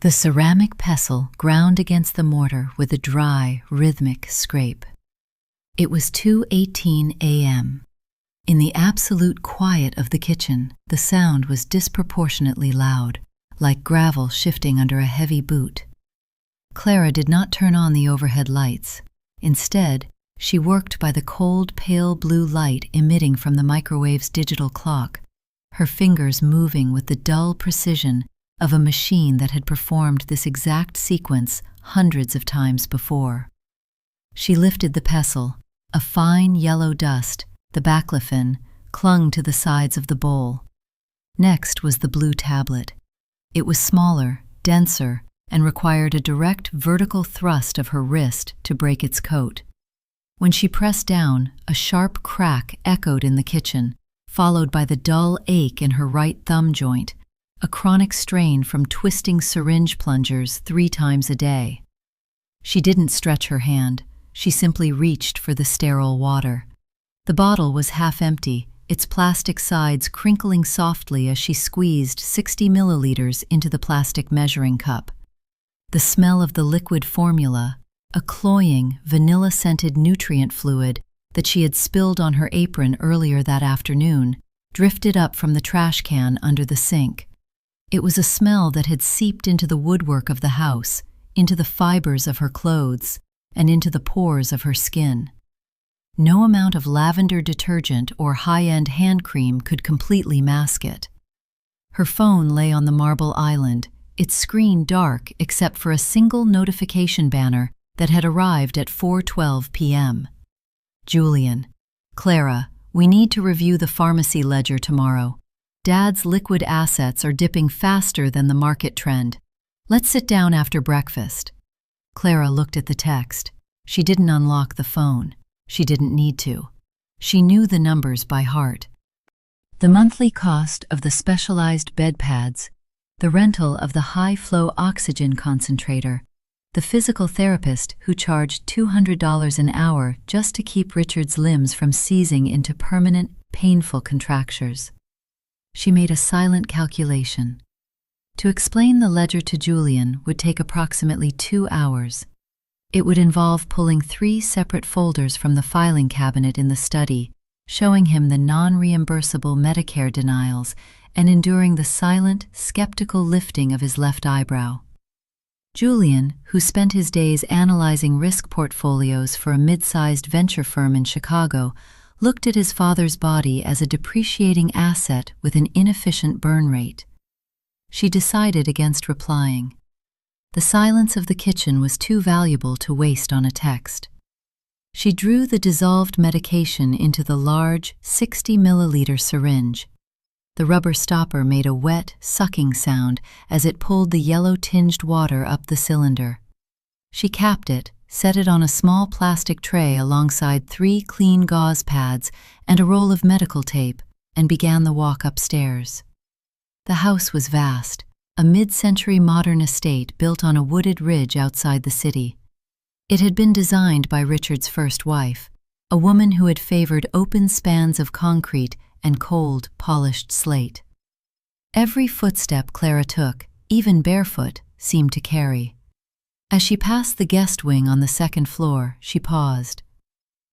The ceramic pestle ground against the mortar with a dry, rhythmic scrape. It was 2:18 a.m. In the absolute quiet of the kitchen, the sound was disproportionately loud, like gravel shifting under a heavy boot. Clara did not turn on the overhead lights. Instead, she worked by the cold, pale blue light emitting from the microwave's digital clock, her fingers moving with the dull precision of a machine that had performed this exact sequence hundreds of times before. She lifted the pestle. A fine yellow dust, the baclofen, clung to the sides of the bowl. Next was the blue tablet. It was smaller, denser, and required a direct vertical thrust of her wrist to break its coat. When she pressed down, a sharp crack echoed in the kitchen, followed by the dull ache in her right thumb joint, a chronic strain from twisting syringe plungers 3 times a day. She didn't stretch her hand. She simply reached for the sterile water. The bottle was half empty, its plastic sides crinkling softly as she squeezed 60 milliliters into the plastic measuring cup. The smell of the liquid formula, a cloying, vanilla-scented nutrient fluid that she had spilled on her apron earlier that afternoon, drifted up from the trash can under the sink. It was a smell that had seeped into the woodwork of the house, into the fibers of her clothes, and into the pores of her skin. No amount of lavender detergent or high-end hand cream could completely mask it. Her phone lay on the marble island, its screen dark except for a single notification banner that had arrived at 4:12 p.m. Julian. Clara, we need to review the pharmacy ledger tomorrow. Dad's liquid assets are dipping faster than the market trend. Let's sit down after breakfast. Clara looked at the text. She didn't unlock the phone. She didn't need to. She knew the numbers by heart. The monthly cost of the specialized bed pads, the rental of the high-flow oxygen concentrator, the physical therapist who charged $200 an hour just to keep Richard's limbs from seizing into permanent, painful contractures. She made a silent calculation. To explain the ledger to Julian would take approximately 2 hours. It would involve pulling 3 separate folders from the filing cabinet in the study, showing him the non-reimbursable Medicare denials, and enduring the silent, skeptical lifting of his left eyebrow. Julian, who spent his days analyzing risk portfolios for a mid-sized venture firm in Chicago, looked at his father's body as a depreciating asset with an inefficient burn rate. She decided against replying. The silence of the kitchen was too valuable to waste on a text. She drew the dissolved medication into the large 60-milliliter syringe. The rubber stopper made a wet, sucking sound as it pulled the yellow-tinged water up the cylinder. She capped it, set it on a small plastic tray alongside 3 clean gauze pads and a roll of medical tape, and began the walk upstairs. The house was vast, a mid-century modern estate built on a wooded ridge outside the city. It had been designed by Richard's first wife, a woman who had favored open spans of concrete and cold, polished slate. Every footstep Clara took, even barefoot, seemed to carry. As she passed the guest wing on the 2nd floor, she paused.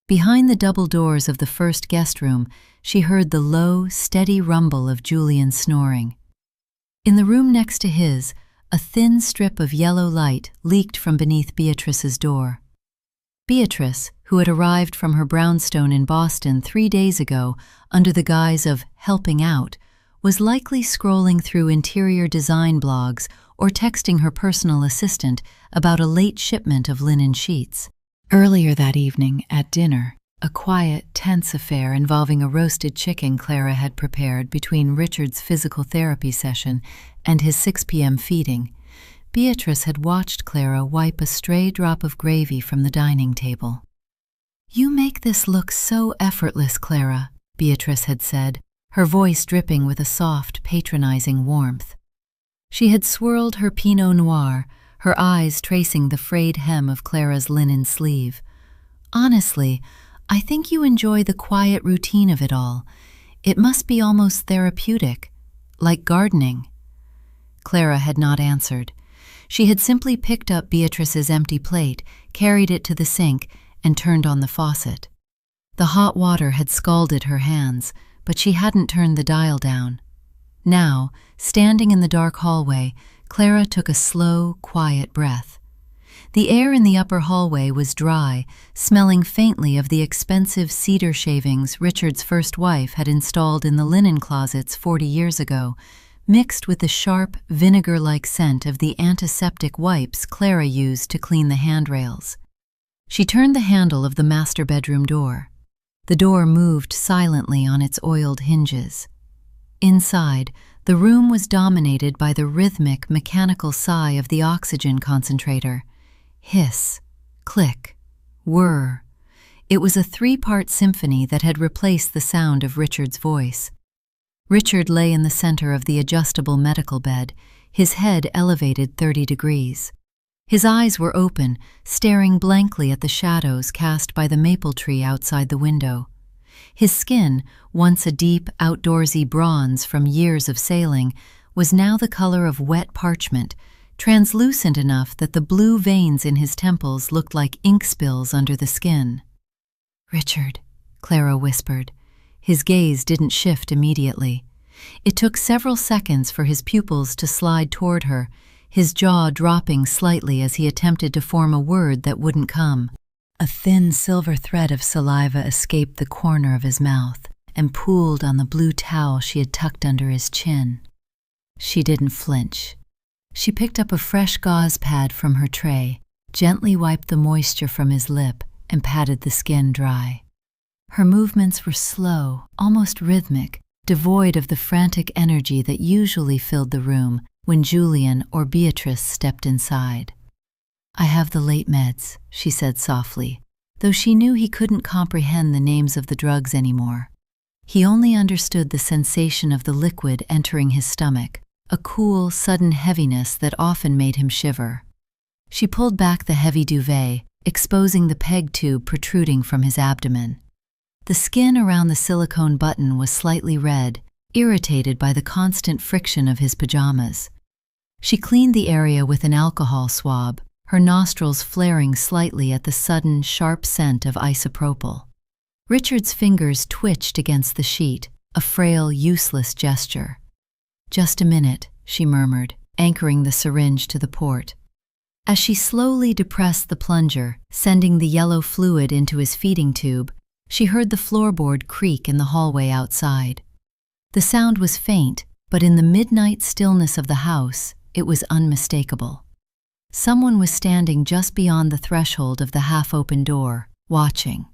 Behind the double doors of the first guest room, she heard the low, steady rumble of Julian snoring. In the room next to his, a thin strip of yellow light leaked from beneath Beatrice's door. Beatrice, who had arrived from her brownstone in Boston 3 days ago under the guise of helping out, was likely scrolling through interior design blogs or texting her personal assistant about a late shipment of linen sheets. Earlier that evening, at dinner, a quiet, tense affair involving a roasted chicken Clara had prepared between Richard's physical therapy session and his 6 p.m. feeding, Beatrice had watched Clara wipe a stray drop of gravy from the dining table. "You make this look so effortless, Clara," Beatrice had said, her voice dripping with a soft, patronizing warmth. She had swirled her Pinot Noir, her eyes tracing the frayed hem of Clara's linen sleeve. "Honestly, I think you enjoy the quiet routine of it all. It must be almost therapeutic, like gardening." Clara had not answered. She had simply picked up Beatrice's empty plate, carried it to the sink, and turned on the faucet. The hot water had scalded her hands, but she hadn't turned the dial down. Now, standing in the dark hallway, Clara took a slow, quiet breath. The air in the upper hallway was dry, smelling faintly of the expensive cedar shavings Richard's first wife had installed in the linen closets 40 years ago, mixed with the sharp, vinegar-like scent of the antiseptic wipes Clara used to clean the handrails. She turned the handle of the master bedroom door. The door moved silently on its oiled hinges. Inside, the room was dominated by the rhythmic, mechanical sigh of the oxygen concentrator. Hiss, click, whir. It was a three-part symphony that had replaced the sound of Richard's voice. Richard lay in the center of the adjustable medical bed, his head elevated 30 degrees. His eyes were open, staring blankly at the shadows cast by the maple tree outside the window. His skin, once a deep, outdoorsy bronze from years of sailing, was now the color of wet parchment, translucent enough that the blue veins in his temples looked like ink spills under the skin. "Richard," Clara whispered. His gaze didn't shift immediately. It took several seconds for his pupils to slide toward her, his jaw dropping slightly as he attempted to form a word that wouldn't come. A thin silver thread of saliva escaped the corner of his mouth and pooled on the blue towel she had tucked under his chin. She didn't flinch. She picked up a fresh gauze pad from her tray, gently wiped the moisture from his lip, and patted the skin dry. Her movements were slow, almost rhythmic, devoid of the frantic energy that usually filled the room when Julian or Beatrice stepped inside. "I have the late meds," she said softly, though she knew he couldn't comprehend the names of the drugs anymore. He only understood the sensation of the liquid entering his stomach, a cool, sudden heaviness that often made him shiver. She pulled back the heavy duvet, exposing the peg tube protruding from his abdomen. The skin around the silicone button was slightly red, irritated by the constant friction of his pajamas. She cleaned the area with an alcohol swab, her nostrils flaring slightly at the sudden, sharp scent of isopropyl. Richard's fingers twitched against the sheet, a frail, useless gesture. "Just a minute," she murmured, anchoring the syringe to the port. As she slowly depressed the plunger, sending the yellow fluid into his feeding tube, she heard the floorboard creak in the hallway outside. The sound was faint, but in the midnight stillness of the house, it was unmistakable. Someone was standing just beyond the threshold of the half-open door, watching.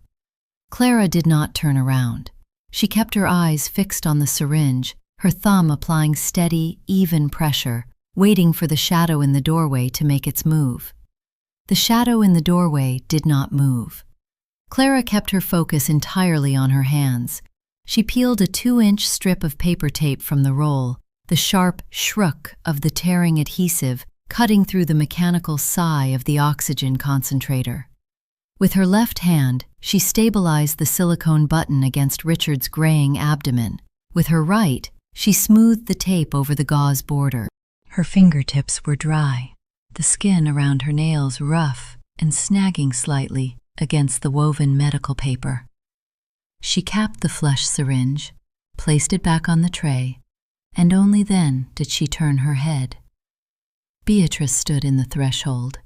Clara did not turn around. She kept her eyes fixed on the syringe, her thumb applying steady, even pressure, waiting for the shadow in the doorway to make its move. The shadow in the doorway did not move. Clara kept her focus entirely on her hands. She peeled a 2-inch strip of paper tape from the roll, the sharp shruck of the tearing adhesive cutting through the mechanical sigh of the oxygen concentrator. With her left hand, she stabilized the silicone button against Richard's graying abdomen. With her right, she smoothed the tape over the gauze border. Her fingertips were dry, the skin around her nails rough and snagging slightly against the woven medical paper. She capped the flesh syringe, placed it back on the tray, and only then did she turn her head. Beatrice stood in the threshold.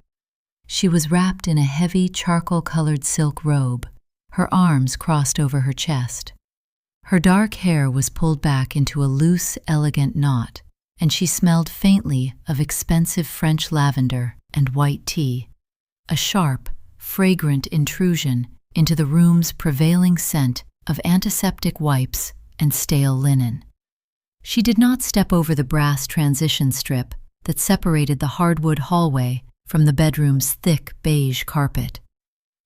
She was wrapped in a heavy charcoal-colored silk robe, her arms crossed over her chest. Her dark hair was pulled back into a loose, elegant knot, and she smelled faintly of expensive French lavender and white tea, a sharp, fragrant intrusion into the room's prevailing scent of antiseptic wipes and stale linen. She did not step over the brass transition strip that separated the hardwood hallway from the bedroom's thick beige carpet.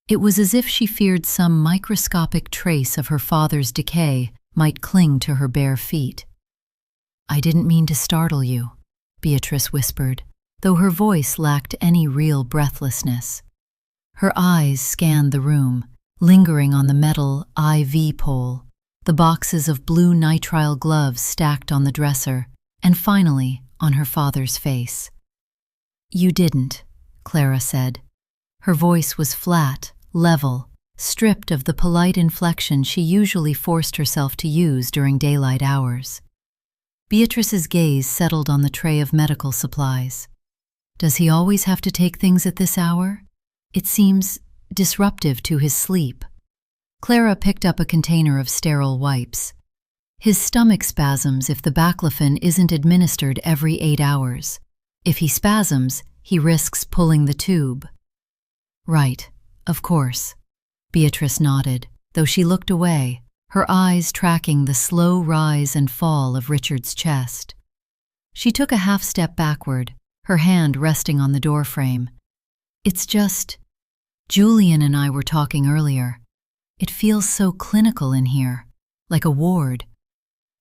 It was as if she feared some microscopic trace of her father's decay might cling to her bare feet. "I didn't mean to startle you," Beatrice whispered, though her voice lacked any real breathlessness. Her eyes scanned the room, lingering on the metal IV pole, the boxes of blue nitrile gloves stacked on the dresser, and finally on her father's face. You didn't, Clara said. Her voice was flat, level, stripped of the polite inflection she usually forced herself to use during daylight hours. Beatrice's gaze settled on the tray of medical supplies. Does he always have to take things at this hour? It seems disruptive to his sleep. Clara picked up a container of sterile wipes. His stomach spasms if the baclofen isn't administered every 8 hours. If he spasms, he risks pulling the tube. Right, of course. Beatrice nodded, though she looked away, her eyes tracking the slow rise and fall of Richard's chest. She took a half step backward, her hand resting on the doorframe. It's just, Julian and I were talking earlier. It feels so clinical in here, like a ward.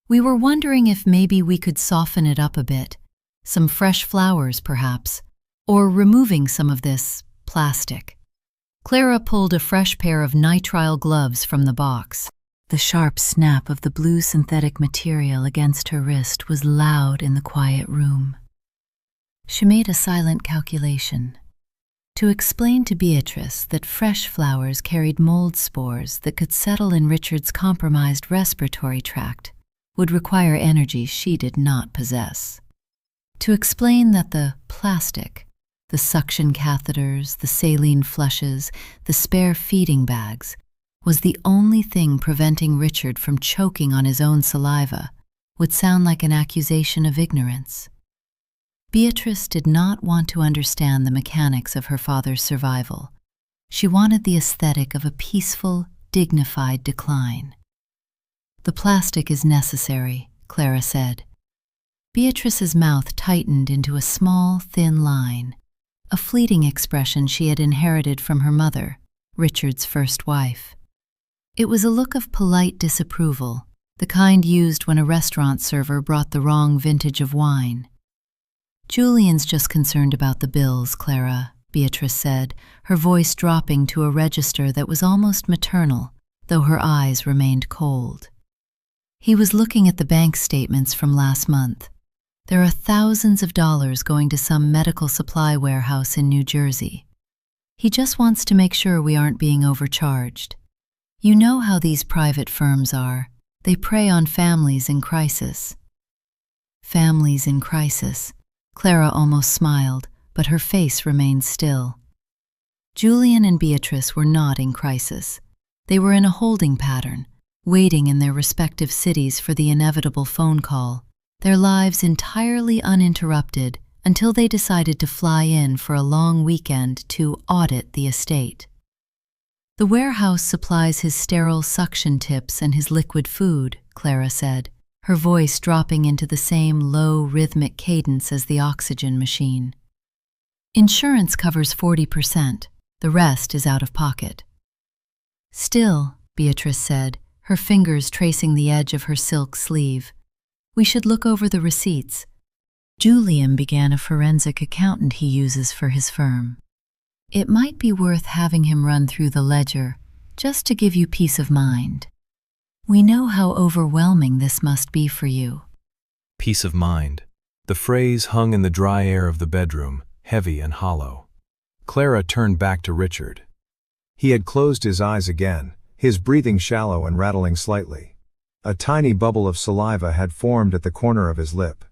We were wondering if maybe we could soften it up a bit, some fresh flowers perhaps, or removing some of this plastic. Clara pulled a fresh pair of nitrile gloves from the box. The sharp snap of the blue synthetic material against her wrist was loud in the quiet room. She made a silent calculation. To explain to Beatrice that fresh flowers carried mold spores that could settle in Richard's compromised respiratory tract would require energy she did not possess. To explain that the plastic, the suction catheters, the saline flushes, the spare feeding bags, was the only thing preventing Richard from choking on his own saliva would sound like an accusation of ignorance. Beatrice did not want to understand the mechanics of her father's survival. She wanted the aesthetic of a peaceful, dignified decline. The plastic is necessary, Clara said. Beatrice's mouth tightened into a small, thin line, a fleeting expression she had inherited from her mother, Richard's first wife. It was a look of polite disapproval, the kind used when a restaurant server brought the wrong vintage of wine. Julian's just concerned about the bills, Clara, Beatrice said, her voice dropping to a register that was almost maternal, though her eyes remained cold. He was looking at the bank statements from last month. There are thousands of dollars going to some medical supply warehouse in New Jersey. He just wants to make sure we aren't being overcharged. You know how these private firms are. They prey on families in crisis. Families in crisis. Clara almost smiled, but her face remained still. Julian and Beatrice were not in crisis. They were in a holding pattern, waiting in their respective cities for the inevitable phone call, their lives entirely uninterrupted until they decided to fly in for a long weekend to audit the estate. The warehouse supplies his sterile suction tips and his liquid food, Clara said, her voice dropping into the same low, rhythmic cadence as the oxygen machine. Insurance covers 40%, the rest is out of pocket. Still, Beatrice said, her fingers tracing the edge of her silk sleeve, we should look over the receipts. Julian began a forensic accountant he uses for his firm. It might be worth having him run through the ledger, just to give you peace of mind. We know how overwhelming this must be for you. Peace of mind. The phrase hung in the dry air of the bedroom, heavy and hollow. Clara turned back to Richard. He had closed his eyes again, his breathing shallow and rattling slightly. A tiny bubble of saliva had formed at the corner of his lip.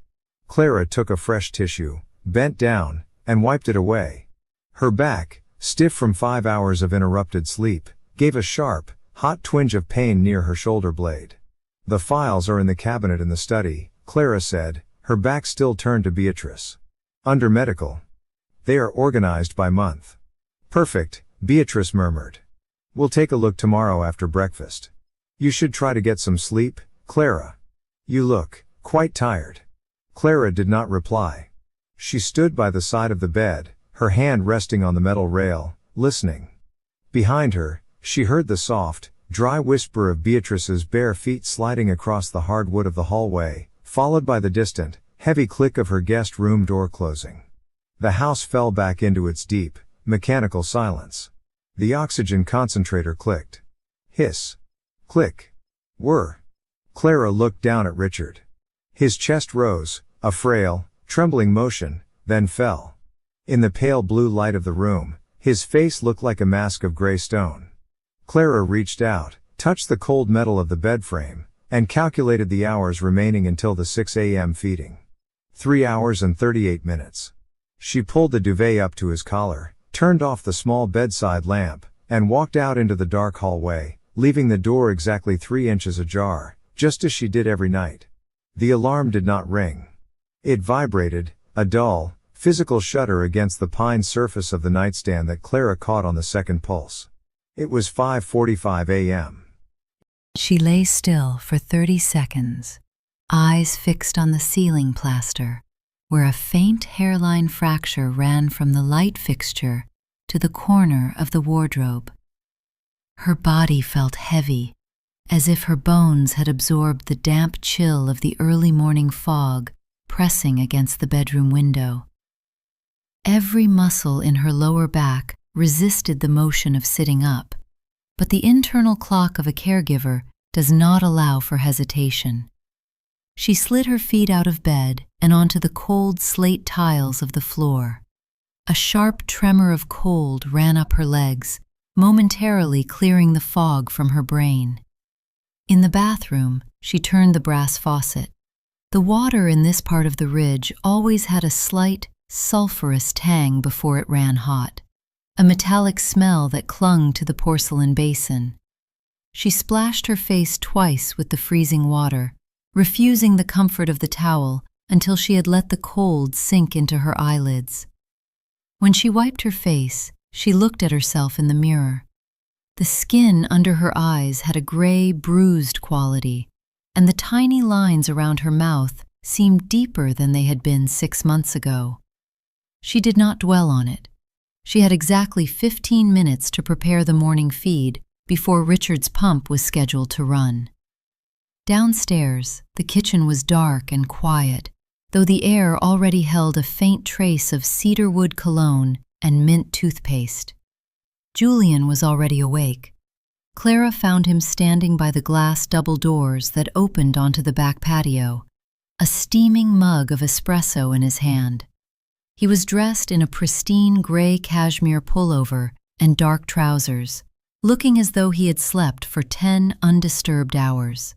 Clara took a fresh tissue, bent down, and wiped it away. Her back, stiff from 5 hours of interrupted sleep, gave a sharp, hot twinge of pain near her shoulder blade. The files are in the cabinet in the study, Clara said, her back still turned to Beatrice. Under medical. They are organized by month. Perfect, Beatrice murmured. We'll take a look tomorrow after breakfast. You should try to get some sleep, Clara. You look quite tired. Clara did not reply. She stood by the side of the bed, her hand resting on the metal rail, listening. Behind her, she heard the soft, dry whisper of Beatrice's bare feet sliding across the hardwood of the hallway, followed by the distant, heavy click of her guest room door closing. The house fell back into its deep, mechanical silence. The oxygen concentrator clicked. Hiss. Click. Whir. Clara looked down at Richard. His chest rose, a frail, trembling motion, then fell. In the pale blue light of the room, his face looked like a mask of gray stone. Clara reached out, touched the cold metal of the bed frame, and calculated the hours remaining until the 6 a.m. feeding. 3 hours and 38 minutes. She pulled the duvet up to his collar, turned off the small bedside lamp, and walked out into the dark hallway, leaving the door exactly 3 inches ajar, just as she did every night. The alarm did not ring. It vibrated, a dull, physical shudder against the pine surface of the nightstand that Clara caught on the second pulse. It was 5:45 a.m. She lay still for 30 seconds, eyes fixed on the ceiling plaster, where a faint hairline fracture ran from the light fixture to the corner of the wardrobe. Her body felt heavy, as if her bones had absorbed the damp chill of the early morning fog pressing against the bedroom window. Every muscle in her lower back resisted the motion of sitting up, but the internal clock of a caregiver does not allow for hesitation. She slid her feet out of bed and onto the cold slate tiles of the floor. A sharp tremor of cold ran up her legs, momentarily clearing the fog from her brain. In the bathroom, she turned the brass faucet. The water in this part of the ridge always had a slight, sulphurous tang before it ran hot, a metallic smell that clung to the porcelain basin. She splashed her face twice with the freezing water, refusing the comfort of the towel until she had let the cold sink into her eyelids. When she wiped her face, she looked at herself in the mirror. The skin under her eyes had a gray, bruised quality, and the tiny lines around her mouth seemed deeper than they had been 6 months ago. She did not dwell on it. She had exactly 15 minutes to prepare the morning feed before Richard's pump was scheduled to run. Downstairs, the kitchen was dark and quiet, though the air already held a faint trace of cedarwood cologne and mint toothpaste. Julian was already awake. Clara found him standing by the glass double doors that opened onto the back patio, a steaming mug of espresso in his hand. He was dressed in a pristine gray cashmere pullover and dark trousers, looking as though he had slept for 10 undisturbed hours.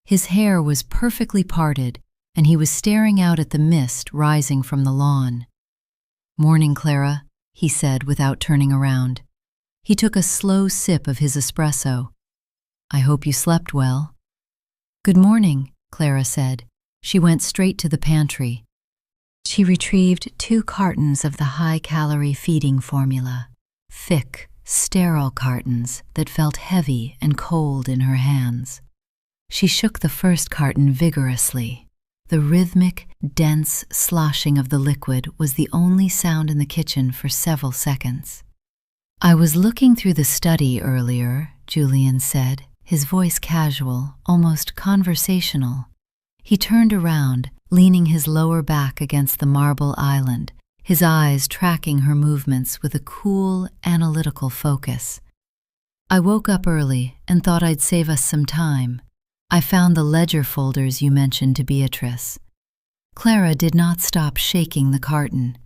His hair was perfectly parted, and he was staring out at the mist rising from the lawn. "Morning, Clara," he said without turning around. He took a slow sip of his espresso. "I hope you slept well." "Good morning," Clara said. She went straight to the pantry. She retrieved 2 cartons of the high-calorie feeding formula, thick, sterile cartons that felt heavy and cold in her hands. She shook the first carton vigorously. The rhythmic, dense sloshing of the liquid was the only sound in the kitchen for several seconds. "I was looking through the study earlier," Julian said, his voice casual, almost conversational. He turned around, leaning his lower back against the marble island, his eyes tracking her movements with a cool, analytical focus. "I woke up early and thought I'd save us some time. I found the ledger folders you mentioned to Beatrice." Clara did not stop shaking the carton.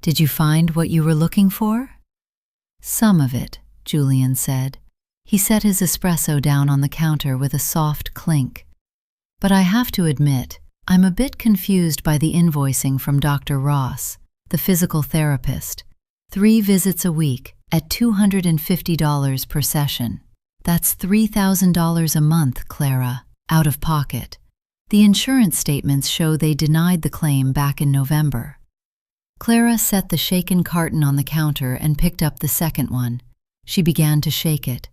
"Did you find what you were looking for?" "Some of it," Julian said. He set his espresso down on the counter with a soft clink. "But I have to admit, I'm a bit confused by the invoicing from Dr. Ross, the physical therapist. 3 visits a week at $250 per session. That's $3,000 a month, Clara, out of pocket. The insurance statements show they denied the claim back in November." Clara set the shaken carton on the counter and picked up the second one. She began to shake it.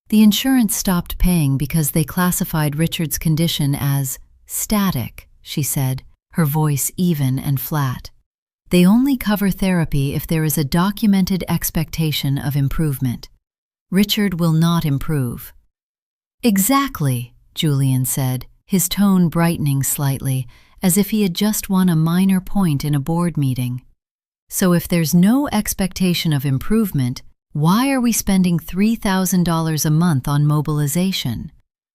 "The insurance stopped paying because they classified Richard's condition as static," she said, her voice even and flat. "They only cover therapy if there is a documented expectation of improvement. Richard will not improve." "Exactly," Julian said, his tone brightening slightly, as if he had just won a minor point in a board meeting. "So if there's no expectation of improvement, why are we spending $3,000 a month on mobilization?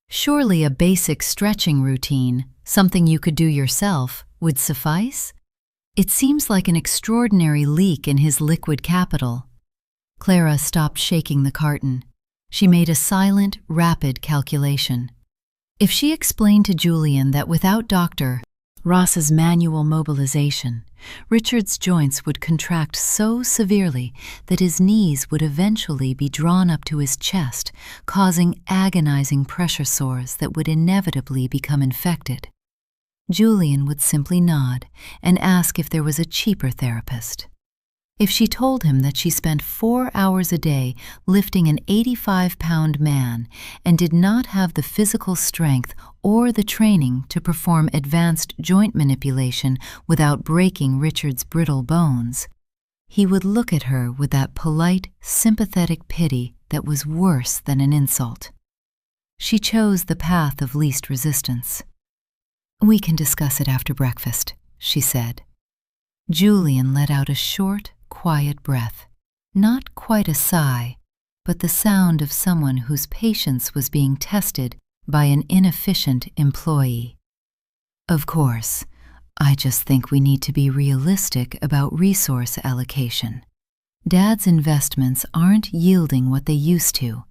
Surely a basic stretching routine, something you could do yourself, would suffice?" It seems like an extraordinary leak in his liquid capital. Clara stopped shaking the carton. She made a silent, rapid calculation. If she explained to Julian that without Dr. Ross's manual mobilization, Richard's joints would contract so severely that his knees would eventually be drawn up to his chest, causing agonizing pressure sores that would inevitably become infected, Julian would simply nod and ask if there was a cheaper therapist. If she told him that she spent 4 hours a day lifting an 85-pound man and did not have the physical strength or the training to perform advanced joint manipulation without breaking Richard's brittle bones, he would look at her with that polite, sympathetic pity that was worse than an insult. She chose the path of least resistance. "We can discuss it after breakfast," she said. Julian let out a short, quiet breath, not quite a sigh, but the sound of someone whose patience was being tested by an inefficient employee. "Of course, I just think we need to be realistic about resource allocation. Dad's investments aren't yielding what they used to,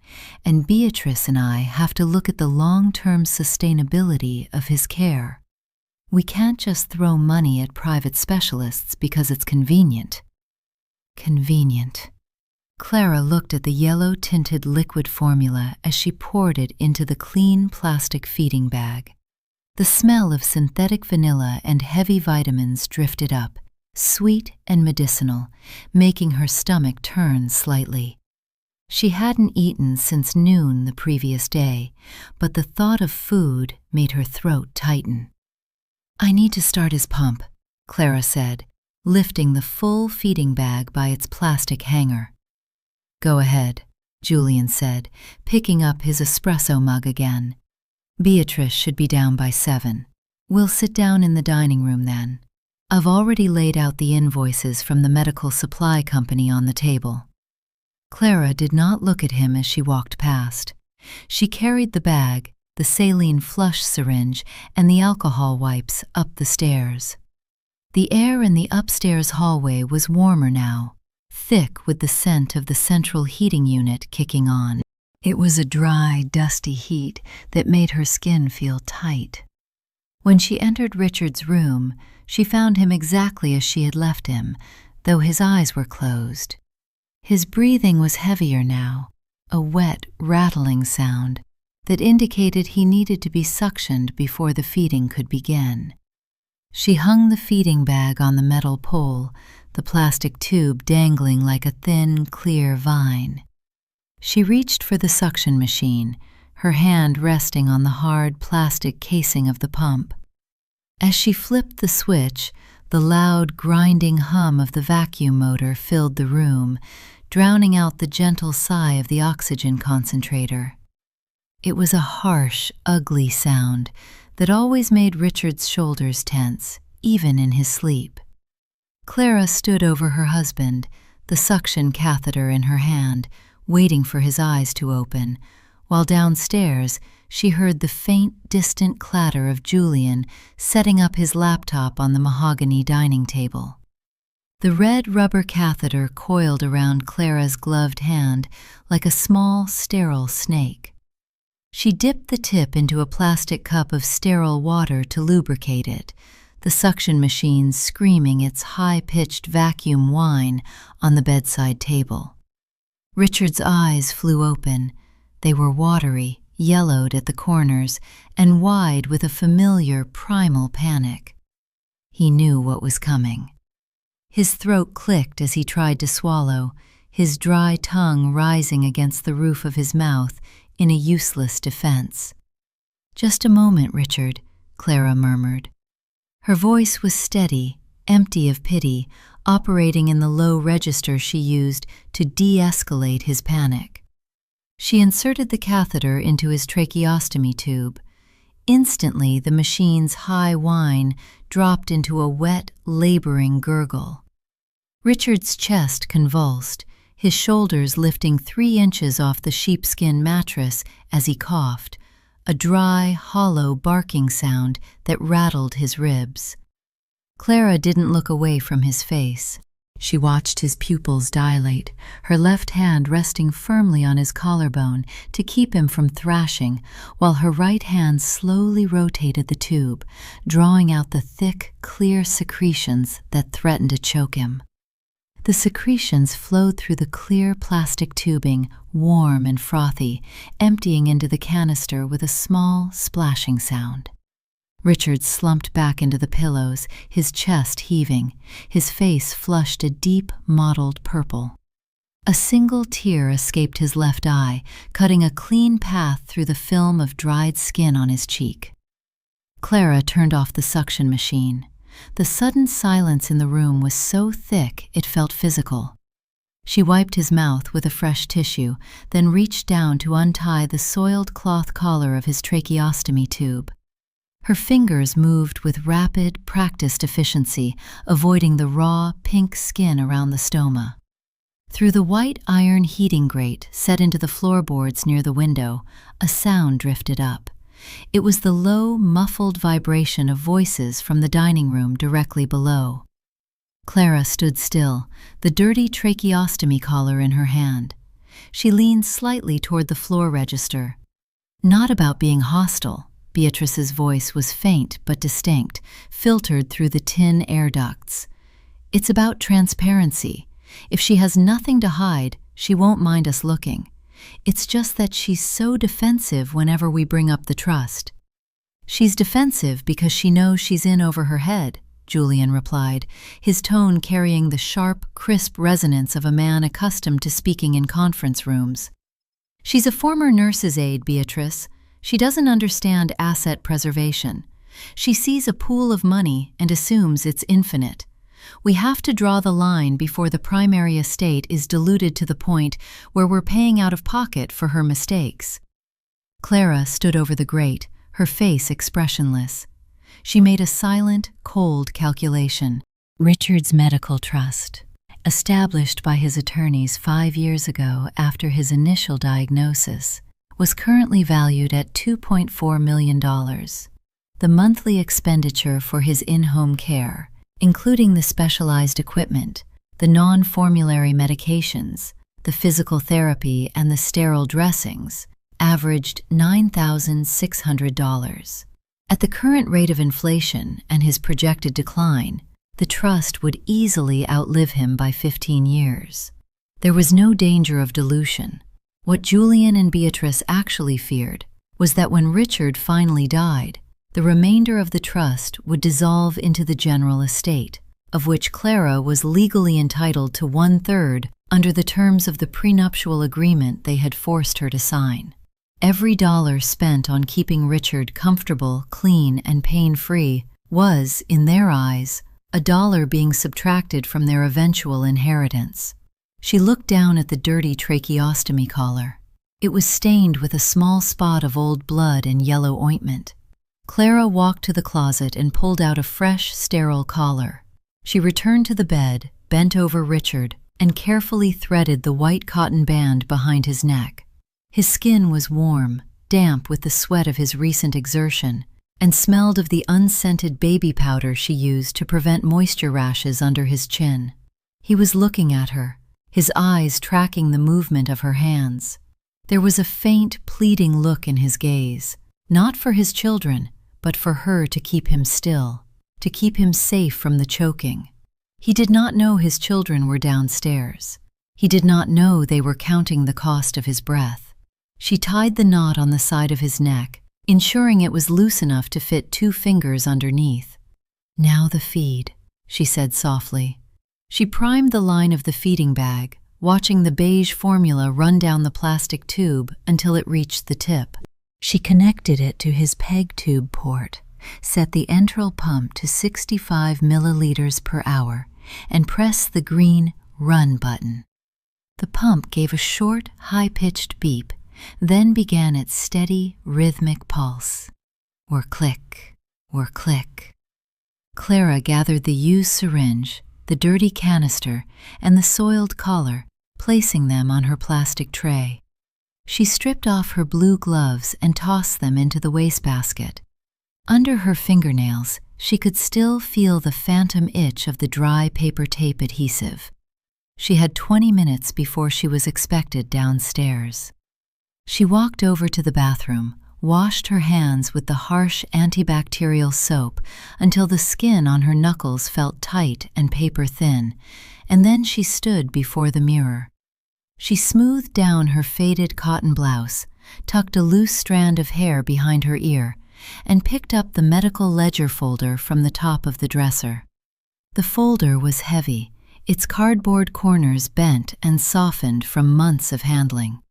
and Beatrice and I have to look at the long-term sustainability of his care. We can't just throw money at private specialists because it's convenient." Convenient. Clara looked at the yellow-tinted liquid formula as she poured it into the clean plastic feeding bag. The smell of synthetic vanilla and heavy vitamins drifted up, sweet and medicinal, making her stomach turn slightly. She hadn't eaten since noon the previous day, but the thought of food made her throat tighten. "I need to start his pump," Clara said, lifting the full feeding bag by its plastic hanger. "Go ahead," Julian said, picking up his espresso mug again. "Beatrice should be down by 7. We'll sit down in the dining room then. I've already laid out the invoices from the medical supply company on the table." Clara did not look at him as she walked past. She carried the bag, the saline flush syringe, and the alcohol wipes up the stairs. The air in the upstairs hallway was warmer now, thick with the scent of the central heating unit kicking on. It was a dry, dusty heat that made her skin feel tight. When she entered Richard's room, she found him exactly as she had left him, though his eyes were closed. His breathing was heavier now, a wet, rattling sound that indicated he needed to be suctioned before the feeding could begin. She hung the feeding bag on the metal pole, the plastic tube dangling like a thin, clear vine. She reached for the suction machine, her hand resting on the hard plastic casing of the pump. As she flipped the switch, the loud, grinding hum of the vacuum motor filled the room, drowning out the gentle sigh of the oxygen concentrator. It was a harsh, ugly sound that always made Richard's shoulders tense, even in his sleep. Clara stood over her husband, the suction catheter in her hand, waiting for his eyes to open, while downstairs she heard the faint, distant clatter of Julian setting up his laptop on the mahogany dining table. The red rubber catheter coiled around Clara's gloved hand like a small, sterile snake. She dipped the tip into a plastic cup of sterile water to lubricate it, the suction machine screaming its high-pitched vacuum whine on the bedside table. Richard's eyes flew open. They were watery, yellowed at the corners, and wide with a familiar, primal panic. He knew what was coming. His throat clicked as he tried to swallow, his dry tongue rising against the roof of his mouth in a useless defense. "Just a moment, Richard," Clara murmured. Her voice was steady, empty of pity, operating in the low register she used to de-escalate his panic. She inserted the catheter into his tracheostomy tube. Instantly, the machine's high whine dropped into a wet, laboring gurgle. Richard's chest convulsed, his shoulders lifting 3 inches off the sheepskin mattress as he coughed, a dry, hollow barking sound that rattled his ribs. Clara didn't look away from his face. She watched his pupils dilate, her left hand resting firmly on his collarbone to keep him from thrashing, while her right hand slowly rotated the tube, drawing out the thick, clear secretions that threatened to choke him. The secretions flowed through the clear plastic tubing, warm and frothy, emptying into the canister with a small, splashing sound. Richard slumped back into the pillows, his chest heaving, his face flushed a deep, mottled purple. A single tear escaped his left eye, cutting a clean path through the film of dried skin on his cheek. Clara turned off the suction machine. The sudden silence in the room was so thick it felt physical. She wiped his mouth with a fresh tissue, then reached down to untie the soiled cloth collar of his tracheostomy tube. Her fingers moved with rapid, practiced efficiency, avoiding the raw, pink skin around the stoma. Through the white iron heating grate set into the floorboards near the window, a sound drifted up. It was the low, muffled vibration of voices from the dining room directly below. Clara stood still, the dirty tracheostomy collar in her hand. She leaned slightly toward the floor register. Not about being hostile. Beatrice's voice was faint but distinct, filtered through the tin air ducts. It's about transparency. If she has nothing to hide, she won't mind us looking. It's just that she's so defensive whenever we bring up the trust. She's defensive because she knows she's in over her head, Julian replied, his tone carrying the sharp, crisp resonance of a man accustomed to speaking in conference rooms. She's a former nurse's aide, Beatrice. She doesn't understand asset preservation. She sees a pool of money and assumes it's infinite. We have to draw the line before the primary estate is diluted to the point where we're paying out of pocket for her mistakes. Clara stood over the grate, her face expressionless. She made a silent, cold calculation. Richard's medical trust, established by his attorneys 5 years ago after his initial diagnosis, was currently valued at $2.4 million. The monthly expenditure for his in-home care, including the specialized equipment, the non-formulary medications, the physical therapy, and the sterile dressings, averaged $9,600. At the current rate of inflation and his projected decline, the trust would easily outlive him by 15 years. There was no danger of dilution. What Julian and Beatrice actually feared was that when Richard finally died, the remainder of the trust would dissolve into the general estate, of which Clara was legally entitled to 1/3 under the terms of the prenuptial agreement they had forced her to sign. Every dollar spent on keeping Richard comfortable, clean, and pain-free was, in their eyes, a dollar being subtracted from their eventual inheritance. She looked down at the dirty tracheostomy collar. It was stained with a small spot of old blood and yellow ointment. Clara walked to the closet and pulled out a fresh, sterile collar. She returned to the bed, bent over Richard, and carefully threaded the white cotton band behind his neck. His skin was warm, damp with the sweat of his recent exertion, and smelled of the unscented baby powder she used to prevent moisture rashes under his chin. He was looking at her, his eyes tracking the movement of her hands. There was a faint, pleading look in his gaze, not for his children, but for her to keep him still, to keep him safe from the choking. He did not know his children were downstairs. He did not know they were counting the cost of his breath. She tied the knot on the side of his neck, ensuring it was loose enough to fit 2 fingers underneath. "Now the feed," she said softly. She primed the line of the feeding bag, watching the beige formula run down the plastic tube until it reached the tip. She connected it to his PEG tube port, set the enteral pump to 65 milliliters per hour, and pressed the green Run button. The pump gave a short, high-pitched beep, then began its steady, rhythmic pulse. Or click, or click. Clara gathered the used syringe, the dirty canister, and the soiled collar, placing them on her plastic tray. She stripped off her blue gloves and tossed them into the wastebasket. Under her fingernails, she could still feel the phantom itch of the dry paper tape adhesive. She had 20 minutes before she was expected downstairs. She walked over to the bathroom, washed her hands with the harsh antibacterial soap until the skin on her knuckles felt tight and paper-thin, and then she stood before the mirror. She smoothed down her faded cotton blouse, tucked a loose strand of hair behind her ear, and picked up the medical ledger folder from the top of the dresser. The folder was heavy, its cardboard corners bent and softened from months of handling.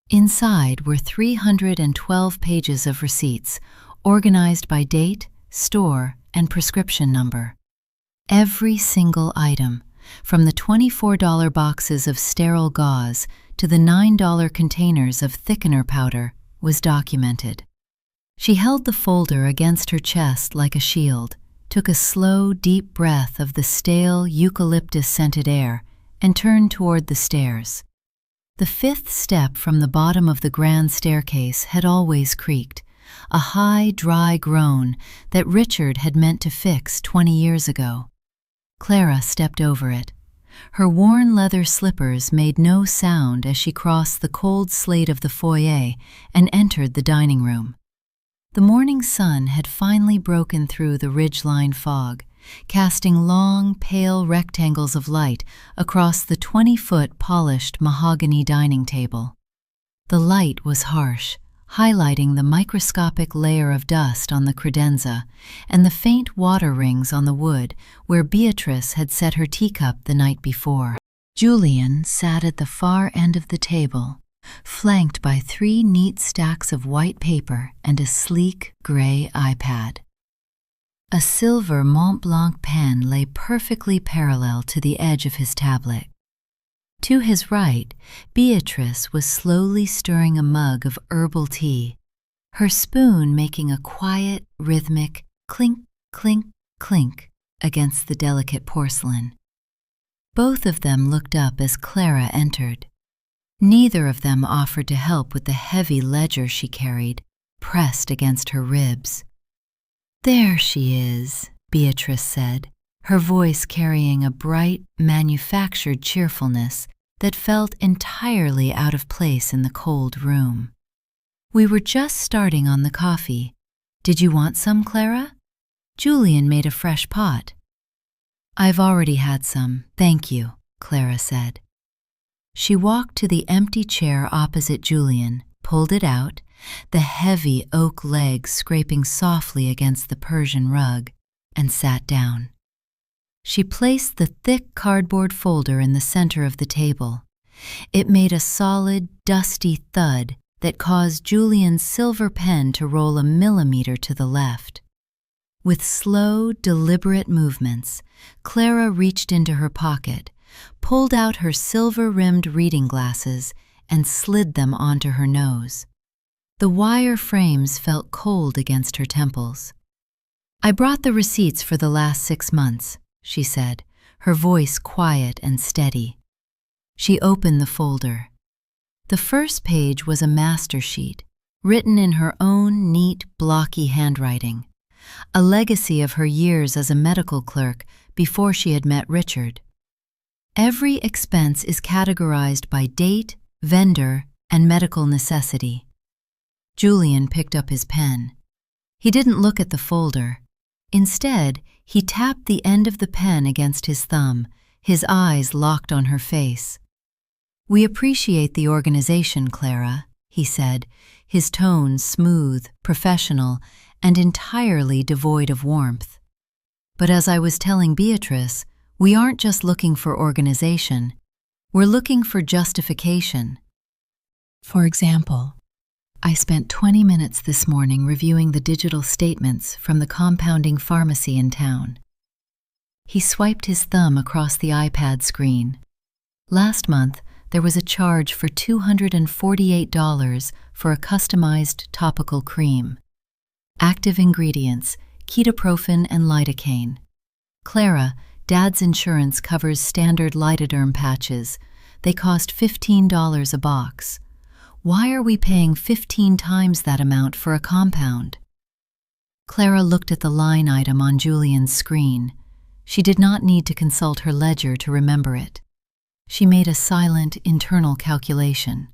Inside were 312 pages of receipts, organized by date, store, and prescription number. Every single item, from the $24 boxes of sterile gauze to the $9 containers of thickener powder, was documented. She held the folder against her chest like a shield, took a slow, deep breath of the stale, eucalyptus-scented air, and turned toward the stairs. The fifth step from the bottom of the grand staircase had always creaked, a high, dry groan that Richard had meant to fix 20 years ago. Clara stepped over it. Her worn leather slippers made no sound as she crossed the cold slate of the foyer and entered the dining room. The morning sun had finally broken through the ridge-line fog, casting long, pale rectangles of light across the 20-foot polished mahogany dining table. The light was harsh, highlighting the microscopic layer of dust on the credenza and the faint water rings on the wood where Beatrice had set her teacup the night before. Julian sat at the far end of the table, flanked by 3 neat stacks of white paper and a sleek gray iPad. A silver Mont Blanc pen lay perfectly parallel to the edge of his tablet. To his right, Beatrice was slowly stirring a mug of herbal tea, her spoon making a quiet, rhythmic clink, clink, clink against the delicate porcelain. Both of them looked up as Clara entered. Neither of them offered to help with the heavy ledger she carried, pressed against her ribs. "There she is," Beatrice said, her voice carrying a bright, manufactured cheerfulness that felt entirely out of place in the cold room. "We were just starting on the coffee. Did you want some, Clara? Julian made a fresh pot." "I've already had some, thank you," Clara said. She walked to the empty chair opposite Julian, pulled it out, the heavy oak legs scraping softly against the Persian rug, and sat down. She placed the thick cardboard folder in the center of the table. It made a solid, dusty thud that caused Julian's silver pen to roll a millimeter to the left. With slow, deliberate movements, Clara reached into her pocket, pulled out her silver-rimmed reading glasses, and slid them onto her nose. The wire frames felt cold against her temples. "I brought the receipts for the last 6 months," she said, her voice quiet and steady. She opened the folder. The first page was a master sheet, written in her own neat, blocky handwriting, a legacy of her years as a medical clerk before she had met Richard. Every expense is categorized by date, vendor, and medical necessity. Julian picked up his pen. He didn't look at the folder. Instead, he tapped the end of the pen against his thumb, his eyes locked on her face. "We appreciate the organization, Clara," he said, his tone smooth, professional, and entirely devoid of warmth. "But as I was telling Beatrice, we aren't just looking for organization. We're looking for justification. For example, I spent 20 minutes this morning reviewing the digital statements from the compounding pharmacy in town." He swiped his thumb across the iPad screen. Last month, there was a charge for $248 for a customized topical cream. Active ingredients, ketoprofen and lidocaine. Clara, Dad's insurance covers standard lidoderm patches. They cost $15 a box. Why are we paying 15 times that amount for a compound? Clara looked at the line item on Julian's screen. She did not need to consult her ledger to remember it. She made a silent, internal calculation.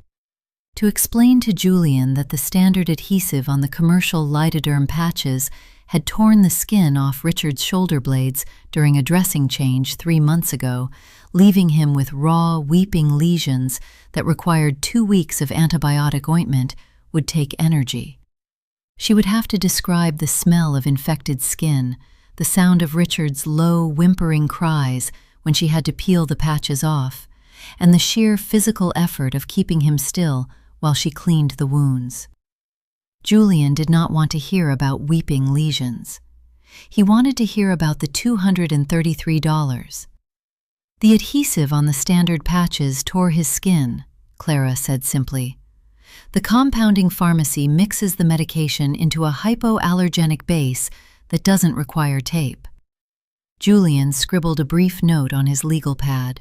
To explain to Julian that the standard adhesive on the commercial Lidoderm patches had torn the skin off Richard's shoulder blades during a dressing change 3 months ago, leaving him with raw, weeping lesions that required 2 weeks of antibiotic ointment, would take energy. She would have to describe the smell of infected skin, the sound of Richard's low, whimpering cries when she had to peel the patches off, and the sheer physical effort of keeping him still while she cleaned the wounds. Julian did not want to hear about weeping lesions. He wanted to hear about the $233. The adhesive on the standard patches tore his skin, Clara said simply. The compounding pharmacy mixes the medication into a hypoallergenic base that doesn't require tape. Julian scribbled a brief note on his legal pad.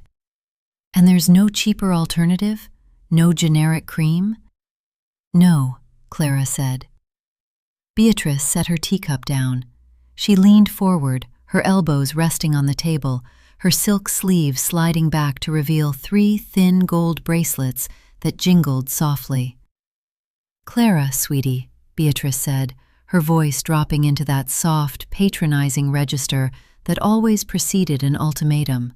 And there's no cheaper alternative? No generic cream? No, Clara said. Beatrice set her teacup down. She leaned forward, her elbows resting on the table, her silk sleeves sliding back to reveal 3 thin gold bracelets that jingled softly. Clara, sweetie, Beatrice said, her voice dropping into that soft, patronizing register that always preceded an ultimatum.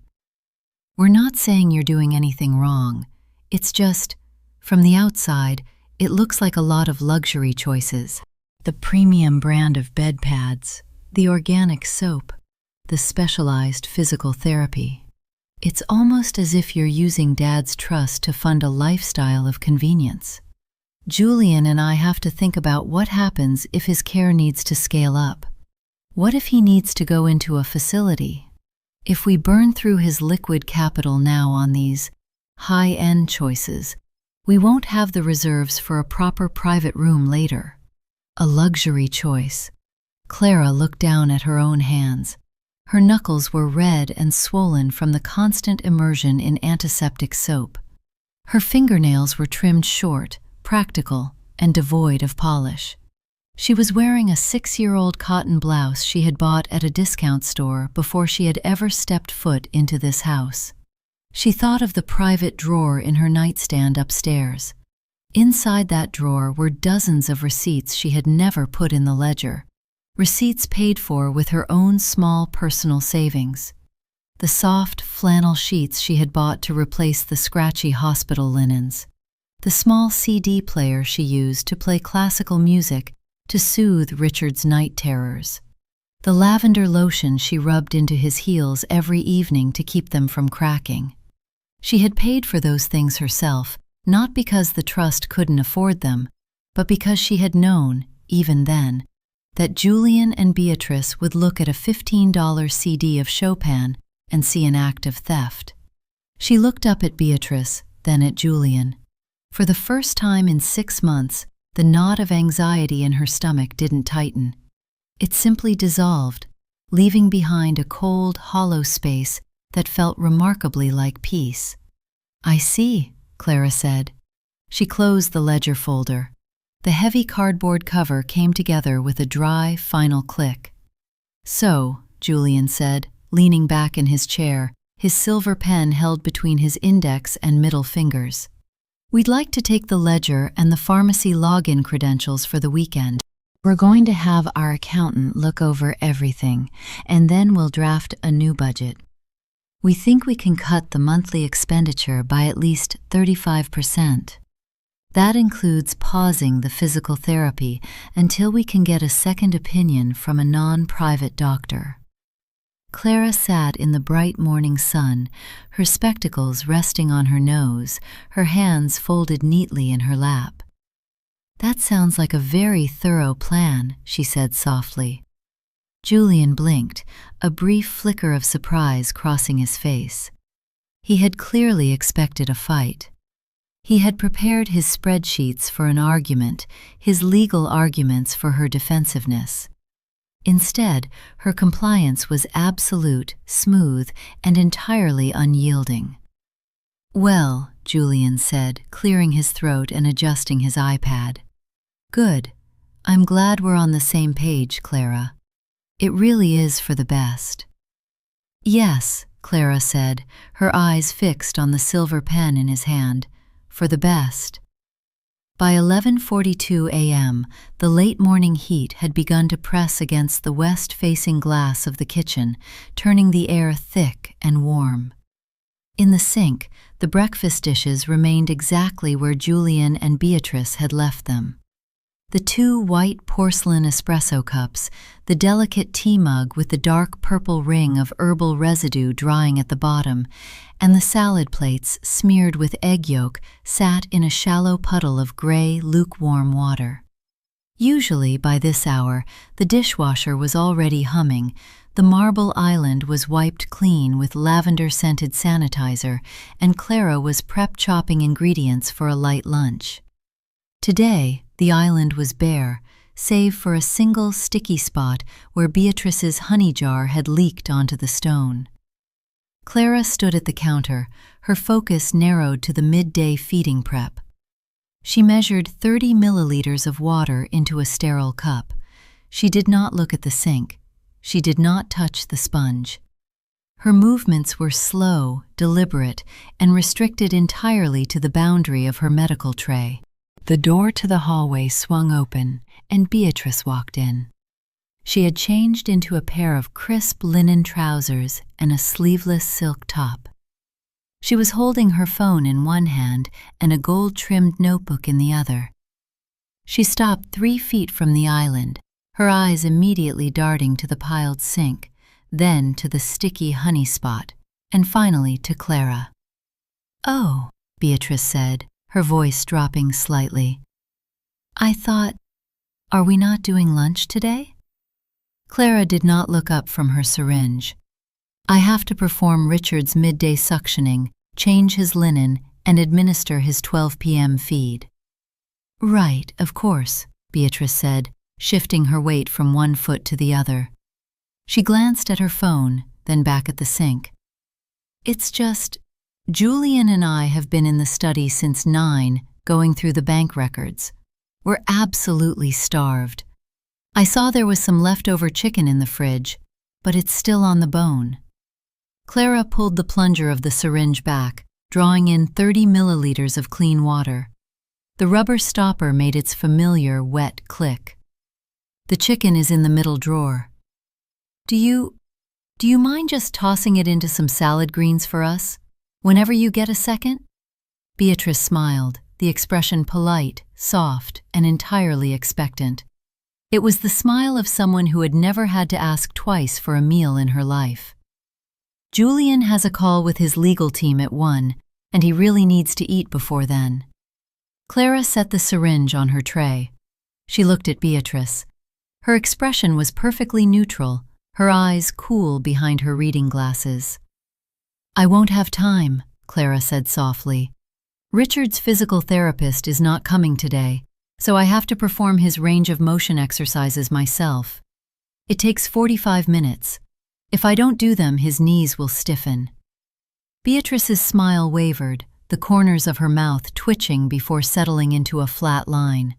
We're not saying you're doing anything wrong. It's just, from the outside, it looks like a lot of luxury choices. The premium brand of bed pads, the organic soap, the specialized physical therapy. It's almost as if you're using Dad's trust to fund a lifestyle of convenience. Julian and I have to think about what happens if his care needs to scale up. What if he needs to go into a facility? If we burn through his liquid capital now on these high-end choices, we won't have the reserves for a proper private room later. A luxury choice. Clara looked down at her own hands. Her knuckles were red and swollen from the constant immersion in antiseptic soap. Her fingernails were trimmed short, practical, and devoid of polish. She was wearing a 6-year-old cotton blouse she had bought at a discount store before she had ever stepped foot into this house. She thought of the private drawer in her nightstand upstairs. Inside that drawer were dozens of receipts she had never put in the ledger. Receipts paid for with her own small personal savings. The soft flannel sheets she had bought to replace the scratchy hospital linens. The small CD player she used to play classical music to soothe Richard's night terrors. The lavender lotion she rubbed into his heels every evening to keep them from cracking. She had paid for those things herself, not because the trust couldn't afford them, but because she had known, even then, that Julian and Beatrice would look at a $15 CD of Chopin and see an act of theft. She looked up at Beatrice, then at Julian. For the first time in 6 months, the knot of anxiety in her stomach didn't tighten. It simply dissolved, leaving behind a cold, hollow space that felt remarkably like peace. I see, Clara said. She closed the ledger folder. The heavy cardboard cover came together with a dry, final click. So, Julian said, leaning back in his chair, his silver pen held between his index and middle fingers. We'd like to take the ledger and the pharmacy login credentials for the weekend. We're going to have our accountant look over everything, and then we'll draft a new budget. We think we can cut the monthly expenditure by at least 35%. That includes pausing the physical therapy until we can get a second opinion from a non-private doctor. Clara sat in the bright morning sun, her spectacles resting on her nose, her hands folded neatly in her lap. That sounds like a very thorough plan, she said softly. Julian blinked, a brief flicker of surprise crossing his face. He had clearly expected a fight. He had prepared his spreadsheets for an argument, his legal arguments for her defensiveness. Instead, her compliance was absolute, smooth, and entirely unyielding. Well, Julian said, clearing his throat and adjusting his iPad. Good. I'm glad we're on the same page, Clara. It really is for the best. Yes, Clara said, her eyes fixed on the silver pen in his hand. For the best. By 11:42 a.m., the late morning heat had begun to press against the west-facing glass of the kitchen, turning the air thick and warm. In the sink, the breakfast dishes remained exactly where Julian and Beatrice had left them. The two white porcelain espresso cups, the delicate tea mug with the dark purple ring of herbal residue drying at the bottom, and the salad plates smeared with egg yolk sat in a shallow puddle of gray, lukewarm water. Usually, by this hour, the dishwasher was already humming, the marble island was wiped clean with lavender-scented sanitizer, and Clara was chopping ingredients for a light lunch. Today, the island was bare, save for a single sticky spot where Beatrice's honey jar had leaked onto the stone. Clara stood at the counter, her focus narrowed to the midday feeding prep. She measured 30 milliliters of water into a sterile cup. She did not look at the sink. She did not touch the sponge. Her movements were slow, deliberate, and restricted entirely to the boundary of her medical tray. The door to the hallway swung open, and Beatrice walked in. She had changed into a pair of crisp linen trousers and a sleeveless silk top. She was holding her phone in one hand and a gold-trimmed notebook in the other. She stopped 3 feet from the island, her eyes immediately darting to the piled sink, then to the sticky honey spot, and finally to Clara. "Oh," Beatrice said, her voice dropping slightly. "I thought, are we not doing lunch today?" Clara did not look up from her syringe. "I have to perform Richard's midday suctioning, change his linen, and administer his 12 p.m. feed." "Right, of course," Beatrice said, shifting her weight from one foot to the other. She glanced at her phone, then back at the sink. "It's just, Julian and I have been in the study since 9, going through the bank records. We're absolutely starved. I saw there was some leftover chicken in the fridge, but it's still on the bone." Clara pulled the plunger of the syringe back, drawing in 30 milliliters of clean water. The rubber stopper made its familiar wet click. "The chicken is in the middle drawer. Do you mind just tossing it into some salad greens for us? Whenever you get a second?" Beatrice smiled, the expression polite, soft, and entirely expectant. It was the smile of someone who had never had to ask twice for a meal in her life. "Julian has a call with his legal team at 1, and he really needs to eat before then." Clara set the syringe on her tray. She looked at Beatrice. Her expression was perfectly neutral, her eyes cool behind her reading glasses. "I won't have time," Clara said softly. "Richard's physical therapist is not coming today, so I have to perform his range of motion exercises myself. It takes 45 minutes. If I don't do them, his knees will stiffen." Beatrice's smile wavered, the corners of her mouth twitching before settling into a flat line.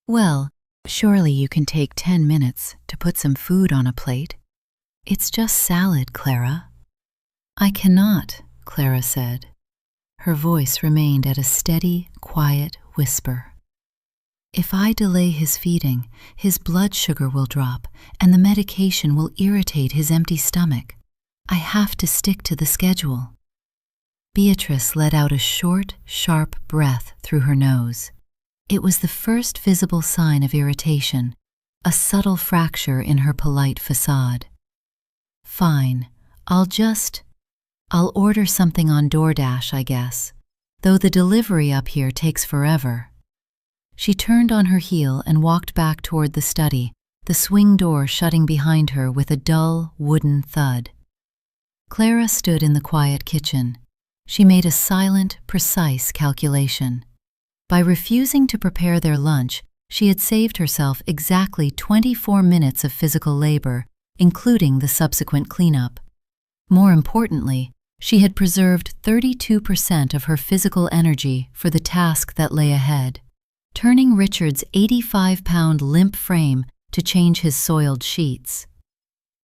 "Well, surely you can take 10 minutes to put some food on a plate. It's just salad, Clara." "I cannot," Clara said. Her voice remained at a steady, quiet whisper. "If I delay his feeding, his blood sugar will drop, and the medication will irritate his empty stomach. I have to stick to the schedule." Beatrice let out a short, sharp breath through her nose. It was the first visible sign of irritation, a subtle fracture in her polite facade. "Fine, I'll order something on DoorDash, I guess, though the delivery up here takes forever." She turned on her heel and walked back toward the study, the swing door shutting behind her with a dull, wooden thud. Clara stood in the quiet kitchen. She made a silent, precise calculation. By refusing to prepare their lunch, she had saved herself exactly 24 minutes of physical labor, including the subsequent cleanup. More importantly, she had preserved 32% of her physical energy for the task that lay ahead. turning Richard's 85-pound limp frame to change his soiled sheets.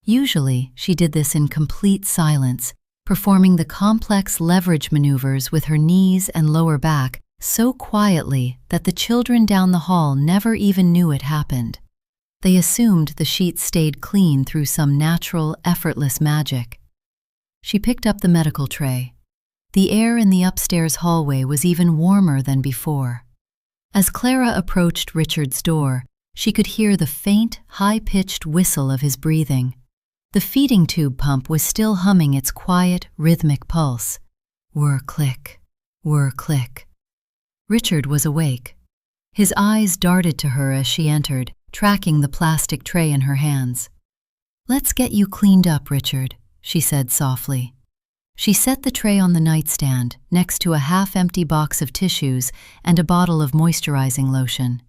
Usually, she did this in complete silence, performing the complex leverage maneuvers with her knees and lower back so quietly that the children down the hall never even knew it happened. They assumed the sheets stayed clean through some natural, effortless magic. She picked up the medical tray. The air in the upstairs hallway was even warmer than before. As Clara approached Richard's door, she could hear the faint, high-pitched whistle of his breathing. The feeding tube pump was still humming its quiet, rhythmic pulse. Whir-click, whir-click. Richard was awake. His eyes darted to her as she entered, tracking the plastic tray in her hands. "Let's get you cleaned up, Richard," she said softly. She set the tray on the nightstand, next to a half-empty box of tissues and a bottle of moisturizing lotion.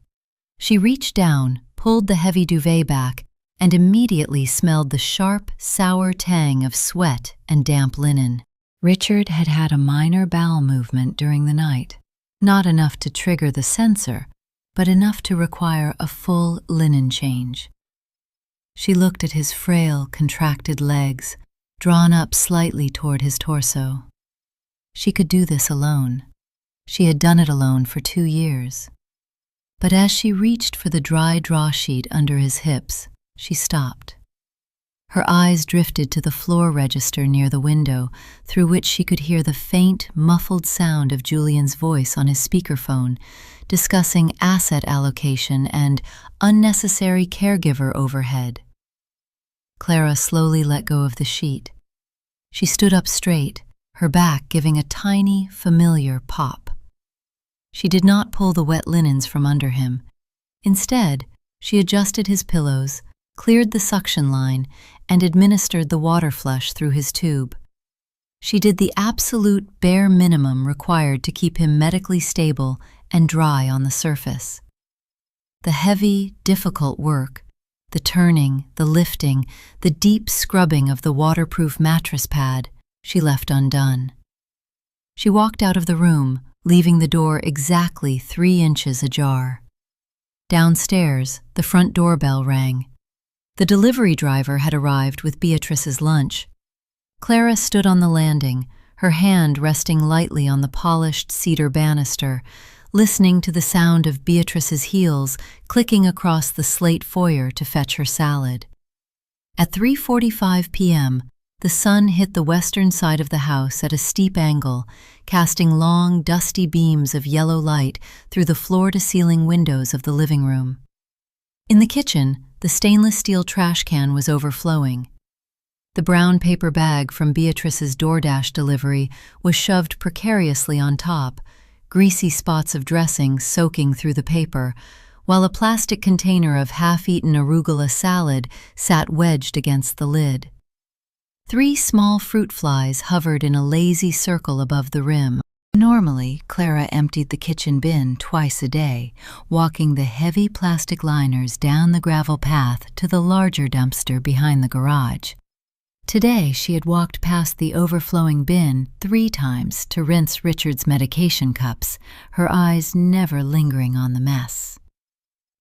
She reached down, pulled the heavy duvet back, and immediately smelled the sharp, sour tang of sweat and damp linen. Richard had had a minor bowel movement during the night. Not enough to trigger the sensor, but enough to require a full linen change. She looked at his frail, contracted legs, drawn up slightly toward his torso. She could do this alone. She had done it alone for 2 years. But as she reached for the dry draw sheet under his hips, she stopped. Her eyes drifted to the floor register near the window, through which she could hear the faint, muffled sound of Julian's voice on his speakerphone, discussing asset allocation and unnecessary caregiver overhead. Clara slowly let go of the sheet. She stood up straight, her back giving a tiny, familiar pop. She did not pull the wet linens from under him. Instead, she adjusted his pillows, cleared the suction line, and administered the water flush through his tube. She did the absolute bare minimum required to keep him medically stable and dry on the surface. The heavy, difficult work, the turning, the lifting, the deep scrubbing of the waterproof mattress pad, she left undone. She walked out of the room, leaving the door exactly 3 inches ajar. Downstairs, the front doorbell rang. The delivery driver had arrived with Beatrice's lunch. Clara stood on the landing, her hand resting lightly on the polished cedar banister, listening to the sound of Beatrice's heels clicking across the slate foyer to fetch her salad. At 3:45 p.m., the sun hit the western side of the house at a steep angle, casting long, dusty beams of yellow light through the floor-to-ceiling windows of the living room. In the kitchen, the stainless steel trash can was overflowing. The brown paper bag from Beatrice's DoorDash delivery was shoved precariously on top, greasy spots of dressing soaking through the paper, while a plastic container of half-eaten arugula salad sat wedged against the lid. 3 small fruit flies hovered in a lazy circle above the rim. Normally, Clara emptied the kitchen bin twice a day, walking the heavy plastic liners down the gravel path to the larger dumpster behind the garage. Today, she had walked past the overflowing bin 3 times to rinse Richard's medication cups, her eyes never lingering on the mess.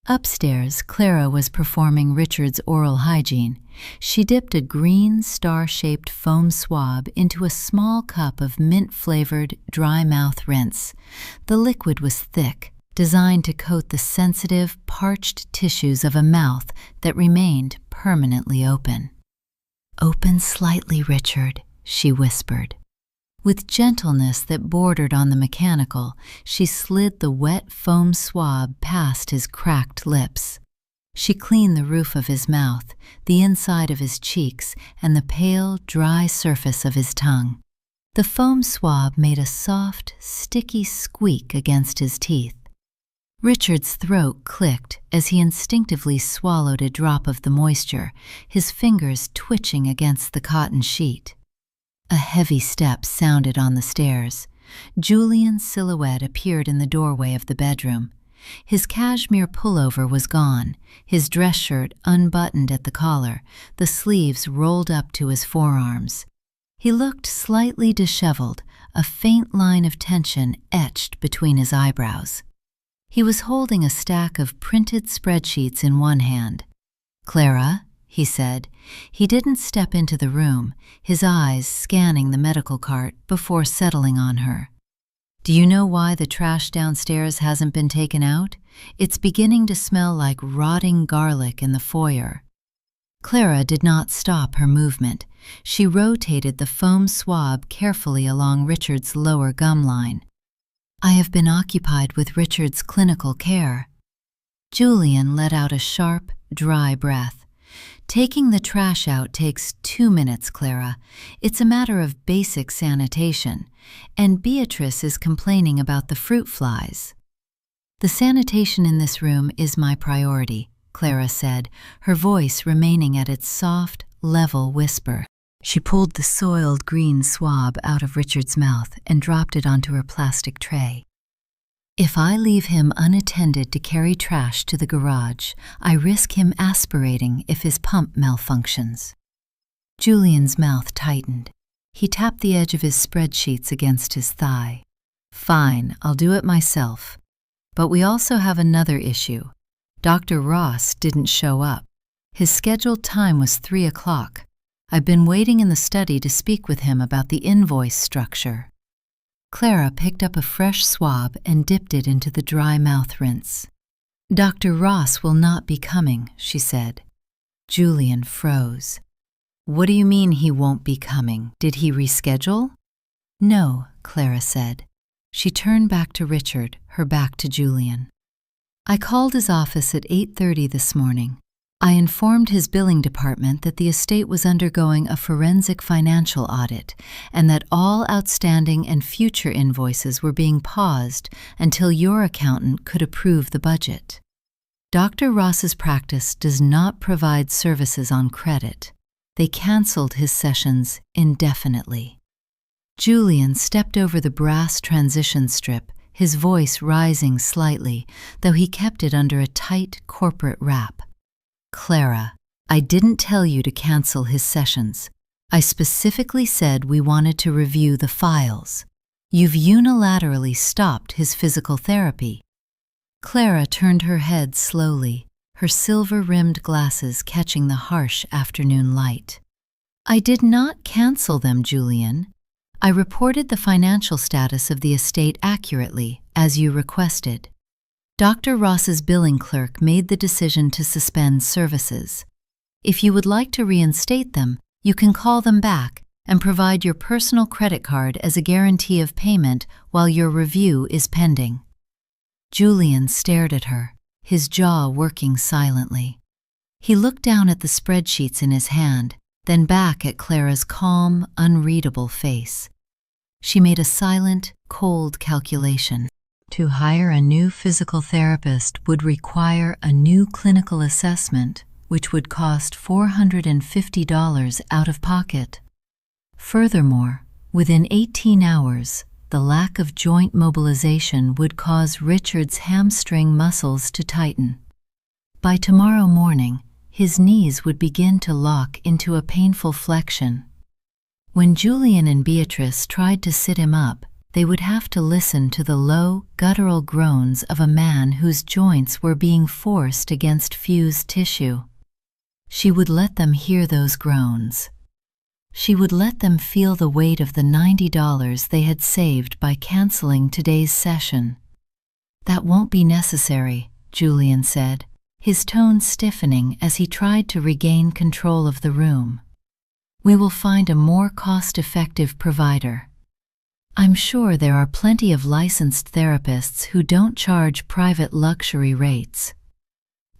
Upstairs, Clara was performing Richard's oral hygiene. She dipped a green, star-shaped foam swab into a small cup of mint-flavored, dry-mouth rinse. The liquid was thick, designed to coat the sensitive, parched tissues of a mouth that remained permanently open. "Open slightly, Richard," she whispered. With gentleness that bordered on the mechanical, she slid the wet foam swab past his cracked lips. She cleaned the roof of his mouth, the inside of his cheeks, and the pale, dry surface of his tongue. The foam swab made a soft, sticky squeak against his teeth. Richard's throat clicked as he instinctively swallowed a drop of the moisture, his fingers twitching against the cotton sheet. A heavy step sounded on the stairs. Julian's silhouette appeared in the doorway of the bedroom. His cashmere pullover was gone, his dress shirt unbuttoned at the collar, the sleeves rolled up to his forearms. He looked slightly disheveled, a faint line of tension etched between his eyebrows. He was holding a stack of printed spreadsheets in one hand. "Clara," he said. He didn't step into the room, his eyes scanning the medical cart before settling on her. "Do you know why the trash downstairs hasn't been taken out? It's beginning to smell like rotting garlic in the foyer." Clara did not stop her movement. She rotated the foam swab carefully along Richard's lower gum line. "I have been occupied with Richard's clinical care." Julian let out a sharp, dry breath. "Taking the trash out takes 2 minutes, Clara. It's a matter of basic sanitation, and Beatrice is complaining about the fruit flies." "The sanitation in this room is my priority," Clara said, her voice remaining at its soft, level whisper. She pulled the soiled green swab out of Richard's mouth and dropped it onto her plastic tray. "If I leave him unattended to carry trash to the garage, I risk him aspirating if his pump malfunctions." Julian's mouth tightened. He tapped the edge of his spreadsheets against his thigh. "Fine, I'll do it myself. But we also have another issue. Dr. Ross didn't show up. His scheduled time was 3 o'clock. I've been waiting in the study to speak with him about the invoice structure." Clara picked up a fresh swab and dipped it into the dry mouth rinse. "Dr. Ross will not be coming," she said. Julian froze. "What do you mean he won't be coming? Did he reschedule?" "No," Clara said. She turned back to Richard, her back to Julian. "I called his office at 8:30 this morning. I informed his billing department that the estate was undergoing a forensic financial audit and that all outstanding and future invoices were being paused until your accountant could approve the budget. Dr. Ross's practice does not provide services on credit. They canceled his sessions indefinitely." Julian stepped over the brass transition strip, his voice rising slightly, though he kept it under a tight corporate wrap. "Clara, I didn't tell you to cancel his sessions. I specifically said we wanted to review the files. You've unilaterally stopped his physical therapy." Clara turned her head slowly, her silver-rimmed glasses catching the harsh afternoon light. "I did not cancel them, Julian. I reported the financial status of the estate accurately, as you requested. Dr. Ross's billing clerk made the decision to suspend services. If you would like to reinstate them, you can call them back and provide your personal credit card as a guarantee of payment while your review is pending." Julian stared at her, his jaw working silently. He looked down at the spreadsheets in his hand, then back at Clara's calm, unreadable face. She made a silent, cold calculation. To hire a new physical therapist would require a new clinical assessment, which would cost $450 out of pocket. Furthermore, within 18 hours, the lack of joint mobilization would cause Richard's hamstring muscles to tighten. By tomorrow morning, his knees would begin to lock into a painful flexion. When Julian and Beatrice tried to sit him up, they would have to listen to the low, guttural groans of a man whose joints were being forced against fused tissue. She would let them hear those groans. She would let them feel the weight of the $90 they had saved by canceling today's session. "That won't be necessary," Julian said, his tone stiffening as he tried to regain control of the room. "We will find a more cost-effective provider. I'm sure there are plenty of licensed therapists who don't charge private luxury rates.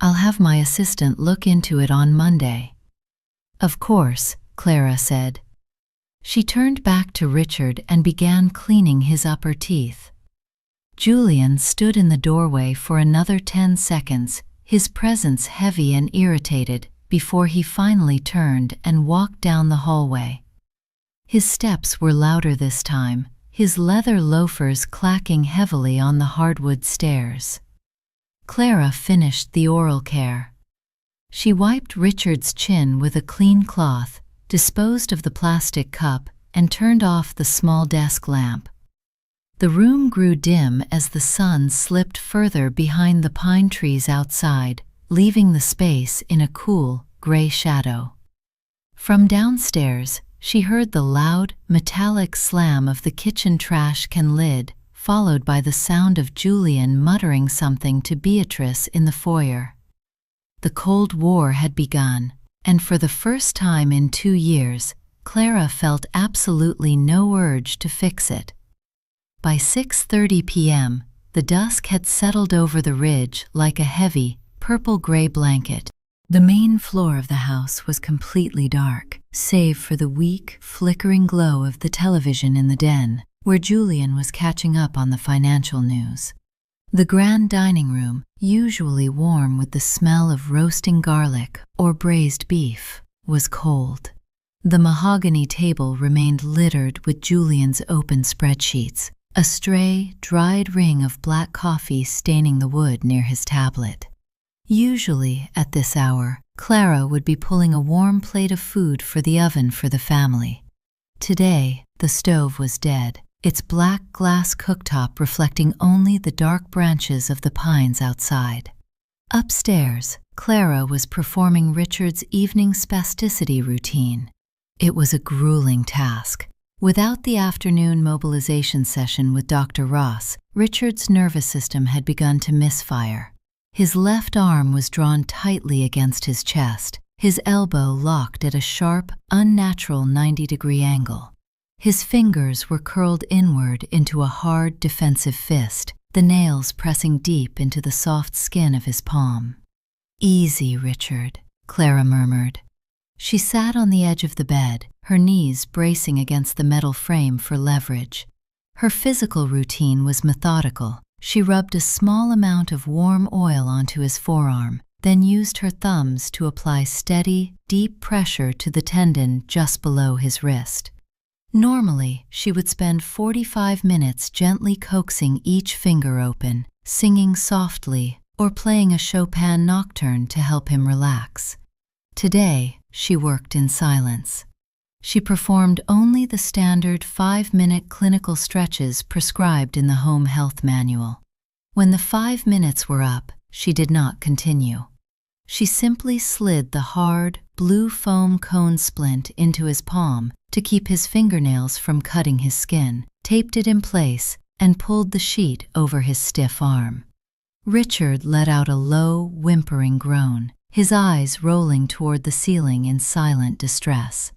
I'll have my assistant look into it on Monday." "Of course," Clara said. She turned back to Richard and began cleaning his upper teeth. Julian stood in the doorway for another 10 seconds, his presence heavy and irritated, before he finally turned and walked down the hallway. His steps were louder this time, his leather loafers clacking heavily on the hardwood stairs. Clara finished the oral care. She wiped Richard's chin with a clean cloth, disposed of the plastic cup, and turned off the small desk lamp. The room grew dim as the sun slipped further behind the pine trees outside, leaving the space in a cool, gray shadow. From downstairs, she heard the loud, metallic slam of the kitchen trash can lid, followed by the sound of Julian muttering something to Beatrice in the foyer. The Cold War had begun, and for the first time in 2 years, Clara felt absolutely no urge to fix it. By 6:30 p.m., the dusk had settled over the ridge like a heavy, purple-gray blanket. The main floor of the house was completely dark, save for the weak, flickering glow of the television in the den, where Julian was catching up on the financial news. The grand dining room, usually warm with the smell of roasting garlic or braised beef, was cold. The mahogany table remained littered with Julian's open spreadsheets, a stray, dried ring of black coffee staining the wood near his tablet. Usually, at this hour, Clara would be pulling a warm plate of food for the oven for the family. Today, the stove was dead, its black glass cooktop reflecting only the dark branches of the pines outside. Upstairs, Clara was performing Richard's evening spasticity routine. It was a grueling task. Without the afternoon mobilization session with Dr. Ross, Richard's nervous system had begun to misfire. His left arm was drawn tightly against his chest, his elbow locked at a sharp, unnatural 90-degree angle. His fingers were curled inward into a hard, defensive fist, the nails pressing deep into the soft skin of his palm. "Easy, Richard," Clara murmured. She sat on the edge of the bed, her knees bracing against the metal frame for leverage. Her physical routine was methodical. She rubbed a small amount of warm oil onto his forearm, then used her thumbs to apply steady, deep pressure to the tendon just below his wrist. Normally, she would spend 45 minutes gently coaxing each finger open, singing softly, or playing a Chopin nocturne to help him relax. Today, she worked in silence. She performed only the standard 5-minute clinical stretches prescribed in the home health manual. When the 5 minutes were up, she did not continue. She simply slid the hard, blue foam cone splint into his palm to keep his fingernails from cutting his skin, taped it in place, and pulled the sheet over his stiff arm. Richard let out a low, whimpering groan, his eyes rolling toward the ceiling in silent distress.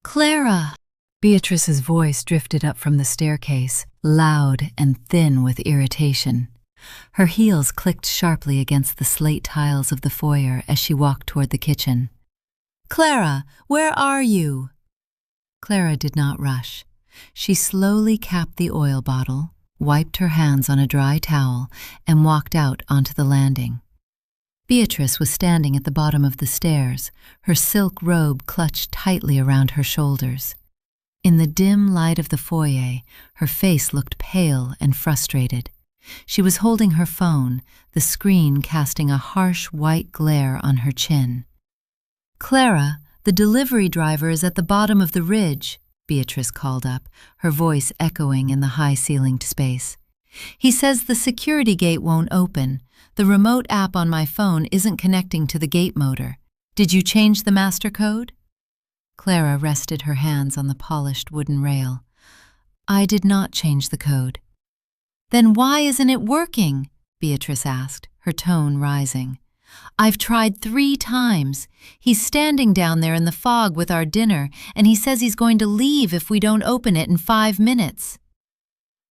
"Clara!" Beatrice's voice drifted up from the staircase, loud and thin with irritation. Her heels clicked sharply against the slate tiles of the foyer as she walked toward the kitchen. "Clara, where are you?" Clara did not rush. She slowly capped the oil bottle, wiped her hands on a dry towel, and walked out onto the landing. Beatrice was standing at the bottom of the stairs, her silk robe clutched tightly around her shoulders. In the dim light of the foyer, her face looked pale and frustrated. She was holding her phone, the screen casting a harsh white glare on her chin. "Clara, the delivery driver is at the bottom of the ridge," Beatrice called up, her voice echoing in the high-ceilinged space. "He says the security gate won't open. The remote app on my phone isn't connecting to the gate motor. Did you change the master code?" Clara rested her hands on the polished wooden rail. "I did not change the code." "Then why isn't it working?" Beatrice asked, her tone rising. "I've tried 3 times. He's standing down there in the fog with our dinner, and he says he's going to leave if we don't open it in 5 minutes.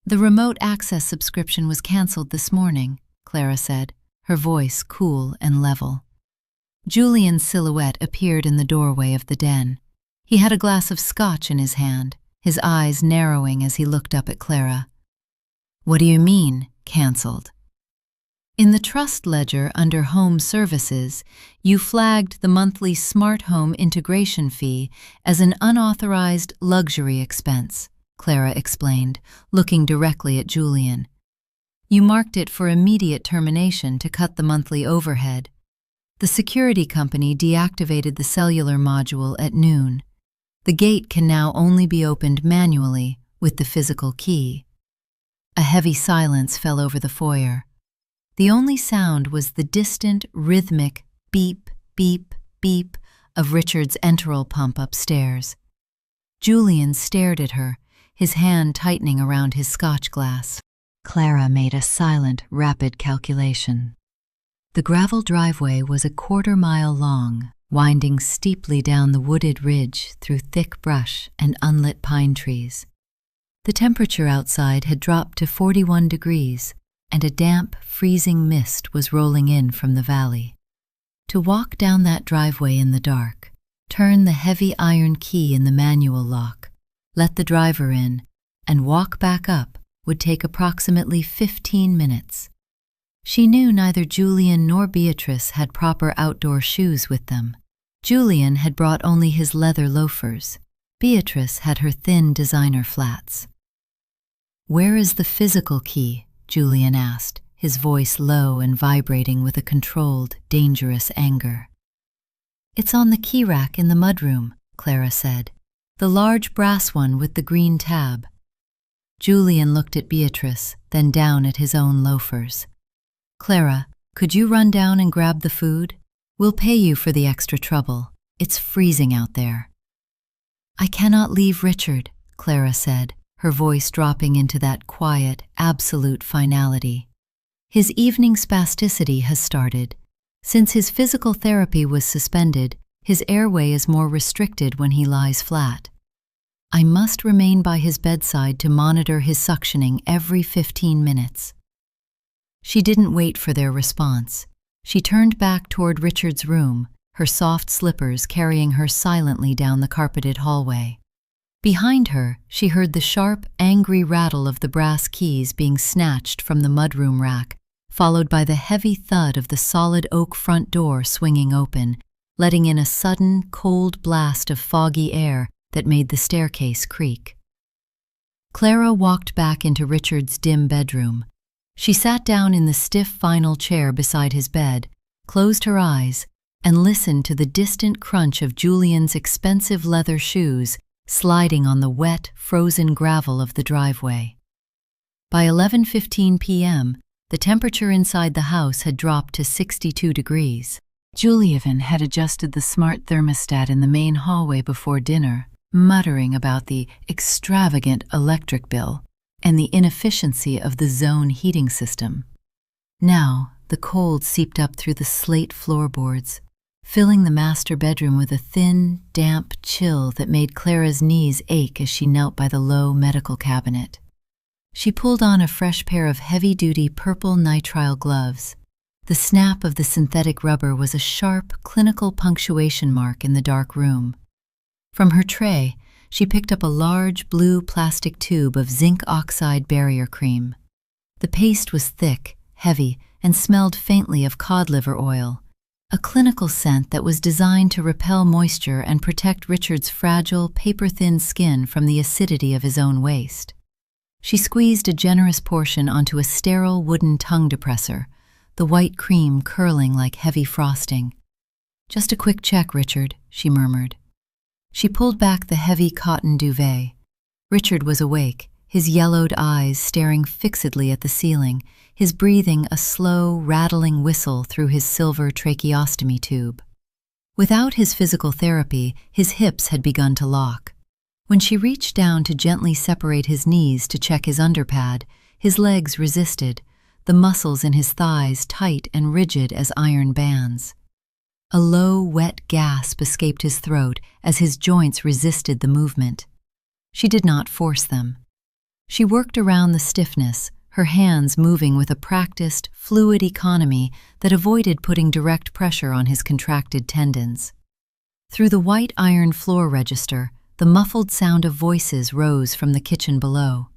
"The remote access subscription was canceled this morning," Clara said, her voice cool and level. Julian's silhouette appeared in the doorway of the den. He had a glass of scotch in his hand, his eyes narrowing as he looked up at Clara. "What do you mean, canceled?" "In the trust ledger under Home Services, you flagged the monthly smart home integration fee as an unauthorized luxury expense," Clara explained, looking directly at Julian. "You marked it for immediate termination to cut the monthly overhead. The security company deactivated the cellular module at noon. The gate can now only be opened manually with the physical key." A heavy silence fell over the foyer. The only sound was the distant, rhythmic beep, beep, beep of Richard's enteral pump upstairs. Julian stared at her, his hand tightening around his scotch glass. Clara made a silent, rapid calculation. The gravel driveway was a quarter-mile long, winding steeply down the wooded ridge through thick brush and unlit pine trees. The temperature outside had dropped to 41 degrees, and a damp, freezing mist was rolling in from the valley. To walk down that driveway in the dark, turn the heavy iron key in the manual lock, let the driver in, and walk back up would take approximately 15 minutes. She knew neither Julian nor Beatrice had proper outdoor shoes with them. Julian had brought only his leather loafers. Beatrice had her thin designer flats. "Where is the physical key?" Julian asked, his voice low and vibrating with a controlled, dangerous anger. "It's on the key rack in the mudroom," Clara said. "The large brass one with the green tab." Julian looked at Beatrice, then down at his own loafers. "Clara, could you run down and grab the food? We'll pay you for the extra trouble. It's freezing out there." "I cannot leave Richard," Clara said, her voice dropping into that quiet, absolute finality. "His evening spasticity has started. Since his physical therapy was suspended, his airway is more restricted when he lies flat. I must remain by his bedside to monitor his suctioning every 15 minutes. She didn't wait for their response. She turned back toward Richard's room, her soft slippers carrying her silently down the carpeted hallway. Behind her, she heard the sharp, angry rattle of the brass keys being snatched from the mudroom rack, followed by the heavy thud of the solid oak front door swinging open, letting in a sudden, cold blast of foggy air that made the staircase creak. Clara walked back into Richard's dim bedroom. She sat down in the stiff vinyl chair beside his bed, closed her eyes, and listened to the distant crunch of Julian's expensive leather shoes sliding on the wet, frozen gravel of the driveway. By 11:15 p.m., the temperature inside the house had dropped to 62 degrees. Julian had adjusted the smart thermostat in the main hallway before dinner, muttering about the extravagant electric bill and the inefficiency of the zone heating system. Now, the cold seeped up through the slate floorboards, filling the master bedroom with a thin, damp chill that made Clara's knees ache as she knelt by the low medical cabinet. She pulled on a fresh pair of heavy-duty purple nitrile gloves. The snap of the synthetic rubber was a sharp, clinical punctuation mark in the dark room. From her tray, she picked up a large blue plastic tube of zinc oxide barrier cream. The paste was thick, heavy, and smelled faintly of cod liver oil, a clinical scent that was designed to repel moisture and protect Richard's fragile, paper-thin skin from the acidity of his own waste. She squeezed a generous portion onto a sterile wooden tongue depressor, the white cream curling like heavy frosting. "Just a quick check, Richard," she murmured. She pulled back the heavy cotton duvet. Richard was awake, his yellowed eyes staring fixedly at the ceiling, his breathing a slow, rattling whistle through his silver tracheostomy tube. Without his physical therapy, his hips had begun to lock. When she reached down to gently separate his knees to check his underpad, his legs resisted, the muscles in his thighs tight and rigid as iron bands. A low, wet gasp escaped his throat as his joints resisted the movement. She did not force them. She worked around the stiffness, her hands moving with a practiced, fluid economy that avoided putting direct pressure on his contracted tendons. Through the white iron floor register, the muffled sound of voices rose from the kitchen below.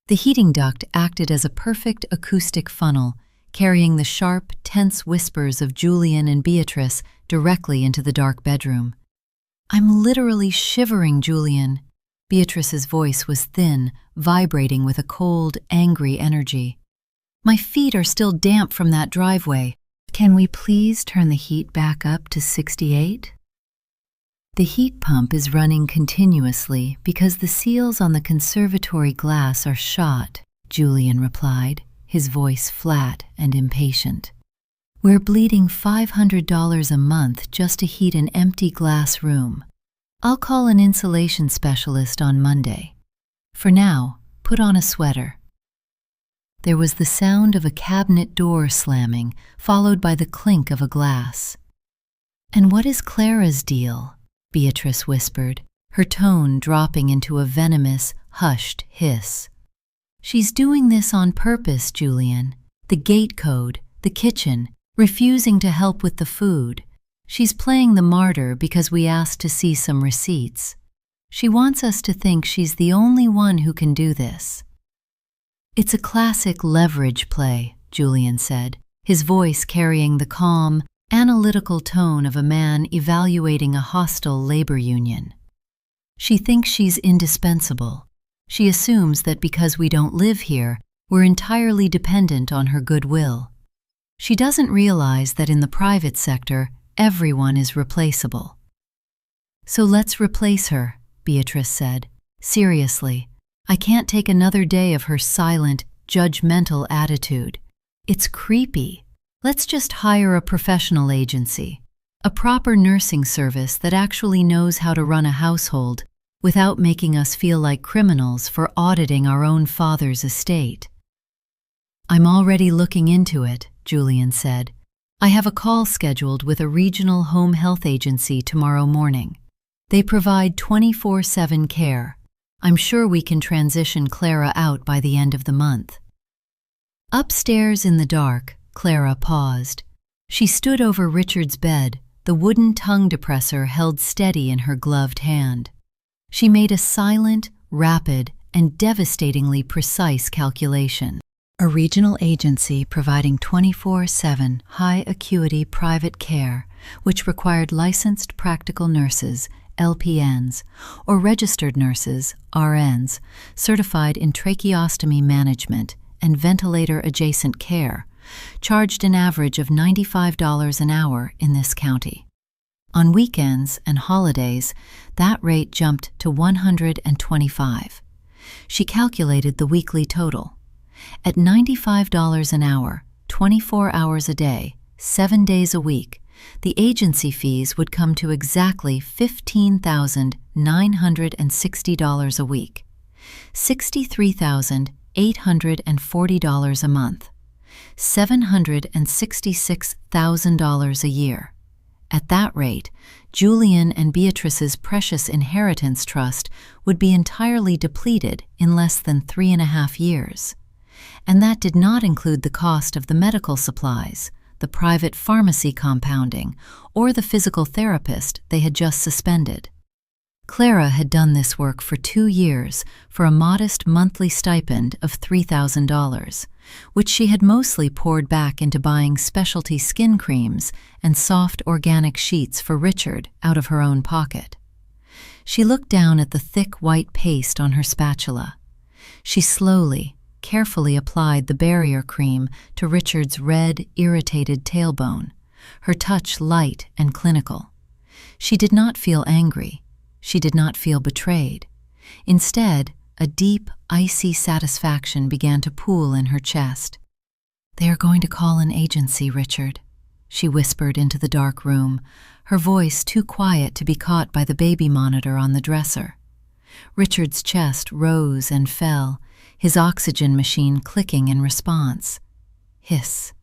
The heating duct acted as a perfect acoustic funnel, carrying the sharp, tense whispers of Julian and Beatrice directly into the dark bedroom. "I'm literally shivering, Julian." Beatrice's voice was thin, vibrating with a cold, angry energy. "My feet are still damp from that driveway. Can we please turn the heat back up to 68? The heat pump is running continuously because the seals on the conservatory glass are shot," Julian replied, his voice flat and impatient. We're bleeding $500 a month just to heat an empty glass room. I'll call an insulation specialist on Monday. For now, put on a sweater. There was the sound of a cabinet door slamming, followed by the clink of a glass. "And what is Clara's deal?" Beatrice whispered, her tone dropping into a venomous, hushed hiss. "She's doing this on purpose, Julian. The gate code, the kitchen, refusing to help with the food. She's playing the martyr because we asked to see some receipts. She wants us to think she's the only one who can do this." "It's a classic leverage play," Julian said, his voice carrying the calm, analytical tone of a man evaluating a hostile labor union. "She thinks she's indispensable. She assumes that because we don't live here, we're entirely dependent on her goodwill. She doesn't realize that in the private sector, everyone is replaceable." "So let's replace her," Beatrice said. "Seriously, I can't take another day of her silent, judgmental attitude. It's creepy. Let's just hire a professional agency, a proper nursing service that actually knows how to run a household without making us feel like criminals for auditing our own father's estate." "I'm already looking into it," Julian said. "I have a call scheduled with a regional home health agency tomorrow morning. They provide 24/7 care. I'm sure we can transition Clara out by the end of the month." Upstairs in the dark, Clara paused. She stood over Richard's bed, the wooden tongue depressor held steady in her gloved hand. She made a silent, rapid, and devastatingly precise calculation. A regional agency providing 24/7 high-acuity private care, which required licensed practical nurses, LPNs, or registered nurses, RNs, certified in tracheostomy management and ventilator-adjacent care, charged an average of $95 an hour in this county. On weekends and holidays, that rate jumped to $125. She calculated the weekly total. At $95 an hour, 24 hours a day, 7 days a week, the agency fees would come to exactly $15,960 a week, $63,840 a month, $766,000 a year. At that rate, Julian and Beatrice's precious inheritance trust would be entirely depleted in less than 3.5 years. And that did not include the cost of the medical supplies, the private pharmacy compounding, or the physical therapist they had just suspended. Clara had done this work for 2 years for a modest monthly stipend of $3,000, which she had mostly poured back into buying specialty skin creams and soft organic sheets for Richard out of her own pocket. She looked down at the thick white paste on her spatula. She slowly, carefully applied the barrier cream to Richard's red, irritated tailbone, her touch light and clinical. She did not feel angry. She did not feel betrayed. Instead, a deep, icy satisfaction began to pool in her chest. "They are going to call an agency, Richard," she whispered into the dark room, her voice too quiet to be caught by the baby monitor on the dresser. Richard's chest rose and fell, his oxygen machine clicking in response. Hiss,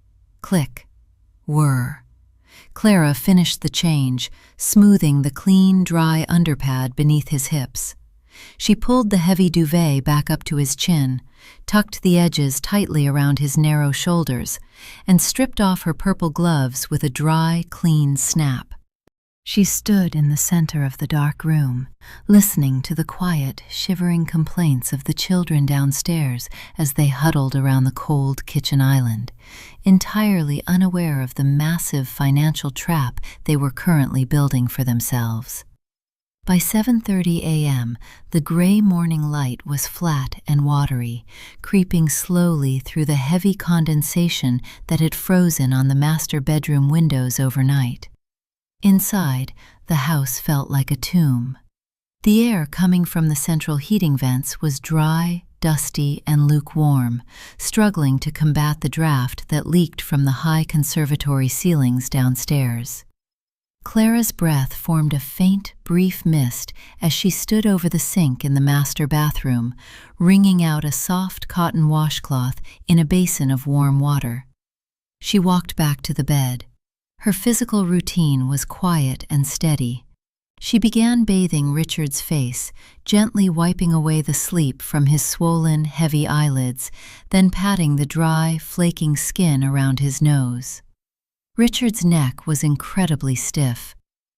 click, whir. Clara finished the change, smoothing the clean, dry underpad beneath his hips. She pulled the heavy duvet back up to his chin, tucked the edges tightly around his narrow shoulders, and stripped off her purple gloves with a dry, clean snap. She stood in the center of the dark room, listening to the quiet, shivering complaints of the children downstairs as they huddled around the cold kitchen island, entirely unaware of the massive financial trap they were currently building for themselves. By 7:30 a.m., the gray morning light was flat and watery, creeping slowly through the heavy condensation that had frozen on the master bedroom windows overnight. Inside, the house felt like a tomb. The air coming from the central heating vents was dry, dusty, and lukewarm, struggling to combat the draft that leaked from the high conservatory ceilings downstairs. Clara's breath formed a faint, brief mist as she stood over the sink in the master bathroom, wringing out a soft cotton washcloth in a basin of warm water. She walked back to the bed. Her physical routine was quiet and steady. She began bathing Richard's face, gently wiping away the sleep from his swollen, heavy eyelids, then patting the dry, flaking skin around his nose. Richard's neck was incredibly stiff.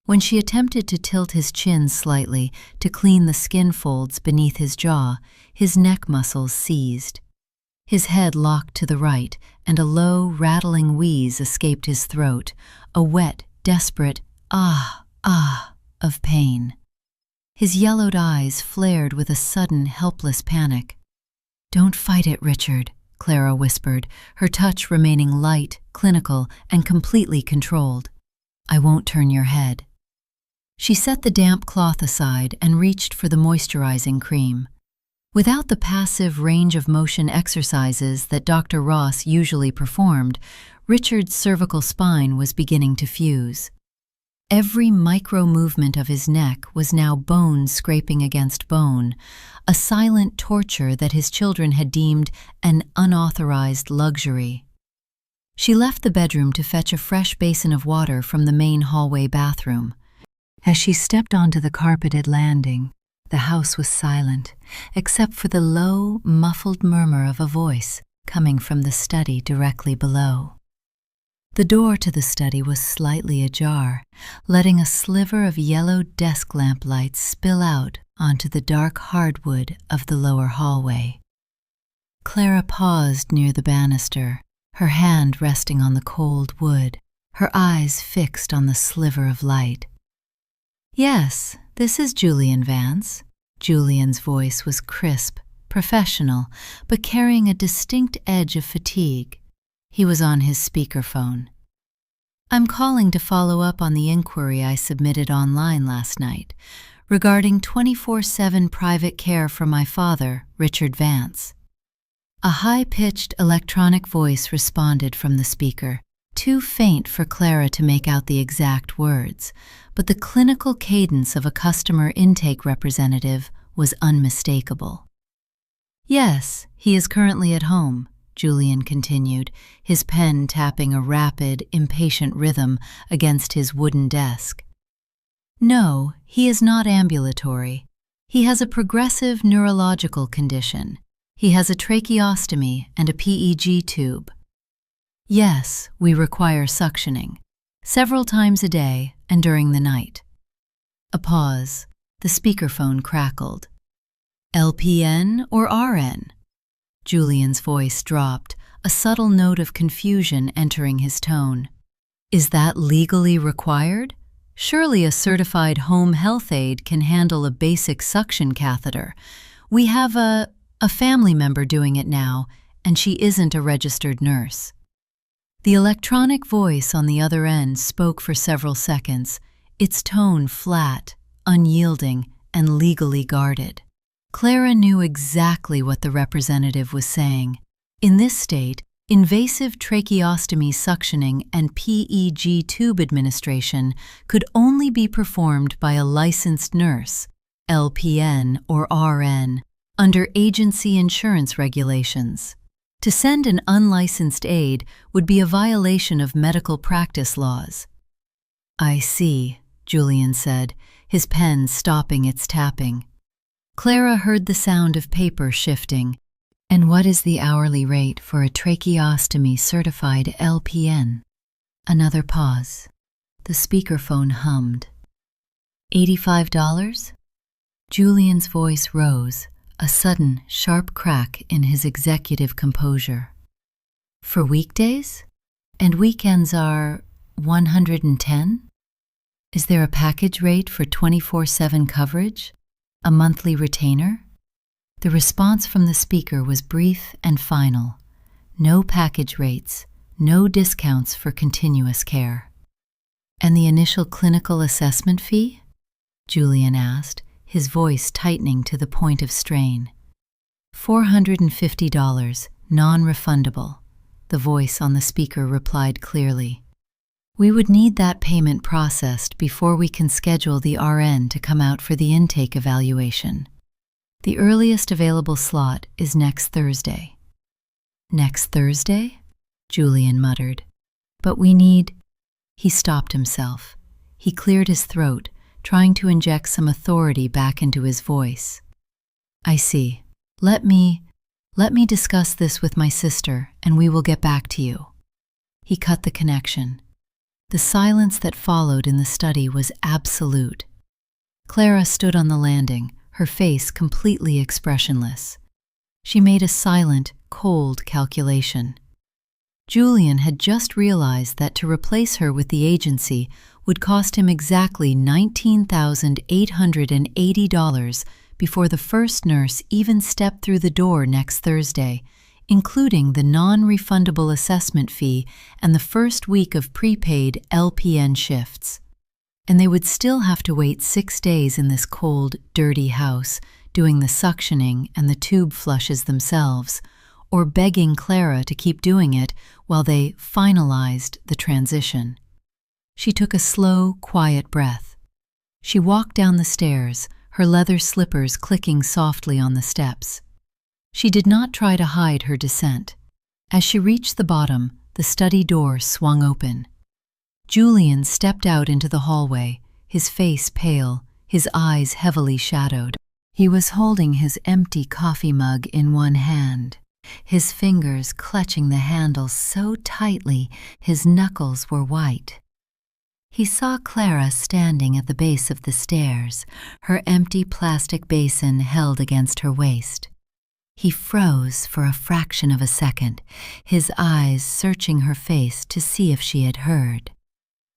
When she attempted to tilt his chin slightly to clean the skin folds beneath his jaw, his neck muscles seized. His head locked to the right, and a low, rattling wheeze escaped his throat, a wet, desperate "ah, ah" of pain. His yellowed eyes flared with a sudden, helpless panic. "Don't fight it, Richard," Clara whispered, her touch remaining light, clinical, and completely controlled. "I won't turn your head." She set the damp cloth aside and reached for the moisturizing cream. Without the passive range-of-motion exercises that Dr. Ross usually performed, Richard's cervical spine was beginning to fuse. Every micro-movement of his neck was now bone scraping against bone, a silent torture that his children had deemed an unauthorized luxury. She left the bedroom to fetch a fresh basin of water from the main hallway bathroom. As she stepped onto the carpeted landing, the house was silent, except for the low, muffled murmur of a voice coming from the study directly below. The door to the study was slightly ajar, letting a sliver of yellow desk lamp light spill out onto the dark hardwood of the lower hallway. Clara paused near the banister, her hand resting on the cold wood, her eyes fixed on the sliver of light. "Yes, this is Julian Vance." Julian's voice was crisp, professional, but carrying a distinct edge of fatigue. He was on his speakerphone. "I'm calling to follow up on the inquiry I submitted online last night regarding 24/7 private care for my father, Richard Vance." A high-pitched electronic voice responded from the speaker, too faint for Clara to make out the exact words, but the clinical cadence of a customer intake representative was unmistakable. "Yes, he is currently at home," Julian continued, his pen tapping a rapid, impatient rhythm against his wooden desk. "No, he is not ambulatory. He has a progressive neurological condition. He has a tracheostomy and a PEG tube. Yes, we require suctioning, several times a day and during the night." A pause. The speakerphone crackled. "LPN or RN?" Julian's voice dropped, a subtle note of confusion entering his tone. "Is that legally required? Surely a certified home health aide can handle a basic suction catheter. We have a family member doing it now, and she isn't a registered nurse." The electronic voice on the other end spoke for several seconds, its tone flat, unyielding, and legally guarded. Clara knew exactly what the representative was saying. In this state, invasive tracheostomy suctioning and PEG tube administration could only be performed by a licensed nurse, LPN or RN, under agency insurance regulations. To send an unlicensed aide would be a violation of medical practice laws. "I see," Julian said, his pen stopping its tapping. Clara heard the sound of paper shifting. "And what is the hourly rate for a tracheostomy-certified LPN?" Another pause. The speakerphone hummed. $85? Julian's voice rose, a sudden, sharp crack in his executive composure. "For weekdays? And weekends are 110? Is there a package rate for 24/7 coverage? A monthly retainer?" The response from the speaker was brief and final. No package rates, no discounts for continuous care. "And the initial clinical assessment fee?" Julian asked, his voice tightening to the point of strain. $450, non-refundable, the voice on the speaker replied clearly. We would need that payment processed before we can schedule the RN to come out for the intake evaluation. The earliest available slot is next Thursday. Next Thursday? Julian muttered. But we need… He stopped himself. He cleared his throat, trying to inject some authority back into his voice. I see. Let me discuss this with my sister, and we will get back to you. He cut the connection. The silence that followed in the study was absolute. Clara stood on the landing, her face completely expressionless. She made a silent, cold calculation. Julian had just realized that to replace her with the agency would cost him exactly $19,880 before the first nurse even stepped through the door next Thursday, including the non-refundable assessment fee and the first week of prepaid LPN shifts. And they would still have to wait 6 days in this cold, dirty house, doing the suctioning and the tube flushes themselves, or begging Clara to keep doing it while they finalized the transition. She took a slow, quiet breath. She walked down the stairs, her leather slippers clicking softly on the steps. She did not try to hide her descent. As she reached the bottom, the study door swung open. Julian stepped out into the hallway, his face pale, his eyes heavily shadowed. He was holding his empty coffee mug in one hand, his fingers clutching the handle so tightly his knuckles were white. He saw Clara standing at the base of the stairs, her empty plastic basin held against her waist. He froze for a fraction of a second, his eyes searching her face to see if she had heard.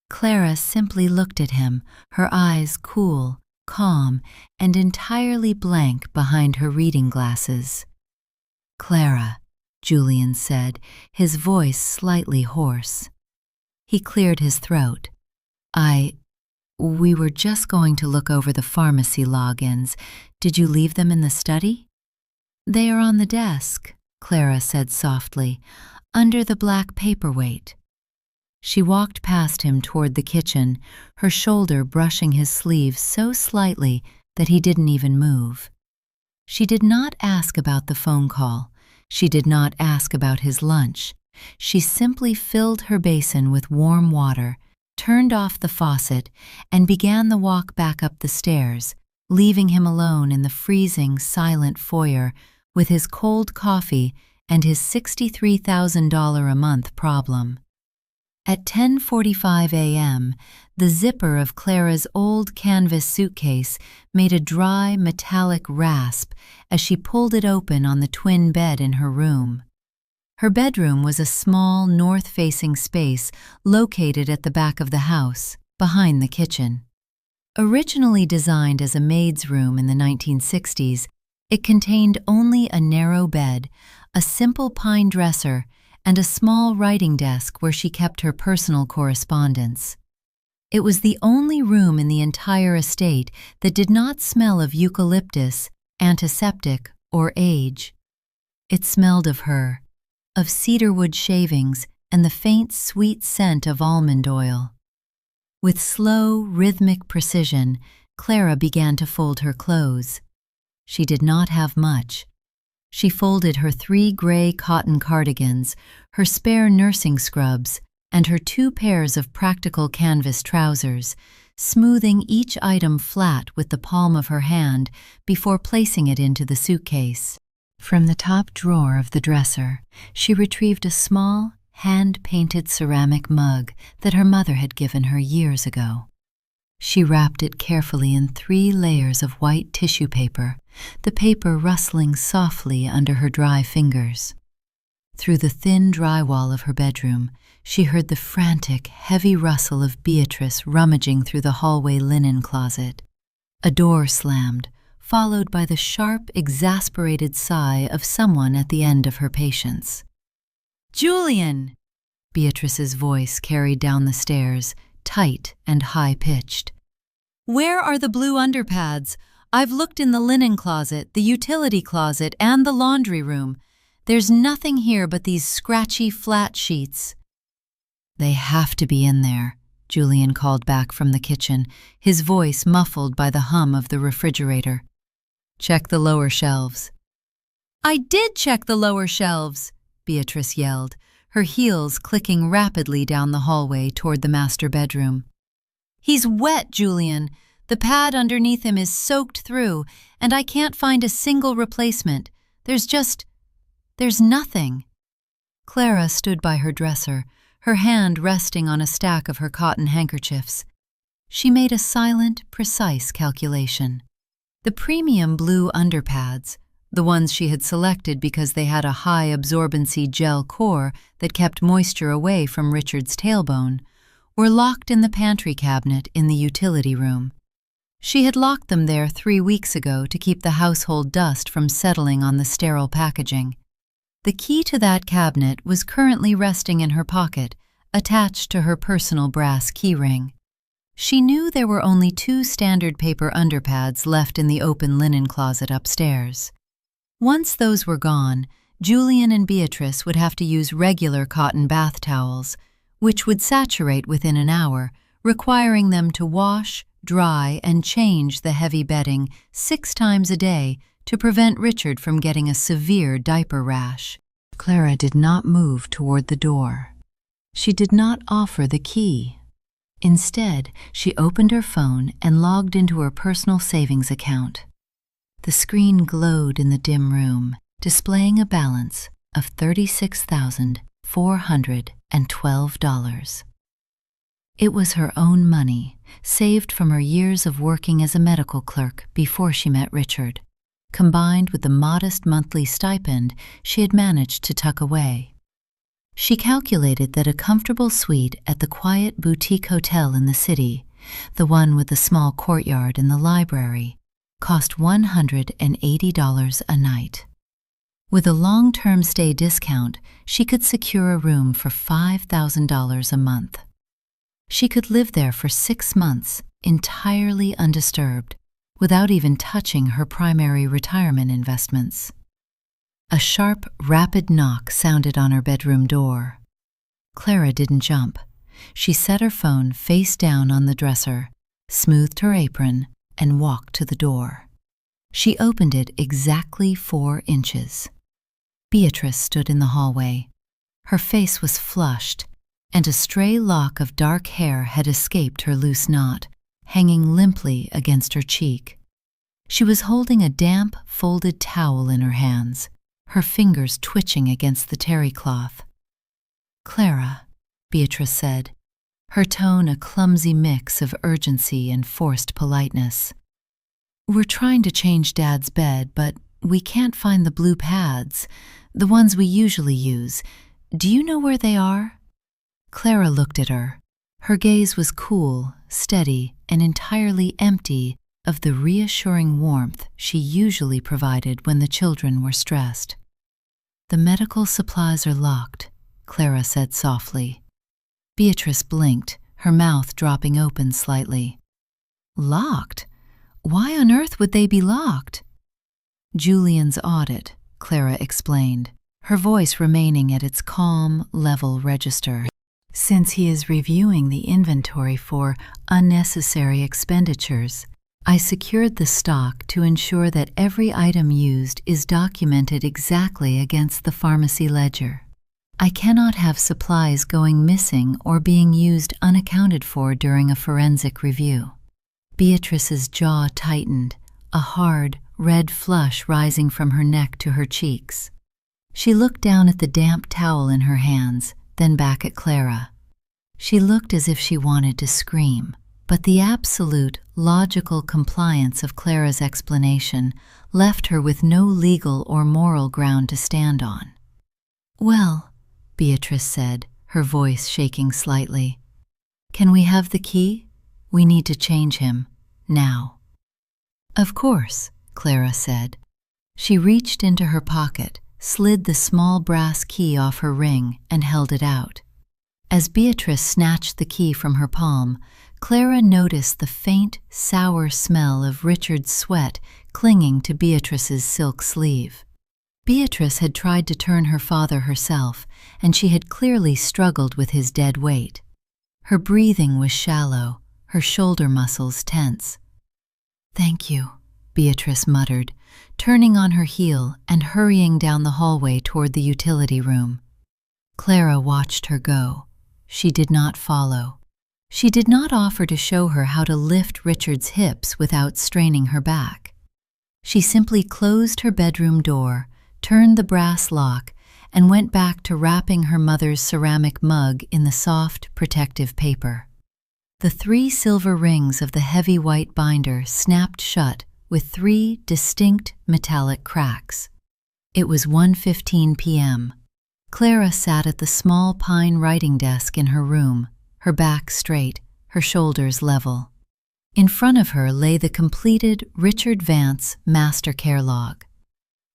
Clara simply looked at him, her eyes cool, calm, and entirely blank behind her reading glasses. "Clara," Julian said, his voice slightly hoarse. He cleared his throat. We were just going to look over the pharmacy logins. Did you leave them in the study?" "They are on the desk," Clara said softly, "under the black paperweight." She walked past him toward the kitchen, her shoulder brushing his sleeve so slightly that he didn't even move. She did not ask about the phone call. She did not ask about his lunch. She simply filled her basin with warm water, turned off the faucet, and began the walk back up the stairs, leaving him alone in the freezing, silent foyer with his cold coffee and his $63,000 a month problem. At 10:45 a.m., the zipper of Clara's old canvas suitcase made a dry, metallic rasp as she pulled it open on the twin bed in her room. Her bedroom was a small, north-facing space located at the back of the house, behind the kitchen. Originally designed as a maid's room in the 1960s, it contained only a narrow bed, a simple pine dresser, and a small writing desk where she kept her personal correspondence. It was the only room in the entire estate that did not smell of eucalyptus, antiseptic, or age. It smelled of her, of cedarwood shavings and the faint, sweet scent of almond oil. With slow, rhythmic precision, Clara began to fold her clothes. She did not have much. She folded her 3 gray cotton cardigans, her spare nursing scrubs, and her 2 pairs of practical canvas trousers, smoothing each item flat with the palm of her hand before placing it into the suitcase. From the top drawer of the dresser, she retrieved a small, hand-painted ceramic mug that her mother had given her years ago. She wrapped it carefully in 3 layers of white tissue paper, the paper rustling softly under her dry fingers. Through the thin drywall of her bedroom, she heard the frantic, heavy rustle of Beatrice rummaging through the hallway linen closet. A door slammed, followed by the sharp, exasperated sigh of someone at the end of her patience. "Julian!" Beatrice's voice carried down the stairs, tight and high-pitched. "Where are the blue underpads? I've looked in the linen closet, the utility closet, and the laundry room. There's nothing here but these scratchy flat sheets." "They have to be in there," Julian called back from the kitchen, his voice muffled by the hum of the refrigerator. "Check the lower shelves." "I did check the lower shelves," Beatrice yelled, her heels clicking rapidly down the hallway toward the master bedroom. "He's wet, Julian. The pad underneath him is soaked through, and I can't find a single replacement. There's nothing." Clara stood by her dresser, her hand resting on a stack of her cotton handkerchiefs. She made a silent, precise calculation. The premium blue underpads, the ones she had selected because they had a high absorbency gel core that kept moisture away from Richard's tailbone, were locked in the pantry cabinet in the utility room. She had locked them there 3 weeks ago to keep the household dust from settling on the sterile packaging. The key to that cabinet was currently resting in her pocket, attached to her personal brass keyring. She knew there were only 2 standard paper underpads left in the open linen closet upstairs. Once those were gone, Julian and Beatrice would have to use regular cotton bath towels, which would saturate within an hour, requiring them to wash, dry, and change the heavy bedding 6 times a day to prevent Richard from getting a severe diaper rash. Clara did not move toward the door. She did not offer the key. Instead, she opened her phone and logged into her personal savings account. The screen glowed in the dim room, displaying a balance of $36,412. It was her own money, saved from her years of working as a medical clerk before she met Richard, combined with the modest monthly stipend she had managed to tuck away. She calculated that a comfortable suite at the quiet boutique hotel in the city, the one with the small courtyard and the library, cost $180 a night. With a long-term stay discount, she could secure a room for $5,000 a month. She could live there for 6 months, entirely undisturbed, without even touching her primary retirement investments. A sharp, rapid knock sounded on her bedroom door. Clara didn't jump. She set her phone face down on the dresser, smoothed her apron, and walked to the door. She opened it exactly 4 inches. Beatrice stood in the hallway. Her face was flushed, and a stray lock of dark hair had escaped her loose knot, hanging limply against her cheek. She was holding a damp, folded towel in her hands, her fingers twitching against the terry cloth. "Clara," Beatrice said, her tone a clumsy mix of urgency and forced politeness. "We're trying to change Dad's bed, but we can't find the blue pads, the ones we usually use. Do you know where they are?" Clara looked at her. Her gaze was cool, steady, and entirely empty of the reassuring warmth she usually provided when the children were stressed. "The medical supplies are locked," Clara said softly. Beatrice blinked, her mouth dropping open slightly. "Locked? Why on earth would they be locked?" "Julian's audit," Clara explained, her voice remaining at its calm, level register. "Since he is reviewing the inventory for unnecessary expenditures, I secured the stock to ensure that every item used is documented exactly against the pharmacy ledger. I cannot have supplies going missing or being used unaccounted for during a forensic review." Beatrice's jaw tightened, a hard, red flush rising from her neck to her cheeks. She looked down at the damp towel in her hands, then back at Clara. She looked as if she wanted to scream, but the absolute, logical compliance of Clara's explanation left her with no legal or moral ground to stand on. "Well," Beatrice said, her voice shaking slightly, "can we have the key? We need to change him, now." "Of course," Clara said. She reached into her pocket, slid the small brass key off her ring, and held it out. As Beatrice snatched the key from her palm, Clara noticed the faint, sour smell of Richard's sweat clinging to Beatrice's silk sleeve. Beatrice had tried to turn her father herself, and she had clearly struggled with his dead weight. Her breathing was shallow, her shoulder muscles tense. "Thank you," Beatrice muttered, turning on her heel and hurrying down the hallway toward the utility room. Clara watched her go. She did not follow. She did not offer to show her how to lift Richard's hips without straining her back. She simply closed her bedroom door, turned the brass lock, and went back to wrapping her mother's ceramic mug in the soft, protective paper. The 3 silver rings of the heavy white binder snapped shut with 3 distinct metallic cracks. It was 1:15 p.m. Clara sat at the small pine writing desk in her room, her back straight, her shoulders level. In front of her lay the completed Richard Vance Master Care Log.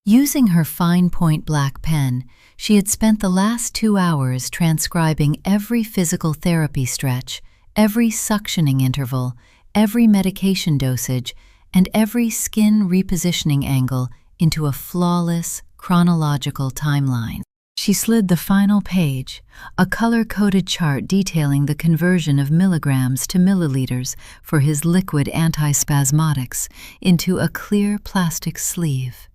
Using her fine point black pen, she had spent the last 2 hours transcribing every physical therapy stretch, every suctioning interval, every medication dosage, and every skin repositioning angle into a flawless, chronological timeline. She slid the final page, a color-coded chart detailing the conversion of milligrams to milliliters for his liquid antispasmodics, into a clear plastic sleeve.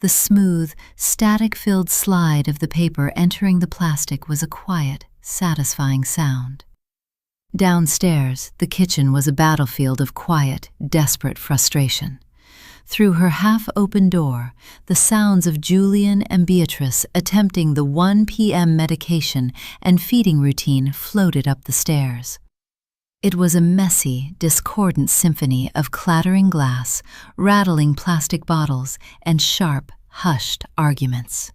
The smooth, static-filled slide of the paper entering the plastic was a quiet, satisfying sound. Downstairs, the kitchen was a battlefield of quiet, desperate frustration. Through her half-open door, the sounds of Julian and Beatrice attempting the 1 p.m. medication and feeding routine floated up the stairs. It was a messy, discordant symphony of clattering glass, rattling plastic bottles, and sharp, hushed arguments.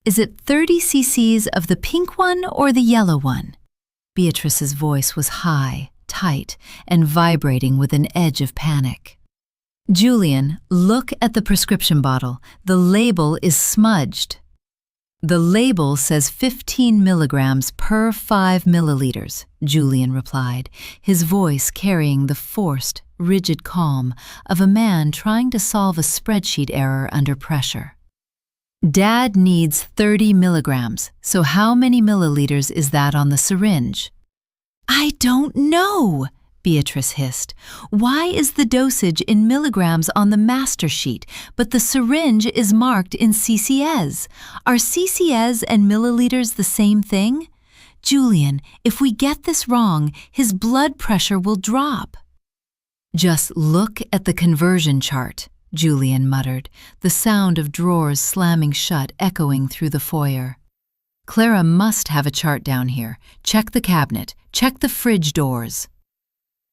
"Is it 30 cc's of the pink one or the yellow one?" Beatrice's voice was high, tight, and vibrating with an edge of panic. "Julian, look at the prescription bottle. The label is smudged." "The label says 15 milligrams per 5 milliliters, Julian replied, his voice carrying the forced, rigid calm of a man trying to solve a spreadsheet error under pressure. "Dad needs 30 milligrams, so how many milliliters is that on the syringe?" "I don't know," Beatrice hissed. "Why is the dosage in milligrams on the master sheet, but the syringe is marked in cc's? Are cc's and milliliters the same thing? Julian, if we get this wrong, his blood pressure will drop." "Just look at the conversion chart," Julian muttered, the sound of drawers slamming shut echoing through the foyer. "Clara must have a chart down here. Check the cabinet. Check the fridge doors."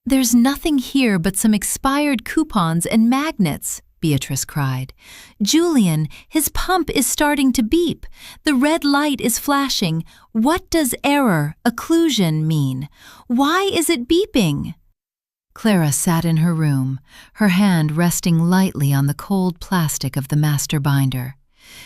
"There's nothing here but some expired coupons and magnets," Beatrice cried. "Julian, his pump is starting to beep. The red light is flashing. What does error, occlusion mean? Why is it beeping?" Clara sat in her room, her hand resting lightly on the cold plastic of the master binder.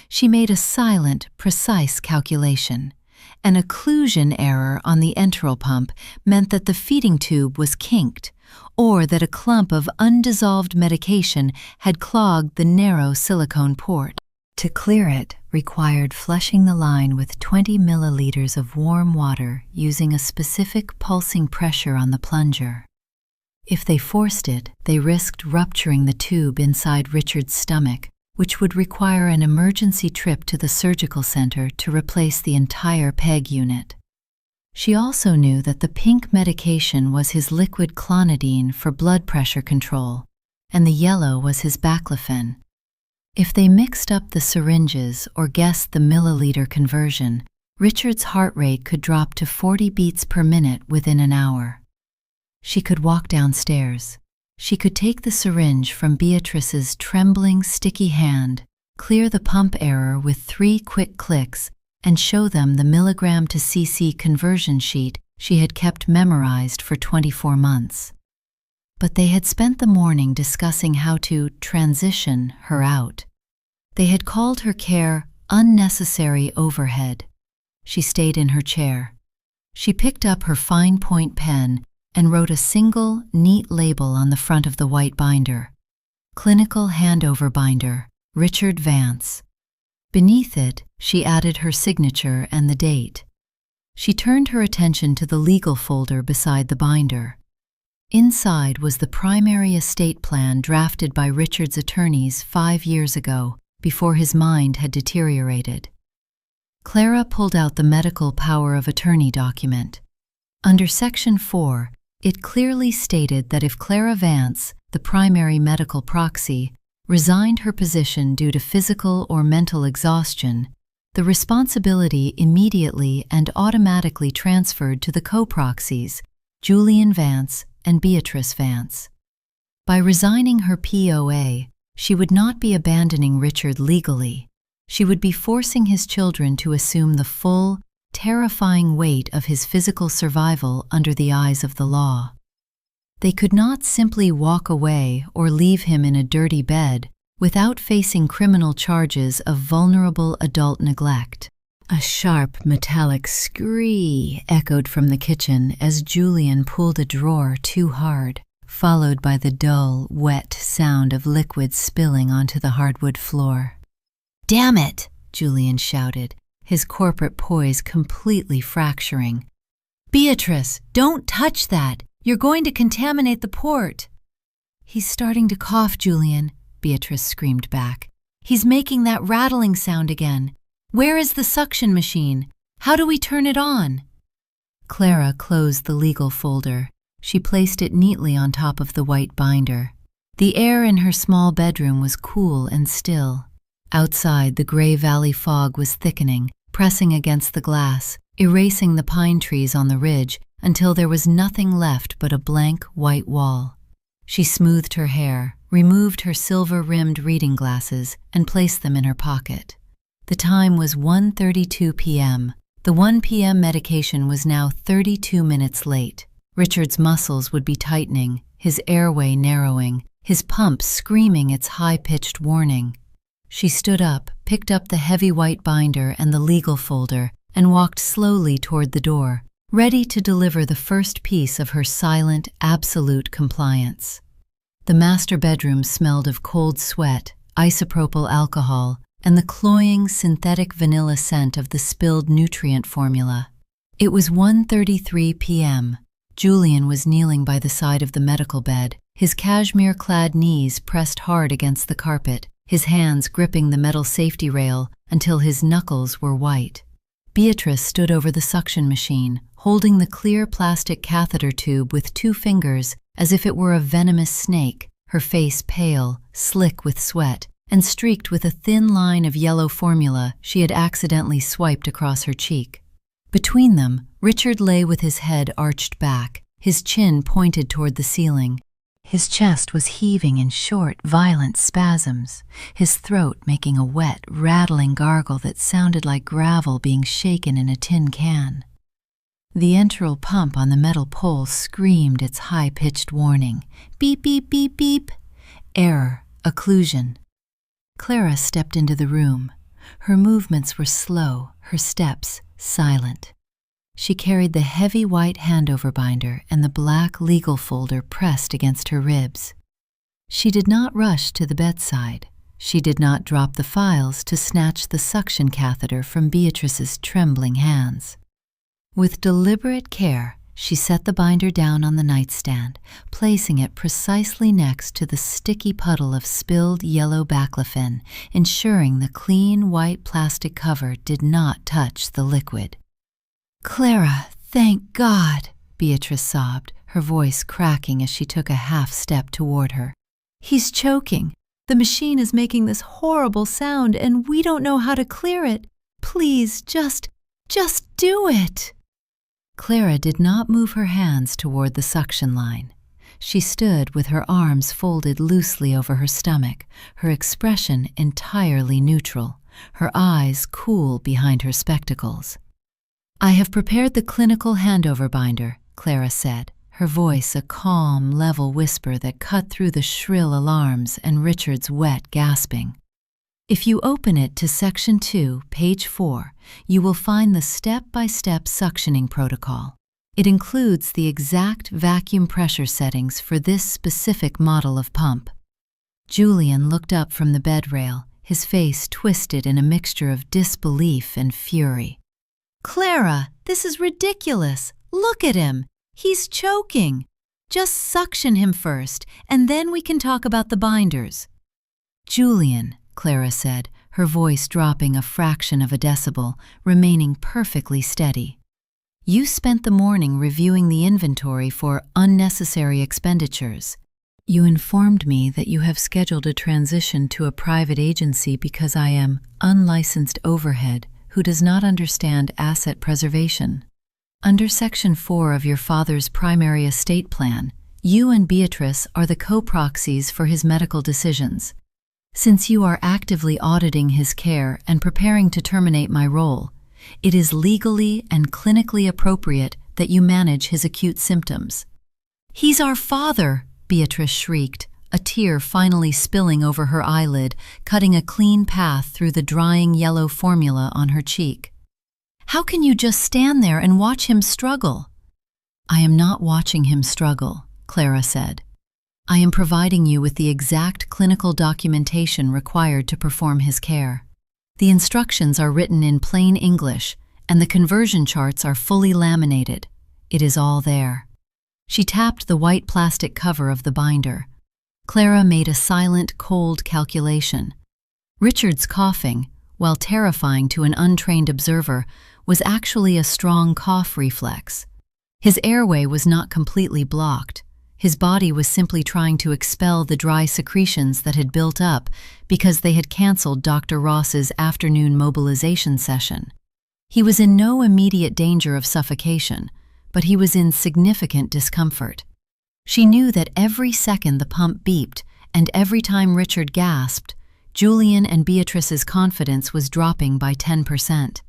She made a silent, precise calculation. An occlusion error on the enteral pump meant that the feeding tube was kinked, or that a clump of undissolved medication had clogged the narrow silicone port. To clear it required flushing the line with 20 milliliters of warm water using a specific pulsing pressure on the plunger. If they forced it, they risked rupturing the tube inside Richard's stomach, which would require an emergency trip to the surgical center to replace the entire PEG unit. She also knew that the pink medication was his liquid clonidine for blood pressure control, and the yellow was his baclofen. If they mixed up the syringes or guessed the milliliter conversion, Richard's heart rate could drop to 40 beats per minute within an hour. She could walk downstairs. She could take the syringe from Beatrice's trembling, sticky hand, clear the pump error with 3 quick clicks, and show them the milligram to cc conversion sheet she had kept memorized for 24 months. But they had spent the morning discussing how to transition her out. They had called her care unnecessary overhead. She stayed in her chair. She picked up her fine-point pen and wrote a single, neat label on the front of the white binder. Clinical Handover Binder, Richard Vance. Beneath it, she added her signature and the date. She turned her attention to the legal folder beside the binder. Inside was the primary estate plan drafted by Richard's attorneys 5 years ago, before his mind had deteriorated. Clara pulled out the medical power of attorney document. Under Section 4, it clearly stated that if Clara Vance, the primary medical proxy, resigned her position due to physical or mental exhaustion, the responsibility immediately and automatically transferred to the co-proxies, Julian Vance and Beatrice Vance. By resigning her POA, she would not be abandoning Richard legally. She would be forcing his children to assume the full, terrifying weight of his physical survival under the eyes of the law. They could not simply walk away or leave him in a dirty bed without facing criminal charges of vulnerable adult neglect. A sharp, metallic scree echoed from the kitchen as Julian pulled a drawer too hard, followed by the dull, wet sound of liquid spilling onto the hardwood floor. "Damn it!" Julian shouted, his corporate poise completely fracturing. "Beatrice, don't touch that! You're going to contaminate the port!" "He's starting to cough, Julian," Beatrice screamed back. "He's making that rattling sound again. Where is the suction machine? How do we turn it on?" Clara closed the legal folder. She placed it neatly on top of the white binder. The air in her small bedroom was cool and still. Outside, the gray valley fog was thickening, pressing against the glass, erasing the pine trees on the ridge until there was nothing left but a blank white wall. She smoothed her hair, removed her silver-rimmed reading glasses, and placed them in her pocket. The time was 1:32 p.m. The 1 p.m. medication was now 32 minutes late. Richard's muscles would be tightening, his airway narrowing, his pump screaming its high-pitched warning. She stood up, picked up the heavy white binder and the legal folder, and walked slowly toward the door, ready to deliver the first piece of her silent, absolute compliance. The master bedroom smelled of cold sweat, isopropyl alcohol, and the cloying synthetic vanilla scent of the spilled nutrient formula. It was 1:33 p.m. Julian was kneeling by the side of the medical bed, his cashmere-clad knees pressed hard against the carpet, his hands gripping the metal safety rail until his knuckles were white. Beatrice stood over the suction machine, holding the clear plastic catheter tube with 2 fingers as if it were a venomous snake, her face pale, slick with sweat, and streaked with a thin line of yellow formula she had accidentally swiped across her cheek. Between them, Richard lay with his head arched back, his chin pointed toward the ceiling. His chest was heaving in short, violent spasms, his throat making a wet, rattling gargle that sounded like gravel being shaken in a tin can. The enteral pump on the metal pole screamed its high-pitched warning. Beep, beep, beep, beep. Error, occlusion. Clara stepped into the room. Her movements were slow, her steps silent. She carried the heavy white handover binder and the black legal folder pressed against her ribs. She did not rush to the bedside. She did not drop the files to snatch the suction catheter from Beatrice's trembling hands. With deliberate care, she set the binder down on the nightstand, placing it precisely next to the sticky puddle of spilled yellow baclofen, ensuring the clean white plastic cover did not touch the liquid. "Clara, thank God," Beatrice sobbed, her voice cracking as she took a half-step toward her. "He's choking. The machine is making this horrible sound and we don't know how to clear it. Please, just do it." Clara did not move her hands toward the suction line. She stood with her arms folded loosely over her stomach, her expression entirely neutral, her eyes cool behind her spectacles. "I have prepared the clinical handover binder," Clara said, her voice a calm, level whisper that cut through the shrill alarms and Richard's wet gasping. If you open it to Section 2, page 4, you will find the step-by-step suctioning protocol. It includes the exact vacuum pressure settings for this specific model of pump. Julian looked up from the bed rail, his face twisted in a mixture of disbelief and fury. "Clara, this is ridiculous! Look at him! He's choking! Just suction him first, and then we can talk about the binders." "Julian," Clara said, her voice dropping a fraction of a decibel, remaining perfectly steady. "You spent the morning reviewing the inventory for unnecessary expenditures. You informed me that you have scheduled a transition to a private agency because I am unlicensed overhead who does not understand asset preservation. Under Section 4 of your father's primary estate plan, you and Beatrice are the co-proxies for his medical decisions. Since you are actively auditing his care and preparing to terminate my role, it is legally and clinically appropriate that you manage his acute symptoms." "He's our father!" Beatrice shrieked, a tear finally spilling over her eyelid, cutting a clean path through the drying yellow formula on her cheek. "How can you just stand there and watch him struggle?" "I am not watching him struggle," Clara said. "I am providing you with the exact clinical documentation required to perform his care. The instructions are written in plain English, and the conversion charts are fully laminated. It is all there." She tapped the white plastic cover of the binder. Clara made a silent, cold calculation. Richard's coughing, while terrifying to an untrained observer, was actually a strong cough reflex. His airway was not completely blocked. His body was simply trying to expel the dry secretions that had built up because they had canceled Dr. Ross's afternoon mobilization session. He was in no immediate danger of suffocation, but he was in significant discomfort. She knew that every second the pump beeped and every time Richard gasped, Julian and Beatrice's confidence was dropping by 10%.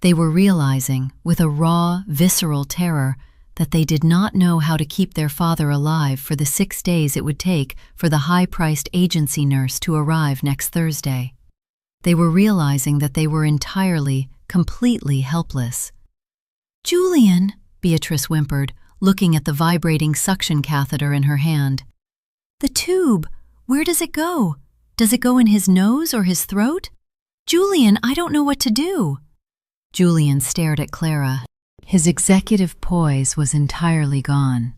They were realizing, with a raw, visceral terror, that they did not know how to keep their father alive for the 6 days it would take for the high-priced agency nurse to arrive next Thursday. They were realizing that they were entirely, completely helpless. "Julian," Beatrice whimpered, looking at the vibrating suction catheter in her hand. "The tube, where does it go? Does it go in his nose or his throat? Julian, I don't know what to do." Julian stared at Clara. His executive poise was entirely gone,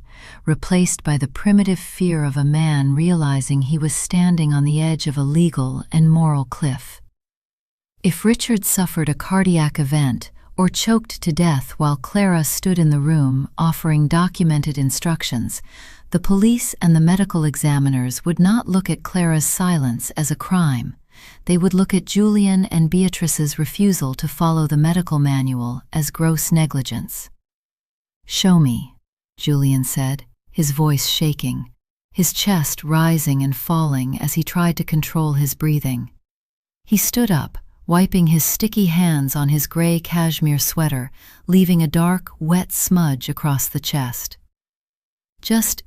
replaced by the primitive fear of a man realizing he was standing on the edge of a legal and moral cliff. If Richard suffered a cardiac event or choked to death while Clara stood in the room offering documented instructions, the police and the medical examiners would not look at Clara's silence as a crime. They would look at Julian and Beatrice's refusal to follow the medical manual as gross negligence. "Show me," Julian said, his voice shaking, his chest rising and falling as he tried to control his breathing. He stood up, wiping his sticky hands on his gray cashmere sweater, leaving a dark, wet smudge across the chest. "Just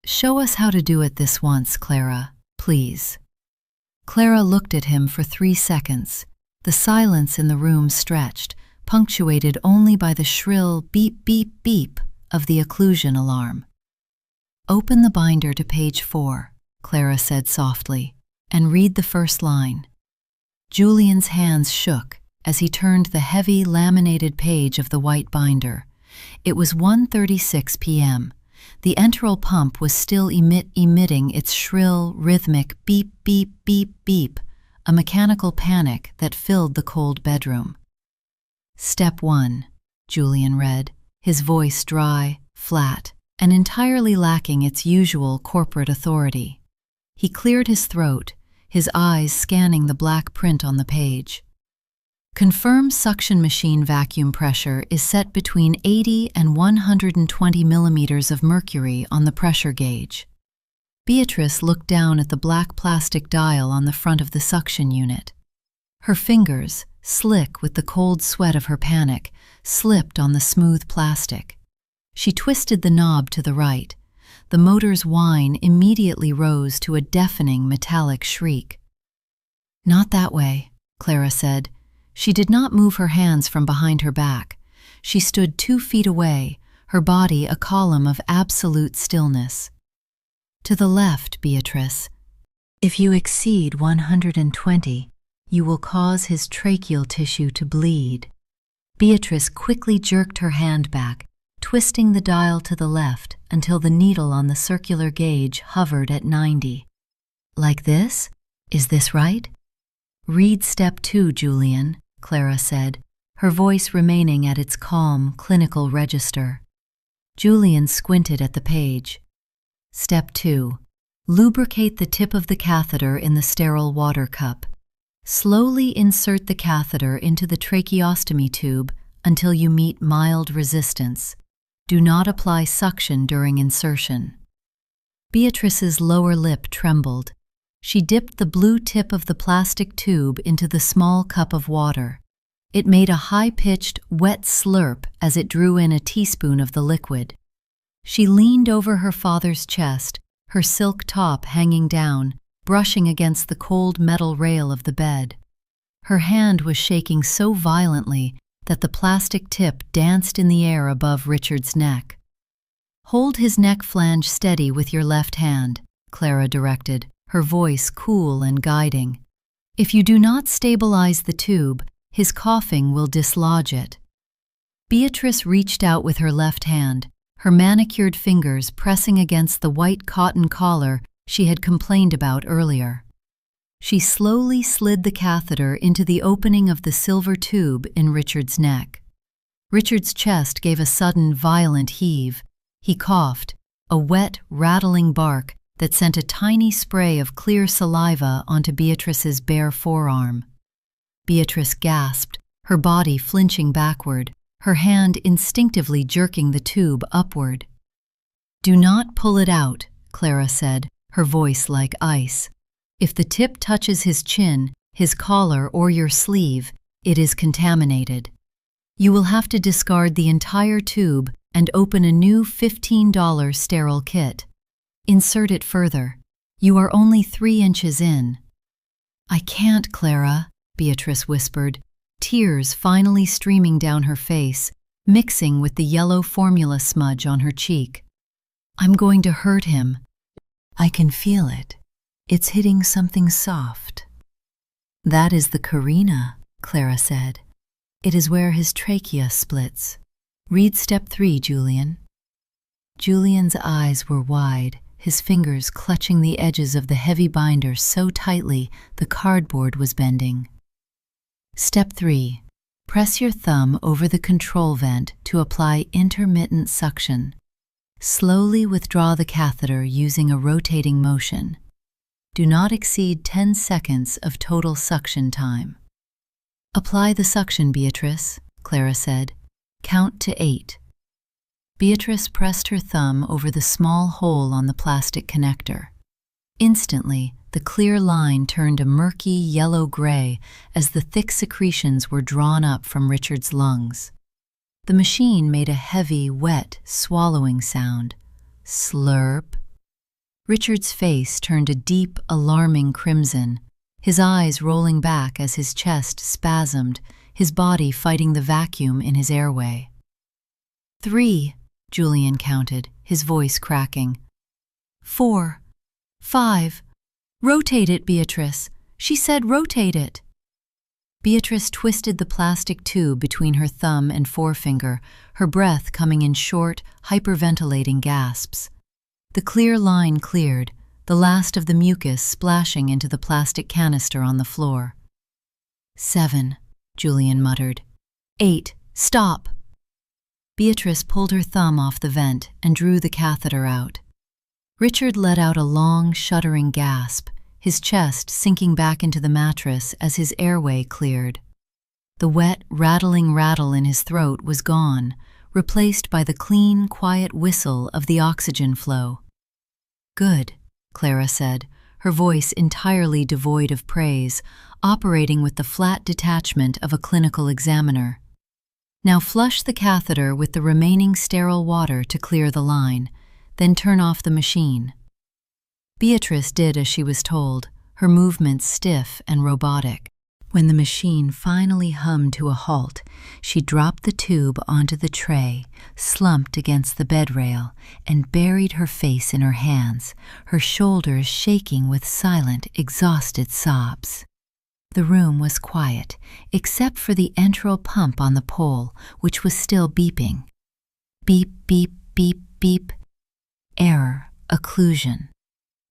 show us how to do it this once, Clara, please." Clara looked at him for 3 seconds. The silence in the room stretched, punctuated only by the shrill beep, beep, beep of the occlusion alarm. "Open the binder to page 4, Clara said softly, "and read the first line." Julian's hands shook as he turned the heavy, laminated page of the white binder. It was 1:36 p.m. The enteral pump was still emitting its shrill, rhythmic beep, beep, beep, beep, a mechanical panic that filled the cold bedroom. "Step 1, Julian read, his voice dry, flat, and entirely lacking its usual corporate authority. He cleared his throat, his eyes scanning the black print on the page. Confirm suction machine vacuum pressure is set between 80 and 120 millimeters of mercury on the pressure gauge. Beatrice looked down at the black plastic dial on the front of the suction unit. Her fingers, slick with the cold sweat of her panic, slipped on the smooth plastic. She twisted the knob to the right. The motor's whine immediately rose to a deafening metallic shriek. Not that way, Clara said. She did not move her hands from behind her back. She stood 2 feet away, her body a column of absolute stillness. To the left, Beatrice. If you exceed 120, you will cause his tracheal tissue to bleed. Beatrice quickly jerked her hand back, twisting the dial to the left until the needle on the circular gauge hovered at 90. Like this? Is this right? Read step 2, Julian, Clara said, her voice remaining at its calm, clinical register. Julian squinted at the page. Step 2. Lubricate the tip of the catheter in the sterile water cup. Slowly insert the catheter into the tracheostomy tube until you meet mild resistance. Do not apply suction during insertion. Beatrice's lower lip trembled. She dipped the blue tip of the plastic tube into the small cup of water. It made a high-pitched, wet slurp as it drew in a teaspoon of the liquid. She leaned over her father's chest, her silk top hanging down, brushing against the cold metal rail of the bed. Her hand was shaking so violently that the plastic tip danced in the air above Richard's neck. Hold his neck flange steady with your left hand, Clara directed, her voice cool and guiding. If you do not stabilize the tube, his coughing will dislodge it. Beatrice reached out with her left hand, her manicured fingers pressing against the white cotton collar she had complained about earlier. She slowly slid the catheter into the opening of the silver tube in Richard's neck. Richard's chest gave a sudden, violent heave. He coughed, a wet, rattling bark that sent a tiny spray of clear saliva onto Beatrice's bare forearm. Beatrice gasped, her body flinching backward, her hand instinctively jerking the tube upward. Do not pull it out, Clara said, her voice like ice. If the tip touches his chin, his collar, or your sleeve, it is contaminated. You will have to discard the entire tube and open a new $15 sterile kit. Insert it further. You are only 3 inches in. I can't, Clara, Beatrice whispered, tears finally streaming down her face, mixing with the yellow formula smudge on her cheek. I'm going to hurt him. I can feel it. It's hitting something soft. That is the carina, Clara said. It is where his trachea splits. Read step 3, Julian. Julian's eyes were wide, his fingers clutching the edges of the heavy binder so tightly the cardboard was bending. Step 3. Press your thumb over the control vent to apply intermittent suction. Slowly withdraw the catheter using a rotating motion. Do not exceed 10 seconds of total suction time. Apply the suction, Beatrice, Clara said. Count to 8. Beatrice pressed her thumb over the small hole on the plastic connector. Instantly, the clear line turned a murky yellow-gray as the thick secretions were drawn up from Richard's lungs. The machine made a heavy, wet, swallowing sound. Slurp. Richard's face turned a deep, alarming crimson, his eyes rolling back as his chest spasmed, his body fighting the vacuum in his airway. 3, Julian counted, his voice cracking. 4, 5. Rotate it, Beatrice. She said rotate it. Beatrice twisted the plastic tube between her thumb and forefinger, her breath coming in short, hyperventilating gasps. The clear line cleared, the last of the mucus splashing into the plastic canister on the floor. 7, Julian muttered. 8, stop! Beatrice pulled her thumb off the vent and drew the catheter out. Richard let out a long, shuddering gasp, his chest sinking back into the mattress as his airway cleared. The wet, rattling rattle in his throat was gone, replaced by the clean, quiet whistle of the oxygen flow. Good, Clara said, her voice entirely devoid of praise, operating with the flat detachment of a clinical examiner. Now flush the catheter with the remaining sterile water to clear the line, then turn off the machine. Beatrice did as she was told, her movements stiff and robotic. When the machine finally hummed to a halt, she dropped the tube onto the tray, slumped against the bed rail, and buried her face in her hands, her shoulders shaking with silent, exhausted sobs. The room was quiet, except for the enteral pump on the pole, which was still beeping. Beep, beep, beep, beep. Error, occlusion.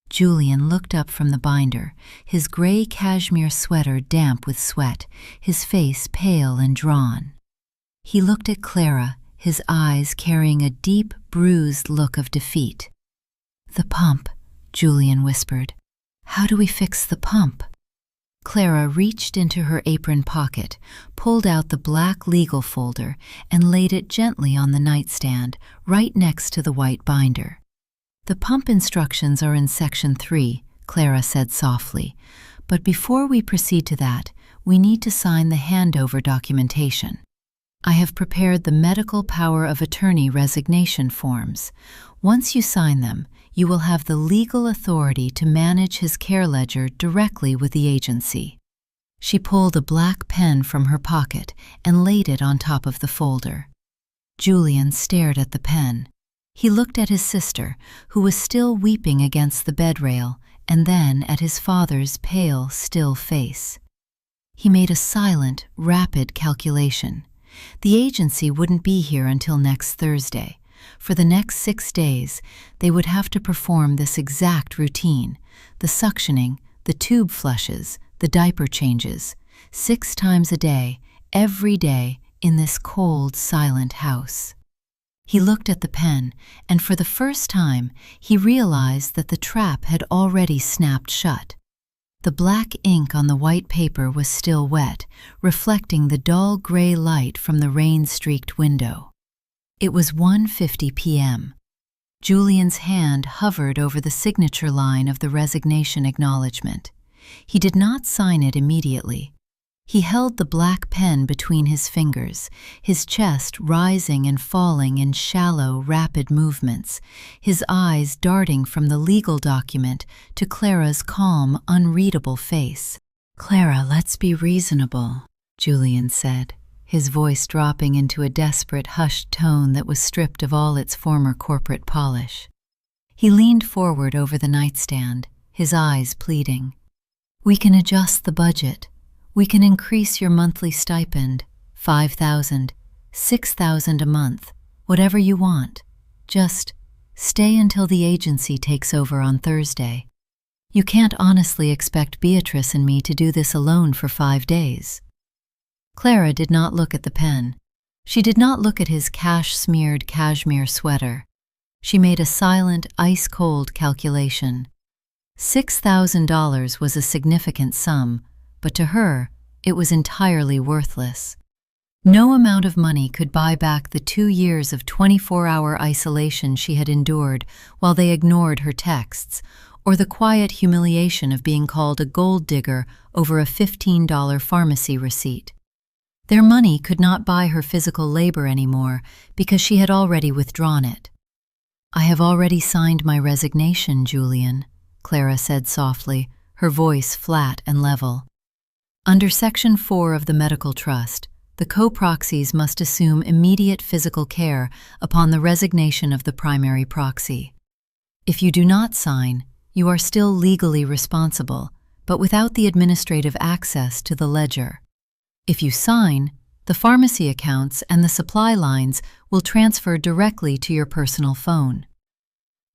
Julian looked up from the binder, his gray cashmere sweater damp with sweat, his face pale and drawn. He looked at Clara, his eyes carrying a deep, bruised look of defeat. "The pump," Julian whispered. "How do we fix the pump?" Clara reached into her apron pocket, pulled out the black legal folder, and laid it gently on the nightstand, right next to the white binder. "The pump instructions are in Section 3, Clara said softly, "but before we proceed to that, we need to sign the handover documentation. I have prepared the medical power of attorney resignation forms. Once you sign them, you will have the legal authority to manage his care ledger directly with the agency." She pulled a black pen from her pocket and laid it on top of the folder. Julian stared at the pen. He looked at his sister, who was still weeping against the bed rail, and then at his father's pale, still face. He made a silent, rapid calculation. The agency wouldn't be here until next Thursday. For the next 6 days, they would have to perform this exact routine: the suctioning, the tube flushes, the diaper changes, 6 times a day, every day, in this cold, silent house. He looked at the pen, and for the first time, he realized that the trap had already snapped shut. The black ink on the white paper was still wet, reflecting the dull gray light from the rain-streaked window. It was 1:50 p.m. Julian's hand hovered over the signature line of the resignation acknowledgement. He did not sign it immediately. He held the black pen between his fingers, his chest rising and falling in shallow, rapid movements, his eyes darting from the legal document to Clara's calm, unreadable face. "Clara, let's be reasonable," Julian said, his voice dropping into a desperate, hushed tone that was stripped of all its former corporate polish. He leaned forward over the nightstand, his eyes pleading. "We can adjust the budget. We can increase your monthly stipend, $5,000, $6,000 a month, whatever you want. Just stay until the agency takes over on Thursday. You can't honestly expect Beatrice and me to do this alone for 5 days." Clara did not look at the pen. She did not look at his cash-smeared cashmere sweater. She made a silent, ice-cold calculation. $6,000 was a significant sum, but to her, it was entirely worthless. No amount of money could buy back the 2 years of 24-hour isolation she had endured while they ignored her texts, or the quiet humiliation of being called a gold digger over a $15 pharmacy receipt. Their money could not buy her physical labor anymore because she had already withdrawn it. "I have already signed my resignation, Julian," Clara said softly, her voice flat and level. Under Section 4 of the Medical Trust, the co-proxies must assume immediate physical care upon the resignation of the primary proxy. If you do not sign, you are still legally responsible, but without the administrative access to the ledger. If you sign, the pharmacy accounts and the supply lines will transfer directly to your personal phone.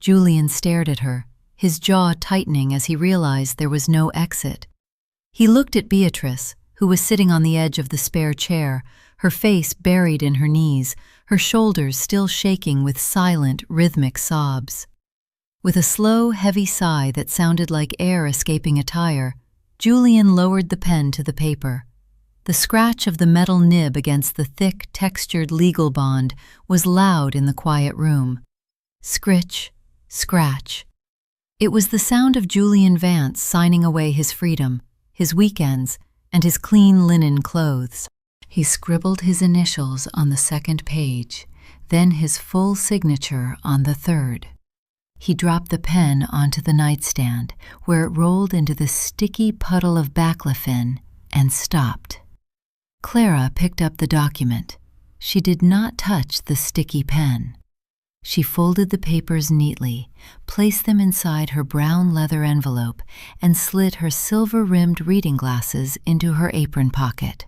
Julian stared at her, his jaw tightening as he realized there was no exit. He looked at Beatrice, who was sitting on the edge of the spare chair, her face buried in her knees, her shoulders still shaking with silent, rhythmic sobs. With a slow, heavy sigh that sounded like air escaping a tire, Julian lowered the pen to the paper. The scratch of the metal nib against the thick, textured legal bond was loud in the quiet room. Scritch, scratch. It was the sound of Julian Vance signing away his freedom, his weekends, and his clean linen clothes. He scribbled his initials on the second page, then his full signature on the third. He dropped the pen onto the nightstand, where it rolled into the sticky puddle of baclofen and stopped. Clara picked up the document. She did not touch the sticky pen. She folded the papers neatly, placed them inside her brown leather envelope, and slid her silver-rimmed reading glasses into her apron pocket.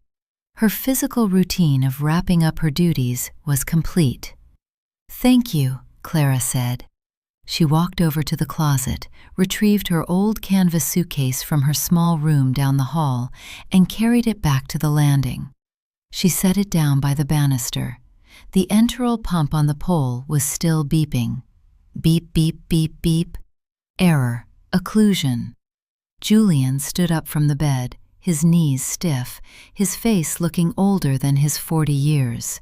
Her physical routine of wrapping up her duties was complete. "Thank you," Clara said. She walked over to the closet, retrieved her old canvas suitcase from her small room down the hall, and carried it back to the landing. She set it down by the banister. The enteral pump on the pole was still beeping. Beep, beep, beep, beep. Error. Occlusion. Julian stood up from the bed, his knees stiff, his face looking older than his 40 years.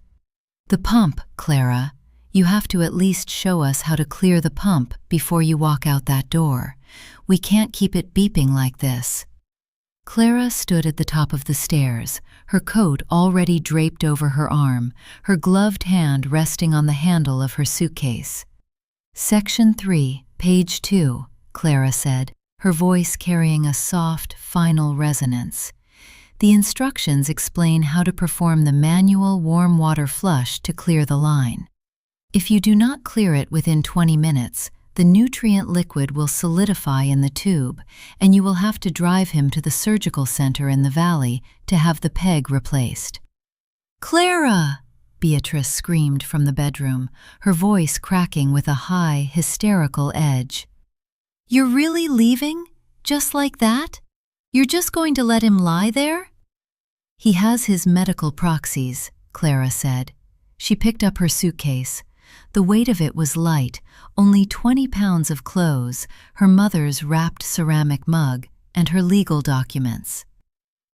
"The pump, Clara. You have to at least show us how to clear the pump before you walk out that door. We can't keep it beeping like this." Clara stood at the top of the stairs, her coat already draped over her arm, her gloved hand resting on the handle of her suitcase. "Section 3, page 2, Clara said, her voice carrying a soft, final resonance. "The instructions explain how to perform the manual warm water flush to clear the line. If you do not clear it within 20 minutes, the nutrient liquid will solidify in the tube, and you will have to drive him to the surgical center in the valley to have the peg replaced." "Clara!" Beatrice screamed from the bedroom, her voice cracking with a high, hysterical edge. "You're really leaving? Just like that? You're just going to let him lie there?" "He has his medical proxies," Clara said. She picked up her suitcase. The weight of it was light, only 20 pounds of clothes, her mother's wrapped ceramic mug, and her legal documents.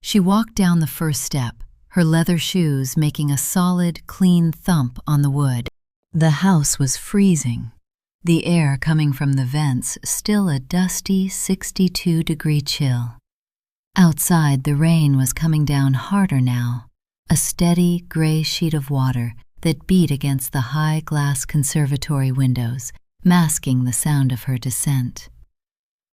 She walked down the first step, her leather shoes making a solid, clean thump on the wood. The house was freezing, the air coming from the vents still a dusty 62-degree chill. Outside, the rain was coming down harder now, a steady, gray sheet of water that beat against the high glass conservatory windows, masking the sound of her descent.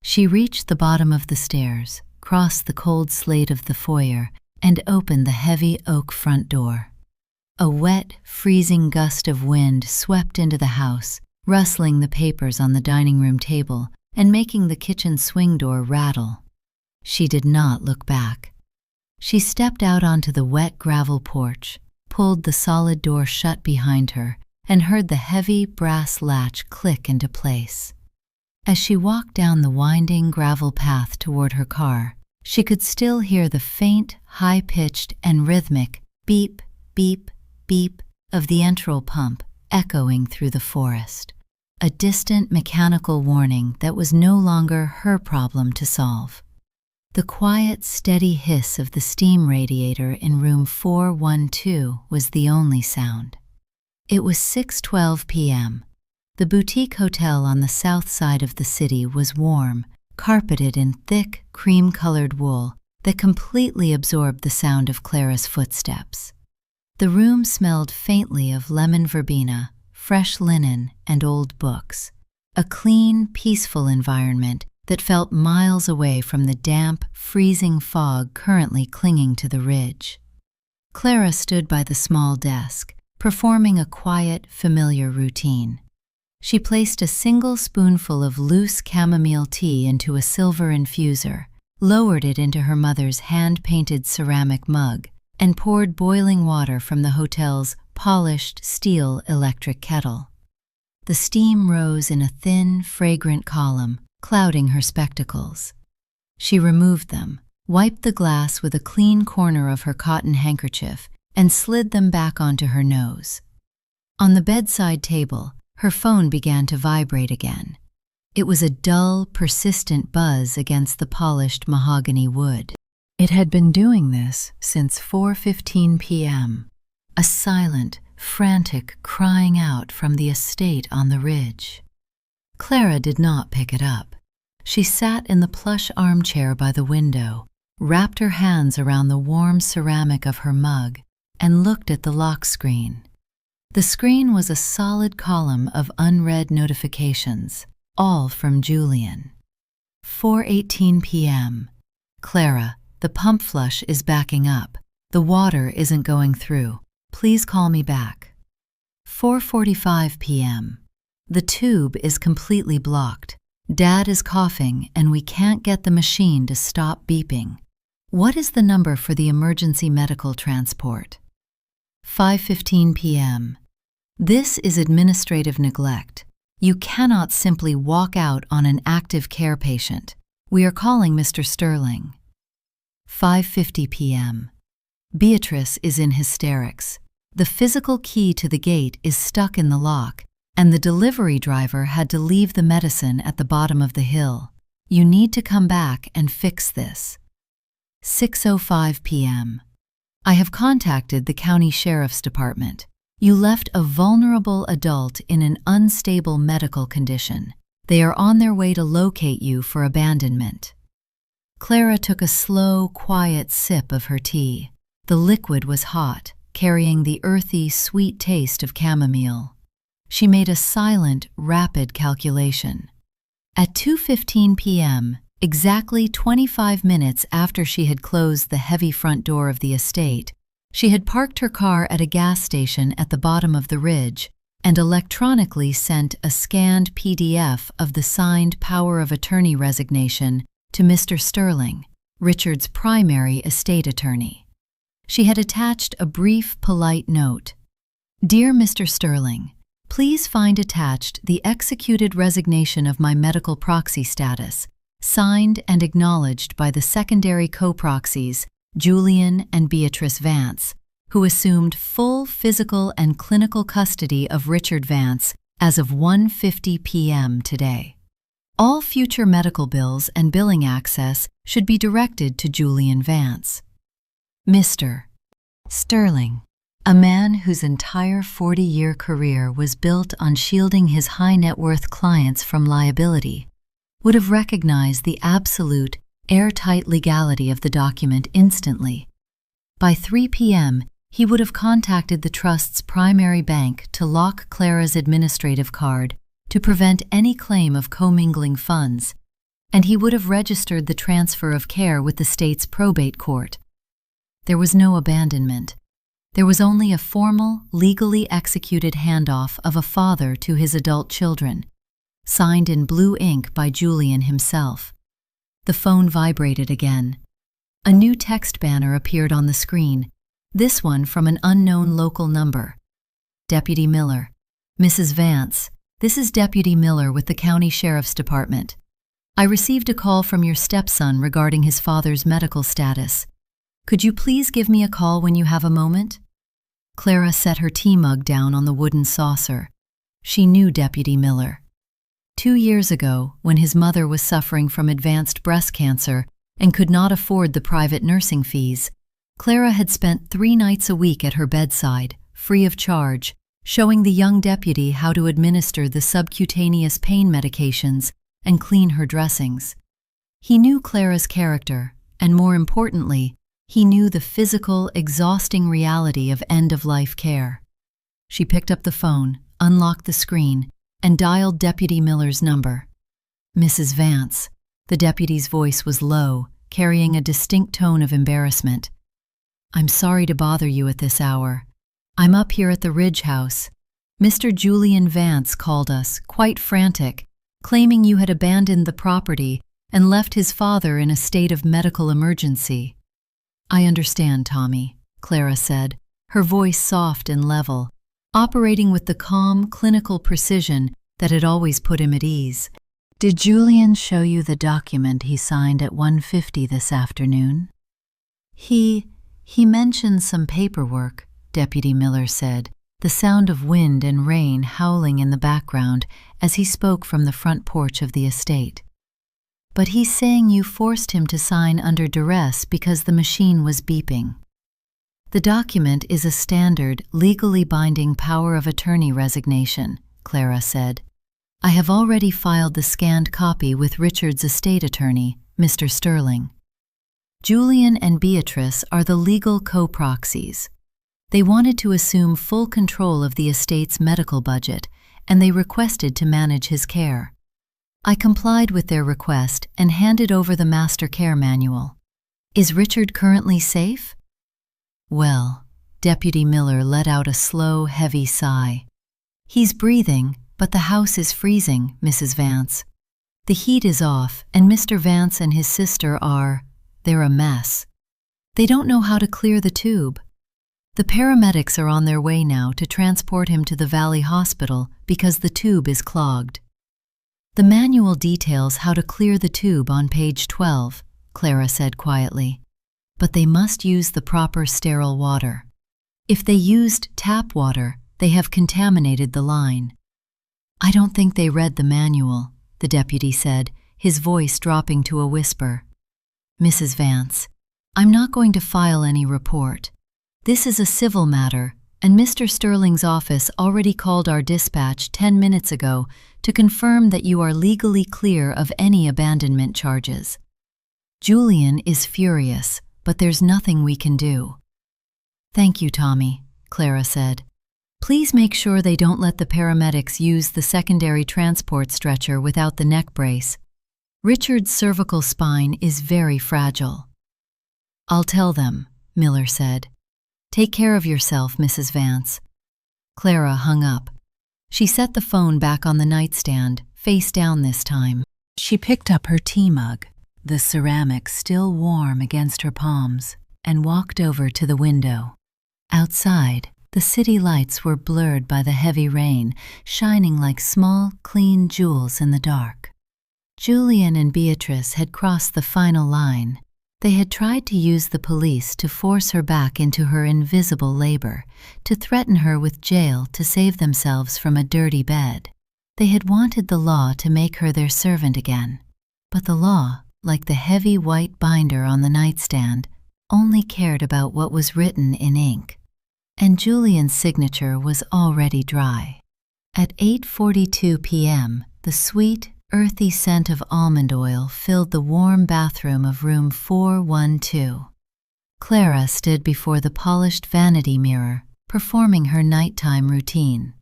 She reached the bottom of the stairs, crossed the cold slate of the foyer, and opened the heavy oak front door. A wet, freezing gust of wind swept into the house, rustling the papers on the dining room table and making the kitchen swing door rattle. She did not look back. She stepped out onto the wet gravel porch, pulled the solid door shut behind her, and heard the heavy brass latch click into place. As she walked down the winding gravel path toward her car, she could still hear the faint, high-pitched and rhythmic beep, beep, beep of the enteral pump echoing through the forest, a distant mechanical warning that was no longer her problem to solve. The quiet, steady hiss of the steam radiator in room 412 was the only sound. It was 6:12 p.m. The boutique hotel on the south side of the city was warm, carpeted in thick, cream-colored wool that completely absorbed the sound of Clara's footsteps. The room smelled faintly of lemon verbena, fresh linen, and old books, a clean, peaceful environment that felt miles away from the damp, freezing fog currently clinging to the ridge. Clara stood by the small desk, performing a quiet, familiar routine. She placed a single spoonful of loose chamomile tea into a silver infuser, lowered it into her mother's hand-painted ceramic mug, and poured boiling water from the hotel's polished steel electric kettle. The steam rose in a thin, fragrant column, clouding her spectacles. She removed them, wiped the glass with a clean corner of her cotton handkerchief, and slid them back onto her nose. On the bedside table, her phone began to vibrate again. It was a dull, persistent buzz against the polished mahogany wood. It had been doing this since 4:15 p.m., a silent, frantic crying out from the estate on the ridge. Clara did not pick it up. She sat in the plush armchair by the window, wrapped her hands around the warm ceramic of her mug, and looked at the lock screen. The screen was a solid column of unread notifications, all from Julian. 4:18 p.m. Clara, the pump flush is backing up. The water isn't going through. Please call me back. 4:45 p.m. The tube is completely blocked. Dad is coughing and we can't get the machine to stop beeping. What is the number for the emergency medical transport? 5:15 p.m. This is administrative neglect. You cannot simply walk out on an active care patient. We are calling Mr. Sterling. 5:50 p.m. Beatrice is in hysterics. The physical key to the gate is stuck in the lock, and the delivery driver had to leave the medicine at the bottom of the hill. You need to come back and fix this. 6:05 p.m. I have contacted the county sheriff's department. You left a vulnerable adult in an unstable medical condition. They are on their way to locate you for abandonment. Clara took a slow, quiet sip of her tea. The liquid was hot, carrying the earthy, sweet taste of chamomile. She made a silent, rapid calculation. At 2:15 p.m., exactly 25 minutes after she had closed the heavy front door of the estate, she had parked her car at a gas station at the bottom of the ridge and electronically sent a scanned PDF of the signed power of attorney resignation to Mr. Sterling, Richard's primary estate attorney. She had attached a brief, polite note. Dear Mr. Sterling, please find attached the executed resignation of my medical proxy status, signed and acknowledged by the secondary co-proxies, Julian and Beatrice Vance, who assumed full physical and clinical custody of Richard Vance as of 1:50 p.m. today. All future medical bills and billing access should be directed to Julian Vance. Mr. Sterling, a man whose entire 40-year career was built on shielding his high-net-worth clients from liability, would have recognized the absolute, airtight legality of the document instantly. By 3 p.m., he would have contacted the trust's primary bank to lock Clara's administrative card to prevent any claim of commingling funds, and he would have registered the transfer of care with the state's probate court. There was no abandonment. There was only a formal, legally executed handoff of a father to his adult children, signed in blue ink by Julian himself. The phone vibrated again. A new text banner appeared on the screen, this one from an unknown local number. Deputy Miller. Mrs. Vance, this is Deputy Miller with the County Sheriff's Department. I received a call from your stepson regarding his father's medical status. Could you please give me a call when you have a moment? Clara set her tea mug down on the wooden saucer. She knew Deputy Miller. 2 years ago, when his mother was suffering from advanced breast cancer and could not afford the private nursing fees, Clara had spent 3 nights a week at her bedside, free of charge, showing the young deputy how to administer the subcutaneous pain medications and clean her dressings. He knew Clara's character, and more importantly, he knew the physical, exhausting reality of end-of-life care. She picked up the phone, unlocked the screen, and dialed Deputy Miller's number. Mrs. Vance. The deputy's voice was low, carrying a distinct tone of embarrassment. I'm sorry to bother you at this hour. I'm up here at the Ridge House. Mr. Julian Vance called us, quite frantic, claiming you had abandoned the property and left his father in a state of medical emergency. I understand, Tommy, Clara said, her voice soft and level, operating with the calm, clinical precision that had always put him at ease. Did Julian show you the document he signed at 1:50 this afternoon? He mentioned some paperwork, Deputy Miller said, the sound of wind and rain howling in the background as he spoke from the front porch of the estate. But he's saying you forced him to sign under duress because the machine was beeping. The document is a standard, legally binding power of attorney resignation, Clara said. I have already filed the scanned copy with Richard's estate attorney, Mr. Sterling. Julian and Beatrice are the legal co-proxies. They wanted to assume full control of the estate's medical budget, and they requested to manage his care. I complied with their request and handed over the master care manual. Is Richard currently safe? Well, Deputy Miller let out a slow, heavy sigh. He's breathing, but the house is freezing, Mrs. Vance. The heat is off, and Mr. Vance and his sister they're a mess. They don't know how to clear the tube. The paramedics are on their way now to transport him to the Valley Hospital because the tube is clogged. The manual details how to clear the tube on page 12, Clara said quietly. But they must use the proper sterile water. If they used tap water, they have contaminated the line. I don't think they read the manual, the deputy said, his voice dropping to a whisper. Mrs. Vance, I'm not going to file any report. This is a civil matter, and Mr. Sterling's office already called our dispatch 10 minutes ago to confirm that you are legally clear of any abandonment charges. Julian is furious, but there's nothing we can do. Thank you, Tommy, Clara said. Please make sure they don't let the paramedics use the secondary transport stretcher without the neck brace. Richard's cervical spine is very fragile. I'll tell them, Miller said. Take care of yourself, Mrs. Vance. Clara hung up. She set the phone back on the nightstand, face down this time. She picked up her tea mug, the ceramic still warm against her palms, and walked over to the window. Outside, the city lights were blurred by the heavy rain, shining like small, clean jewels in the dark. Julian and Beatrice had crossed the final line. They had tried to use the police to force her back into her invisible labor, to threaten her with jail to save themselves from a dirty bed. They had wanted the law to make her their servant again. But the law, like the heavy white binder on the nightstand, only cared about what was written in ink. And Julian's signature was already dry. At 8:42 p.m., the sweet, earthy scent of almond oil filled the warm bathroom of room 412. Clara stood before the polished vanity mirror, performing her nighttime routine.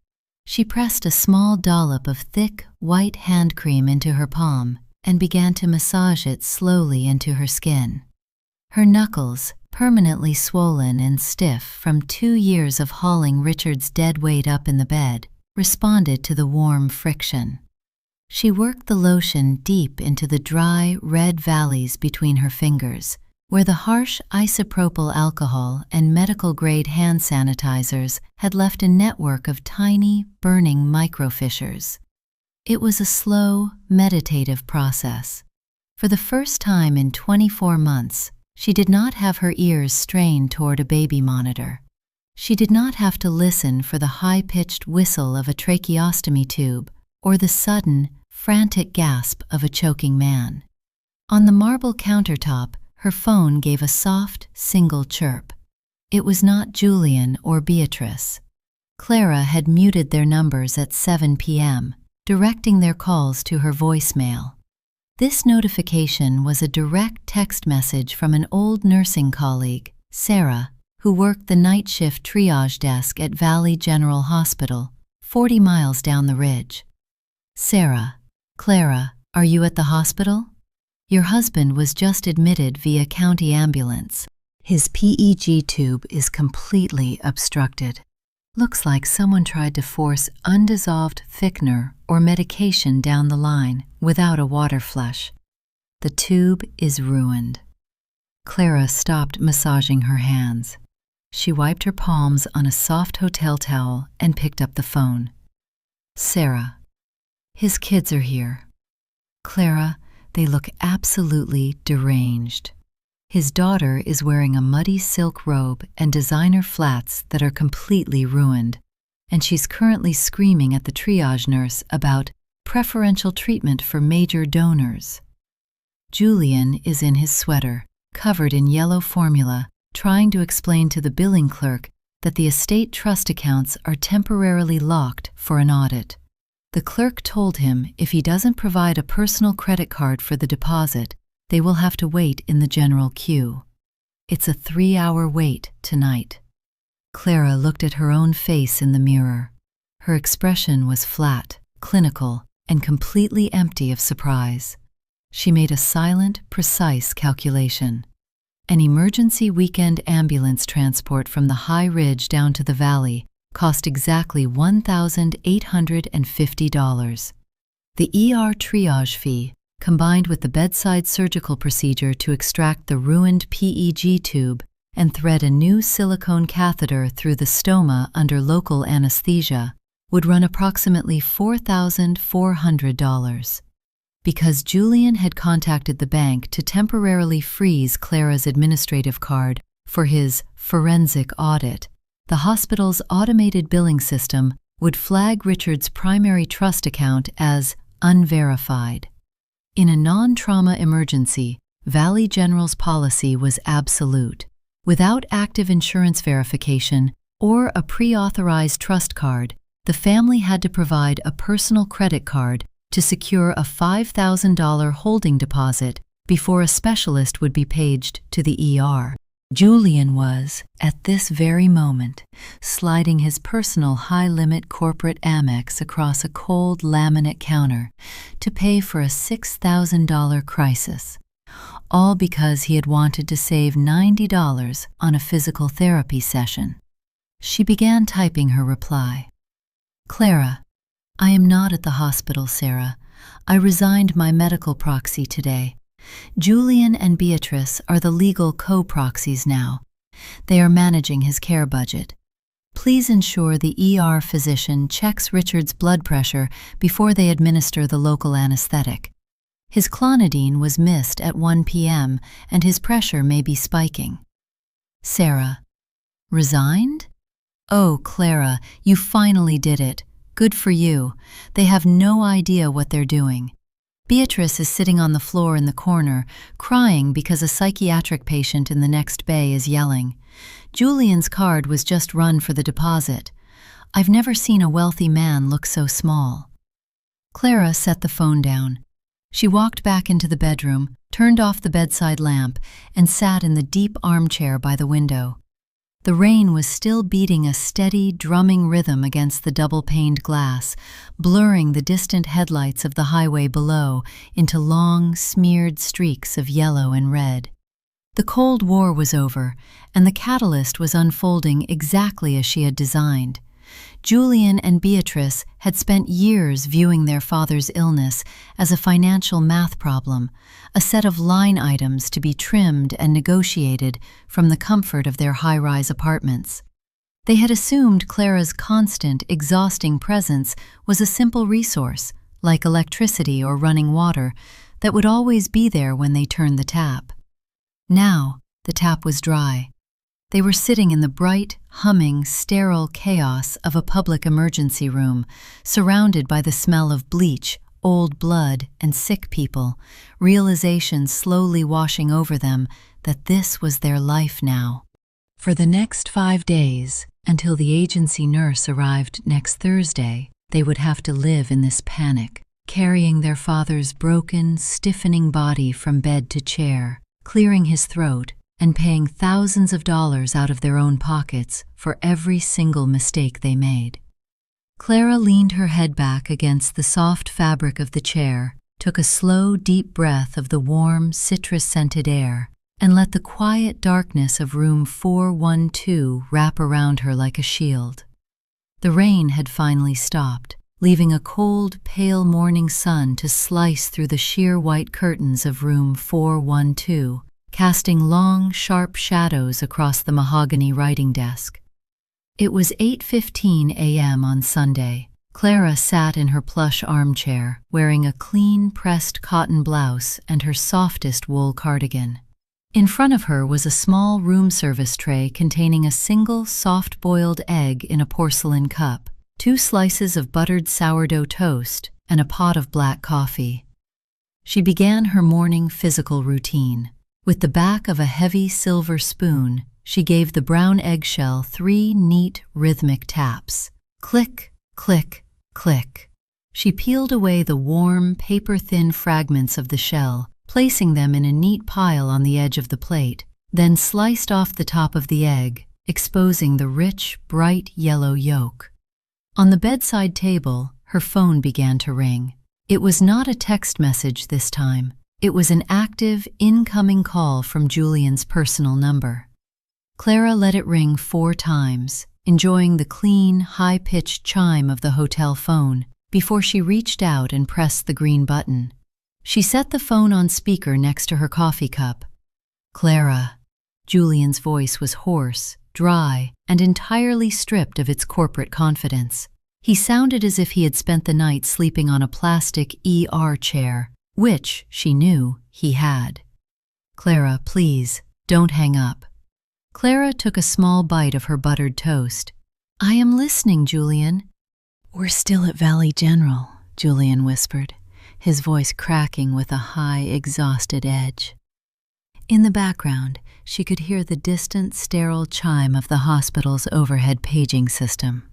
She pressed a small dollop of thick, white hand cream into her palm and began to massage it slowly into her skin. Her knuckles, permanently swollen and stiff from 2 years of hauling Richard's dead weight up in the bed, responded to the warm friction. She worked the lotion deep into the dry, red valleys between her fingers, where the harsh isopropyl alcohol and medical-grade hand sanitizers had left a network of tiny, burning microfissures. It was a slow, meditative process. For the first time in 24 months, she did not have her ears strained toward a baby monitor. She did not have to listen for the high-pitched whistle of a tracheostomy tube or the sudden, frantic gasp of a choking man. On the marble countertop, her phone gave a soft, single chirp. It was not Julian or Beatrice. Clara had muted their numbers at 7 p.m., directing their calls to her voicemail. This notification was a direct text message from an old nursing colleague, Sarah, who worked the night shift triage desk at Valley General Hospital, 40 miles down the ridge. Sarah, Clara, are you at the hospital? Your husband was just admitted via county ambulance. His PEG tube is completely obstructed. Looks like someone tried to force undissolved thickener or medication down the line without a water flush. The tube is ruined. Clara stopped massaging her hands. She wiped her palms on a soft hotel towel and picked up the phone. Sarah, his kids are here. Clara, they look absolutely deranged. His daughter is wearing a muddy silk robe and designer flats that are completely ruined, and she's currently screaming at the triage nurse about preferential treatment for major donors. Julian is in his sweater, covered in yellow formula, trying to explain to the billing clerk that the estate trust accounts are temporarily locked for an audit. The clerk told him if he doesn't provide a personal credit card for the deposit, they will have to wait in the general queue. It's a 3-hour wait tonight. Clara looked at her own face in the mirror. Her expression was flat, clinical, and completely empty of surprise. She made a silent, precise calculation. An emergency weekend ambulance transport from the high ridge down to the valley cost exactly $1,850. The ER triage fee, combined with the bedside surgical procedure to extract the ruined PEG tube and thread a new silicone catheter through the stoma under local anesthesia, would run approximately $4,400. Because Julian had contacted the bank to temporarily freeze Clara's administrative card for his forensic audit, the hospital's automated billing system would flag Richard's primary trust account as unverified. In a non-trauma emergency, Valley General's policy was absolute. Without active insurance verification or a pre-authorized trust card, the family had to provide a personal credit card to secure a $5,000 holding deposit before a specialist would be paged to the ER. Julian was, at this very moment, sliding his personal high-limit corporate Amex across a cold laminate counter to pay for a $6,000 crisis, all because he had wanted to save $90 on a physical therapy session. She began typing her reply. Clara, I am not at the hospital, Sarah. I resigned my medical proxy today. Julian and Beatrice are the legal co-proxies now. They are managing his care budget. Please ensure the ER physician checks Richard's blood pressure before they administer the local anesthetic. His clonidine was missed at 1 p.m. and his pressure may be spiking. Sarah. Resigned? Oh, Clara, you finally did it. Good for you. They have no idea what they're doing. Beatrice is sitting on the floor in the corner, crying because a psychiatric patient in the next bay is yelling. Julian's card was just run for the deposit. I've never seen a wealthy man look so small. Clara set the phone down. She walked back into the bedroom, turned off the bedside lamp, and sat in the deep armchair by the window. The rain was still beating a steady, drumming rhythm against the double-paned glass, blurring the distant headlights of the highway below into long, smeared streaks of yellow and red. The Cold War was over, and the catalyst was unfolding exactly as she had designed. Julian and Beatrice had spent years viewing their father's illness as a financial math problem, a set of line items to be trimmed and negotiated from the comfort of their high-rise apartments. They had assumed Clara's constant, exhausting presence was a simple resource, like electricity or running water, that would always be there when they turned the tap. Now, the tap was dry. They were sitting in the bright, humming, sterile chaos of a public emergency room, surrounded by the smell of bleach, old blood, and sick people, realization slowly washing over them that this was their life now. For the next 5 days, until the agency nurse arrived next Thursday, they would have to live in this panic, carrying their father's broken, stiffening body from bed to chair, clearing his throat, and paying thousands of dollars out of their own pockets for every single mistake they made. Clara leaned her head back against the soft fabric of the chair, took a slow, deep breath of the warm, citrus-scented air, and let the quiet darkness of room 412 wrap around her like a shield. The rain had finally stopped, leaving a cold, pale morning sun to slice through the sheer white curtains of room 412, casting long, sharp shadows across the mahogany writing desk. It was 8:15 a.m. on Sunday. Clara sat in her plush armchair, wearing a clean, pressed cotton blouse and her softest wool cardigan. In front of her was a small room service tray containing a single soft-boiled egg in a porcelain cup, 2 slices of buttered sourdough toast, and a pot of black coffee. She began her morning physical routine. With the back of a heavy silver spoon, she gave the brown eggshell 3 neat, rhythmic taps. Click, click, click. She peeled away the warm, paper-thin fragments of the shell, placing them in a neat pile on the edge of the plate, then sliced off the top of the egg, exposing the rich, bright yellow yolk. On the bedside table, her phone began to ring. It was not a text message this time. It was an active, incoming call from Julian's personal number. Clara let it ring 4 times, enjoying the clean, high-pitched chime of the hotel phone before she reached out and pressed the green button. She set the phone on speaker next to her coffee cup. "Clara." Julian's voice was hoarse, dry, and entirely stripped of its corporate confidence. He sounded as if he had spent the night sleeping on a plastic ER chair, which, she knew, he had. "Clara, please, don't hang up." Clara took a small bite of her buttered toast. "I am listening, Julian." "We're still at Valley General," Julian whispered, his voice cracking with a high, exhausted edge. In the background, she could hear the distant, sterile chime of the hospital's overhead paging system.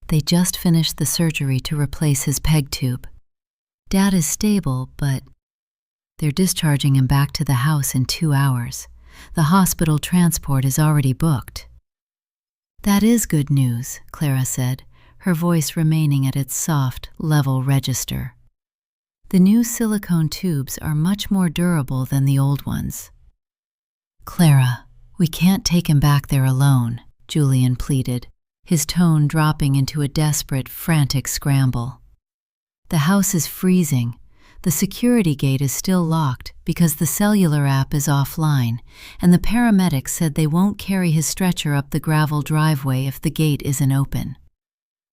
"They just finished the surgery to replace his peg tube. Dad is stable, but they're discharging him back to the house in 2 hours. The hospital transport is already booked." "That is good news," Clara said, her voice remaining at its soft, level register. "The new silicone tubes are much more durable than the old ones." "Clara, we can't take him back there alone," Julian pleaded, his tone dropping into a desperate, frantic scramble. "The house is freezing. The security gate is still locked because the cellular app is offline, and the paramedics said they won't carry his stretcher up the gravel driveway if the gate isn't open.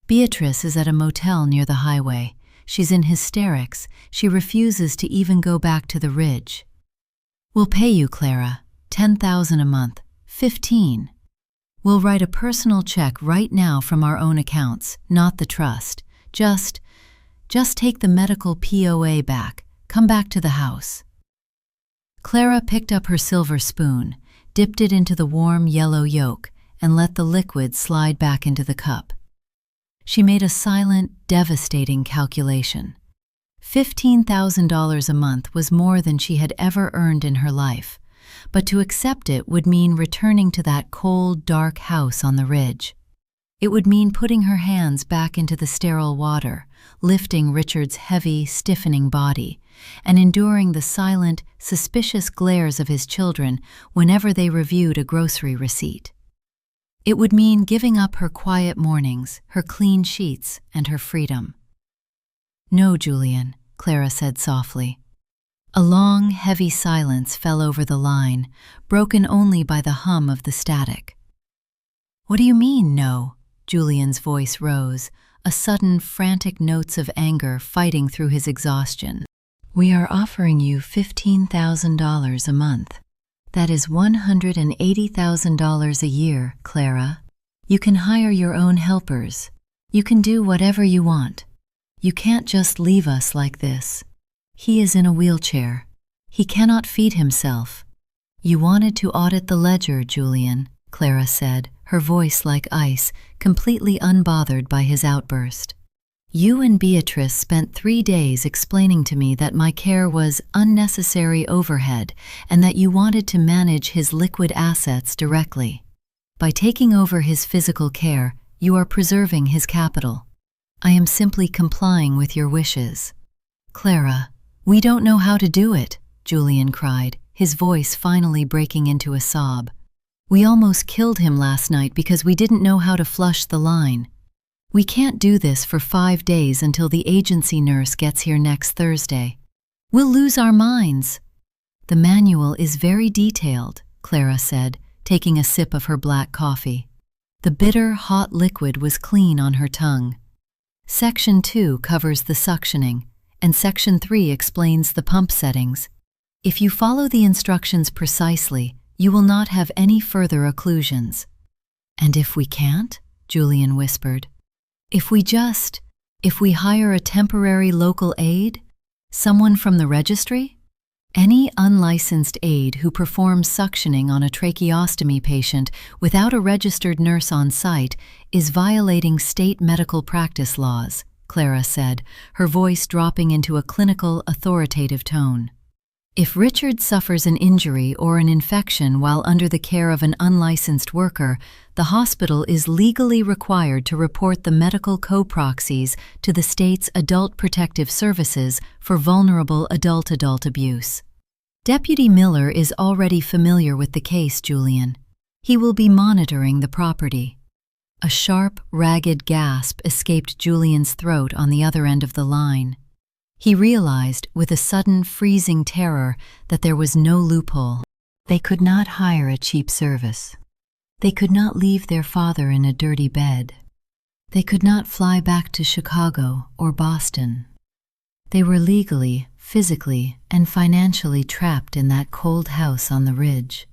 Beatrice is at a motel near the highway. She's in hysterics. She refuses to even go back to the ridge. We'll pay you, Clara, $10,000 a month, 15. We'll write a personal check right now from our own accounts, not the trust. Just take the medical POA back. Come back to the house." Clara picked up her silver spoon, dipped it into the warm yellow yolk, and let the liquid slide back into the cup. She made a silent, devastating calculation. $15,000 a month was more than she had ever earned in her life, but to accept it would mean returning to that cold, dark house on the ridge. It would mean putting her hands back into the sterile water, lifting Richard's heavy, stiffening body, and enduring the silent, suspicious glares of his children whenever they reviewed a grocery receipt. It would mean giving up her quiet mornings, her clean sheets, and her freedom. "No, Julian," Clara said softly. A long, heavy silence fell over the line, broken only by the hum of the static. "What do you mean, no?" Julian's voice rose, a sudden, frantic notes of anger fighting through his exhaustion. "We are offering you $15,000 a month. That is $180,000 a year, Clara. You can hire your own helpers. You can do whatever you want. You can't just leave us like this. He is in a wheelchair. He cannot feed himself." "You wanted to audit the ledger, Julian," Clara said, her voice like ice, completely unbothered by his outburst. "You and Beatrice spent 3 days explaining to me that my care was unnecessary overhead and that you wanted to manage his liquid assets directly. By taking over his physical care, you are preserving his capital. I am simply complying with your wishes." "Clara, we don't know how to do it," Julian cried, his voice finally breaking into a sob. "We almost killed him last night because we didn't know how to flush the line. We can't do this for 5 days until the agency nurse gets here next Thursday. We'll lose our minds." "The manual is very detailed," Clara said, taking a sip of her black coffee. The bitter, hot liquid was clean on her tongue. Section 2 covers the suctioning, and Section 3 explains the pump settings. If you follow the instructions precisely, you will not have any further occlusions." "And if we can't?" Julian whispered. If we hire a temporary local aide? Someone from the registry?" Any unlicensed aide who performs suctioning on a tracheostomy patient without a registered nurse on site is violating state medical practice laws, Clara said, her voice dropping into a clinical, authoritative tone. If Richard suffers an injury or an infection while under the care of an unlicensed worker, the hospital is legally required to report the medical co-proxies to the state's Adult Protective Services for vulnerable adult abuse. Deputy Miller is already familiar with the case, Julian. He will be monitoring the property. A sharp, ragged gasp escaped Julian's throat on the other end of the line. He realized, with a sudden freezing terror, that there was no loophole. They could not hire a cheap service. They could not leave their father in a dirty bed. They could not fly back to Chicago or Boston. They were legally, physically, and financially trapped in that cold house on the ridge.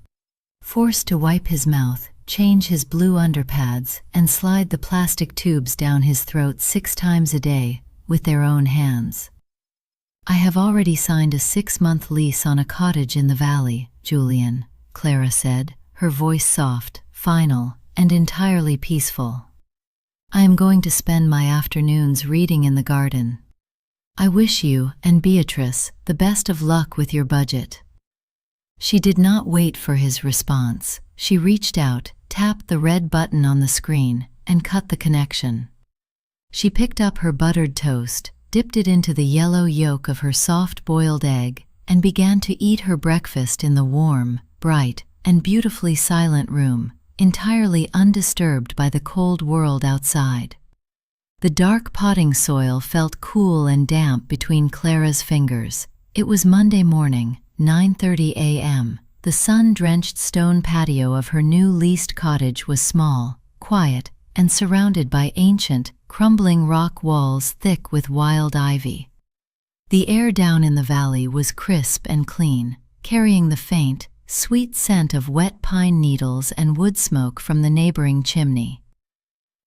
Forced to wipe his mouth, change his blue underpads, and slide the plastic tubes down his throat 6 times a day with their own hands. I have already signed a 6-month lease on a cottage in the valley, Julian, Clara said, her voice soft, final, and entirely peaceful. I am going to spend my afternoons reading in the garden. I wish you and Beatrice the best of luck with your budget. She did not wait for his response. She reached out, tapped the red button on the screen, and cut the connection. She picked up her buttered toast, dipped it into the yellow yolk of her soft-boiled egg, and began to eat her breakfast in the warm, bright, and beautifully silent room, entirely undisturbed by the cold world outside. The dark potting soil felt cool and damp between Clara's fingers. It was Monday morning, 9:30 a.m. The sun-drenched stone patio of her new leased cottage was small, quiet, and surrounded by ancient, crumbling rock walls thick with wild ivy. The air down in the valley was crisp and clean, carrying the faint, sweet scent of wet pine needles and wood smoke from the neighboring chimney.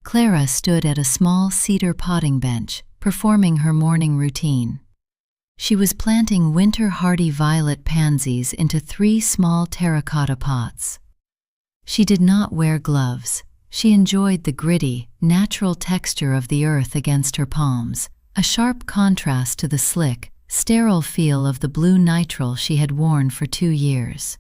Clara stood at a small cedar potting bench, performing her morning routine. She was planting winter-hardy violet pansies into 3 small terracotta pots. She did not wear gloves. She enjoyed the gritty, natural texture of the earth against her palms, a sharp contrast to the slick, sterile feel of the blue nitrile she had worn for 2 years.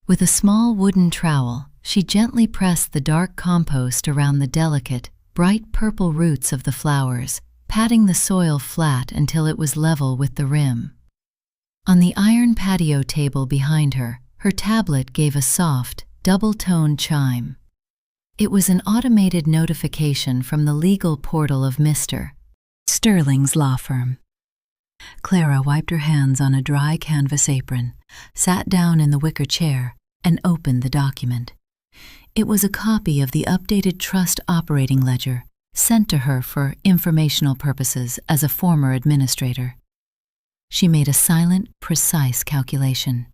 With a small wooden trowel, she gently pressed the dark compost around the delicate, bright purple roots of the flowers, patting the soil flat until it was level with the rim. On the iron patio table behind her, her tablet gave a soft, double-toned chime. It was an automated notification from the legal portal of Mr. Sterling's law firm. Clara wiped her hands on a dry canvas apron, sat down in the wicker chair, and opened the document. It was a copy of the updated trust operating ledger, sent to her for informational purposes as a former administrator. She made a silent, precise calculation.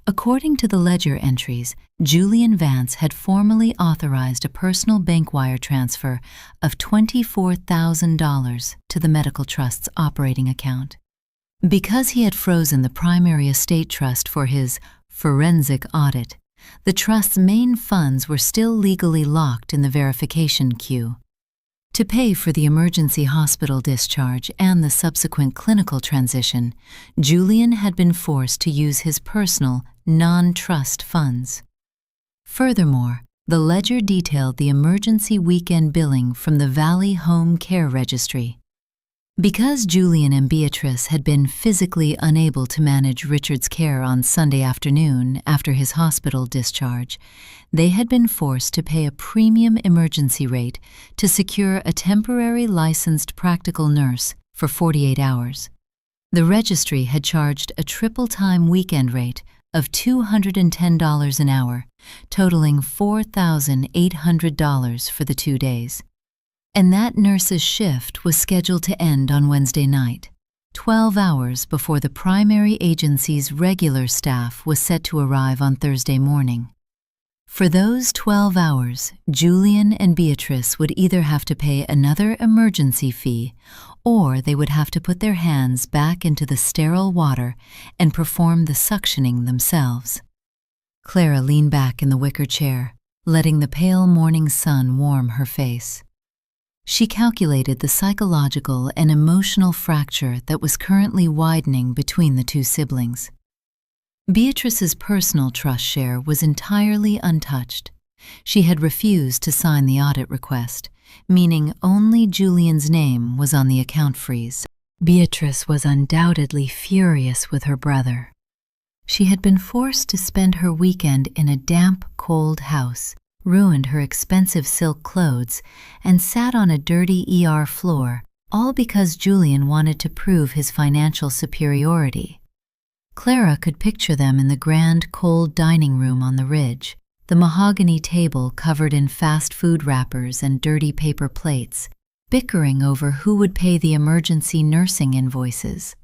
According to the ledger entries, Julian Vance had formally authorized a personal bank wire transfer of $24,000 to the medical trust's operating account. Because he had frozen the primary estate trust for his forensic audit, the trust's main funds were still legally locked in the verification queue. To pay for the emergency hospital discharge and the subsequent clinical transition, Julian had been forced to use his personal, non-trust funds. Furthermore, the ledger detailed the emergency weekend billing from the Valley Home Care Registry. Because Julian and Beatrice had been physically unable to manage Richard's care on Sunday afternoon after his hospital discharge, they had been forced to pay a premium emergency rate to secure a temporary licensed practical nurse for 48 hours. The registry had charged a triple-time weekend rate of $210 an hour, totaling $4,800 for the 2 days. And that nurse's shift was scheduled to end on Wednesday night, 12 hours before the primary agency's regular staff was set to arrive on Thursday morning. For those 12 hours, Julian and Beatrice would either have to pay another emergency fee, or they would have to put their hands back into the sterile water and perform the suctioning themselves. Clara leaned back in the wicker chair, letting the pale morning sun warm her face. She calculated the psychological and emotional fracture that was currently widening between the 2 siblings. Beatrice's personal trust share was entirely untouched. She had refused to sign the audit request, meaning only Julian's name was on the account freeze. Beatrice was undoubtedly furious with her brother. She had been forced to spend her weekend in a damp, cold house, ruined her expensive silk clothes, and sat on a dirty ER floor, all because Julian wanted to prove his financial superiority. Clara could picture them in the grand, cold dining room on the ridge, the mahogany table covered in fast food wrappers and dirty paper plates, bickering over who would pay the emergency nursing invoices.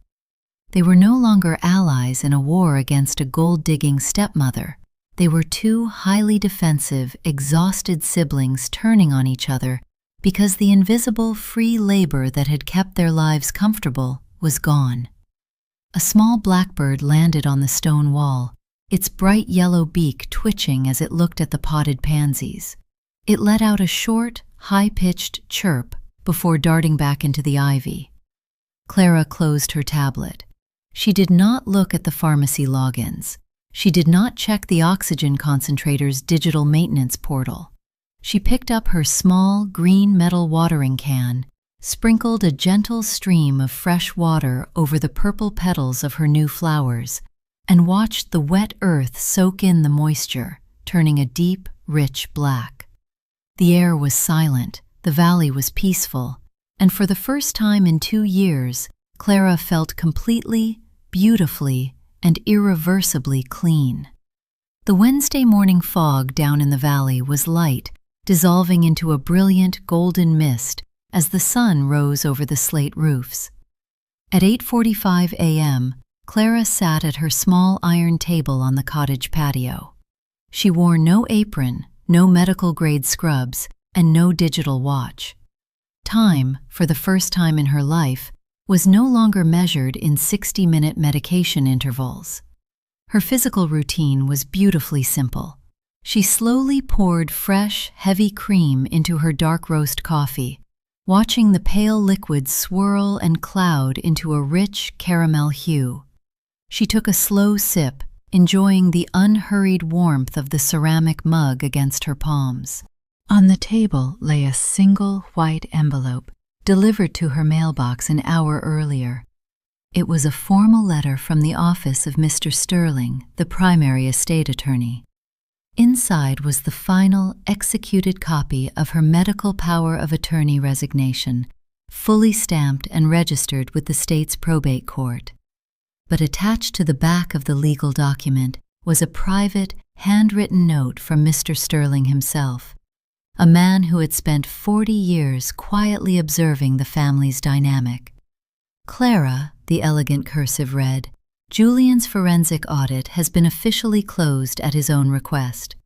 They were no longer allies in a war against a gold-digging stepmother. They were two highly defensive, exhausted siblings turning on each other because the invisible free labor that had kept their lives comfortable was gone. A small blackbird landed on the stone wall, its bright yellow beak twitching as it looked at the potted pansies. It let out a short, high-pitched chirp before darting back into the ivy. Clara closed her tablet. She did not look at the pharmacy logins. She did not check the oxygen concentrator's digital maintenance portal. She picked up her small, green metal watering can, sprinkled a gentle stream of fresh water over the purple petals of her new flowers, and watched the wet earth soak in the moisture, turning a deep, rich black. The air was silent, the valley was peaceful, and for the first time in 2 years, Clara felt completely, beautifully, and irreversibly clean. The Wednesday morning fog down in the valley was light, dissolving into a brilliant golden mist as the sun rose over the slate roofs. At 8:45 a.m., Clara sat at her small iron table on the cottage patio. She wore no apron, no medical-grade scrubs, and no digital watch. Time, for the first time in her life, was no longer measured in 60-minute medication intervals. Her physical routine was beautifully simple. She slowly poured fresh, heavy cream into her dark roast coffee, watching the pale liquid swirl and cloud into a rich caramel hue. She took a slow sip, enjoying the unhurried warmth of the ceramic mug against her palms. On the table lay a single white envelope, delivered to her mailbox an hour earlier. It was a formal letter from the office of Mr. Sterling, the primary estate attorney. Inside was the final, executed copy of her medical power of attorney resignation, fully stamped and registered with the state's probate court. But attached to the back of the legal document was a private, handwritten note from Mr. Sterling himself, a man who had spent 40 years quietly observing the family's dynamic. Clara, the elegant cursive read, Julian's forensic audit has been officially closed at his own request.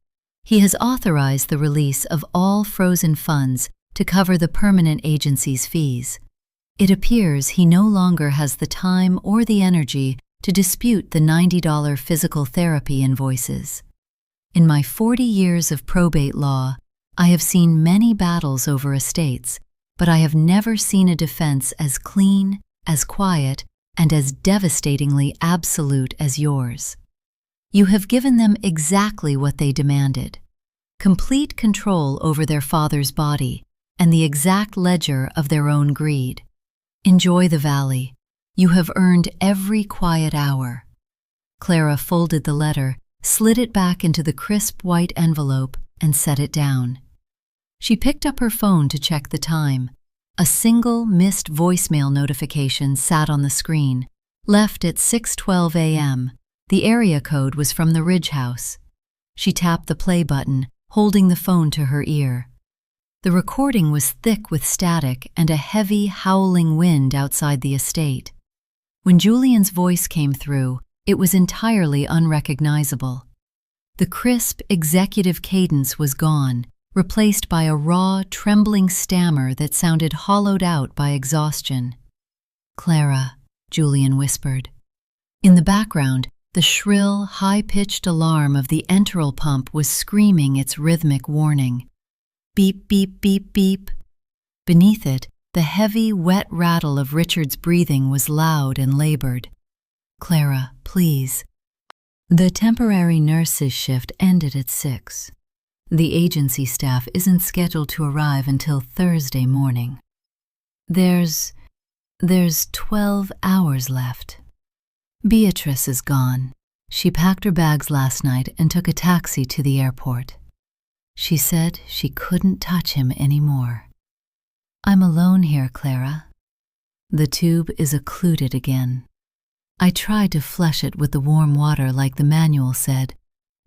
He has authorized the release of all frozen funds to cover the permanent agency's fees. It appears he no longer has the time or the energy to dispute the $90 physical therapy invoices. In my 40 years of probate law, I have seen many battles over estates, but I have never seen a defense as clean, as quiet, and as devastatingly absolute as yours. You have given them exactly what they demanded: complete control over their father's body and the exact ledger of their own greed. Enjoy the valley. You have earned every quiet hour. Clara folded the letter, slid it back into the crisp white envelope, and set it down. She picked up her phone to check the time. A single missed voicemail notification sat on the screen, left at 6:12 a.m. The area code was from the Ridge House. She tapped the play button, holding the phone to her ear. The recording was thick with static and a heavy, howling wind outside the estate. When Julian's voice came through, it was entirely unrecognizable. The crisp, executive cadence was gone, replaced by a raw, trembling stammer that sounded hollowed out by exhaustion. "Clara," Julian whispered. In the background, the shrill, high-pitched alarm of the enteral pump was screaming its rhythmic warning. Beep, beep, beep, beep. Beneath it, the heavy, wet rattle of Richard's breathing was loud and labored. "Clara, please." The temporary nurse's shift ended at 6. The agency staff isn't scheduled to arrive until Thursday morning. There's 12 hours left. Beatrice is gone. She packed her bags last night and took a taxi to the airport. She said she couldn't touch him anymore. I'm alone here, Clara. The tube is occluded again. I tried to flush it with the warm water like the manual said,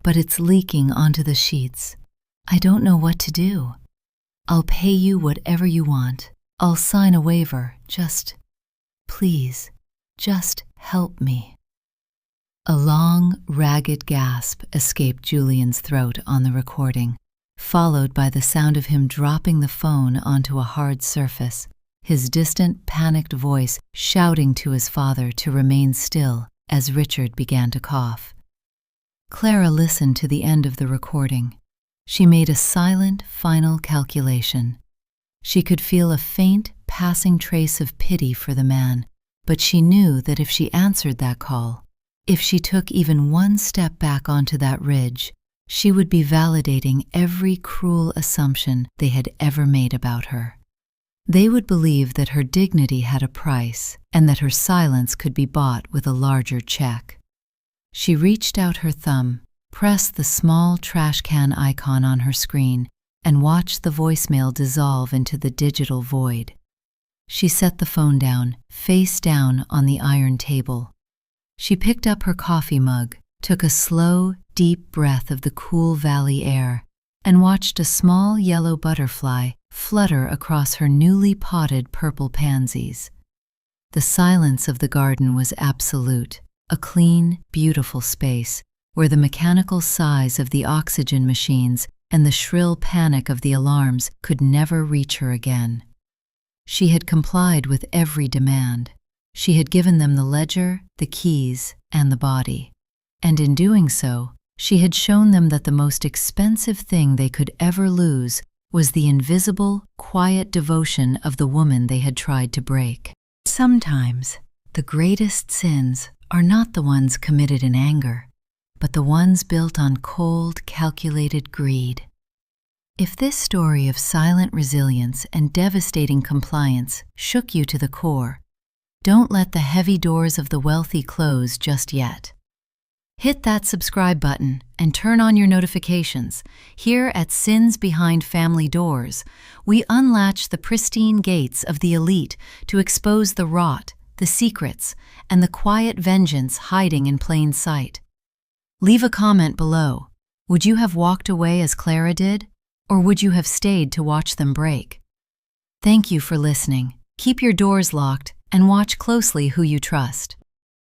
but it's leaking onto the sheets. I don't know what to do. I'll pay you whatever you want. I'll sign a waiver. Please, just help me. A long, ragged gasp escaped Julian's throat on the recording, followed by the sound of him dropping the phone onto a hard surface, his distant, panicked voice shouting to his father to remain still as Richard began to cough. Clara listened to the end of the recording. She made a silent, final calculation. She could feel a faint, passing trace of pity for the man, but she knew that if she answered that call, if she took even one step back onto that ridge, she would be validating every cruel assumption they had ever made about her. They would believe that her dignity had a price and that her silence could be bought with a larger check. She reached out her thumb, pressed the small trash can icon on her screen, and watched the voicemail dissolve into the digital void. She set the phone down, face down on the iron table. She picked up her coffee mug, took a slow, deep breath of the cool valley air, and watched a small yellow butterfly flutter across her newly potted purple pansies. The silence of the garden was absolute, a clean, beautiful space where the mechanical sighs of the oxygen machines and the shrill panic of the alarms could never reach her again. She had complied with every demand. She had given them the ledger, the keys, and the body. And in doing so, she had shown them that the most expensive thing they could ever lose was the invisible, quiet devotion of the woman they had tried to break. Sometimes, the greatest sins are not the ones committed in anger, but the ones built on cold, calculated greed. If this story of silent resilience and devastating compliance shook you to the core, don't let the heavy doors of the wealthy close just yet. Hit that subscribe button and turn on your notifications. Here at Sins Behind Family Doors, we unlatch the pristine gates of the elite to expose the rot, the secrets, and the quiet vengeance hiding in plain sight. Leave a comment below. Would you have walked away as Clara did, or would you have stayed to watch them break? Thank you for listening. Keep your doors locked and watch closely who you trust.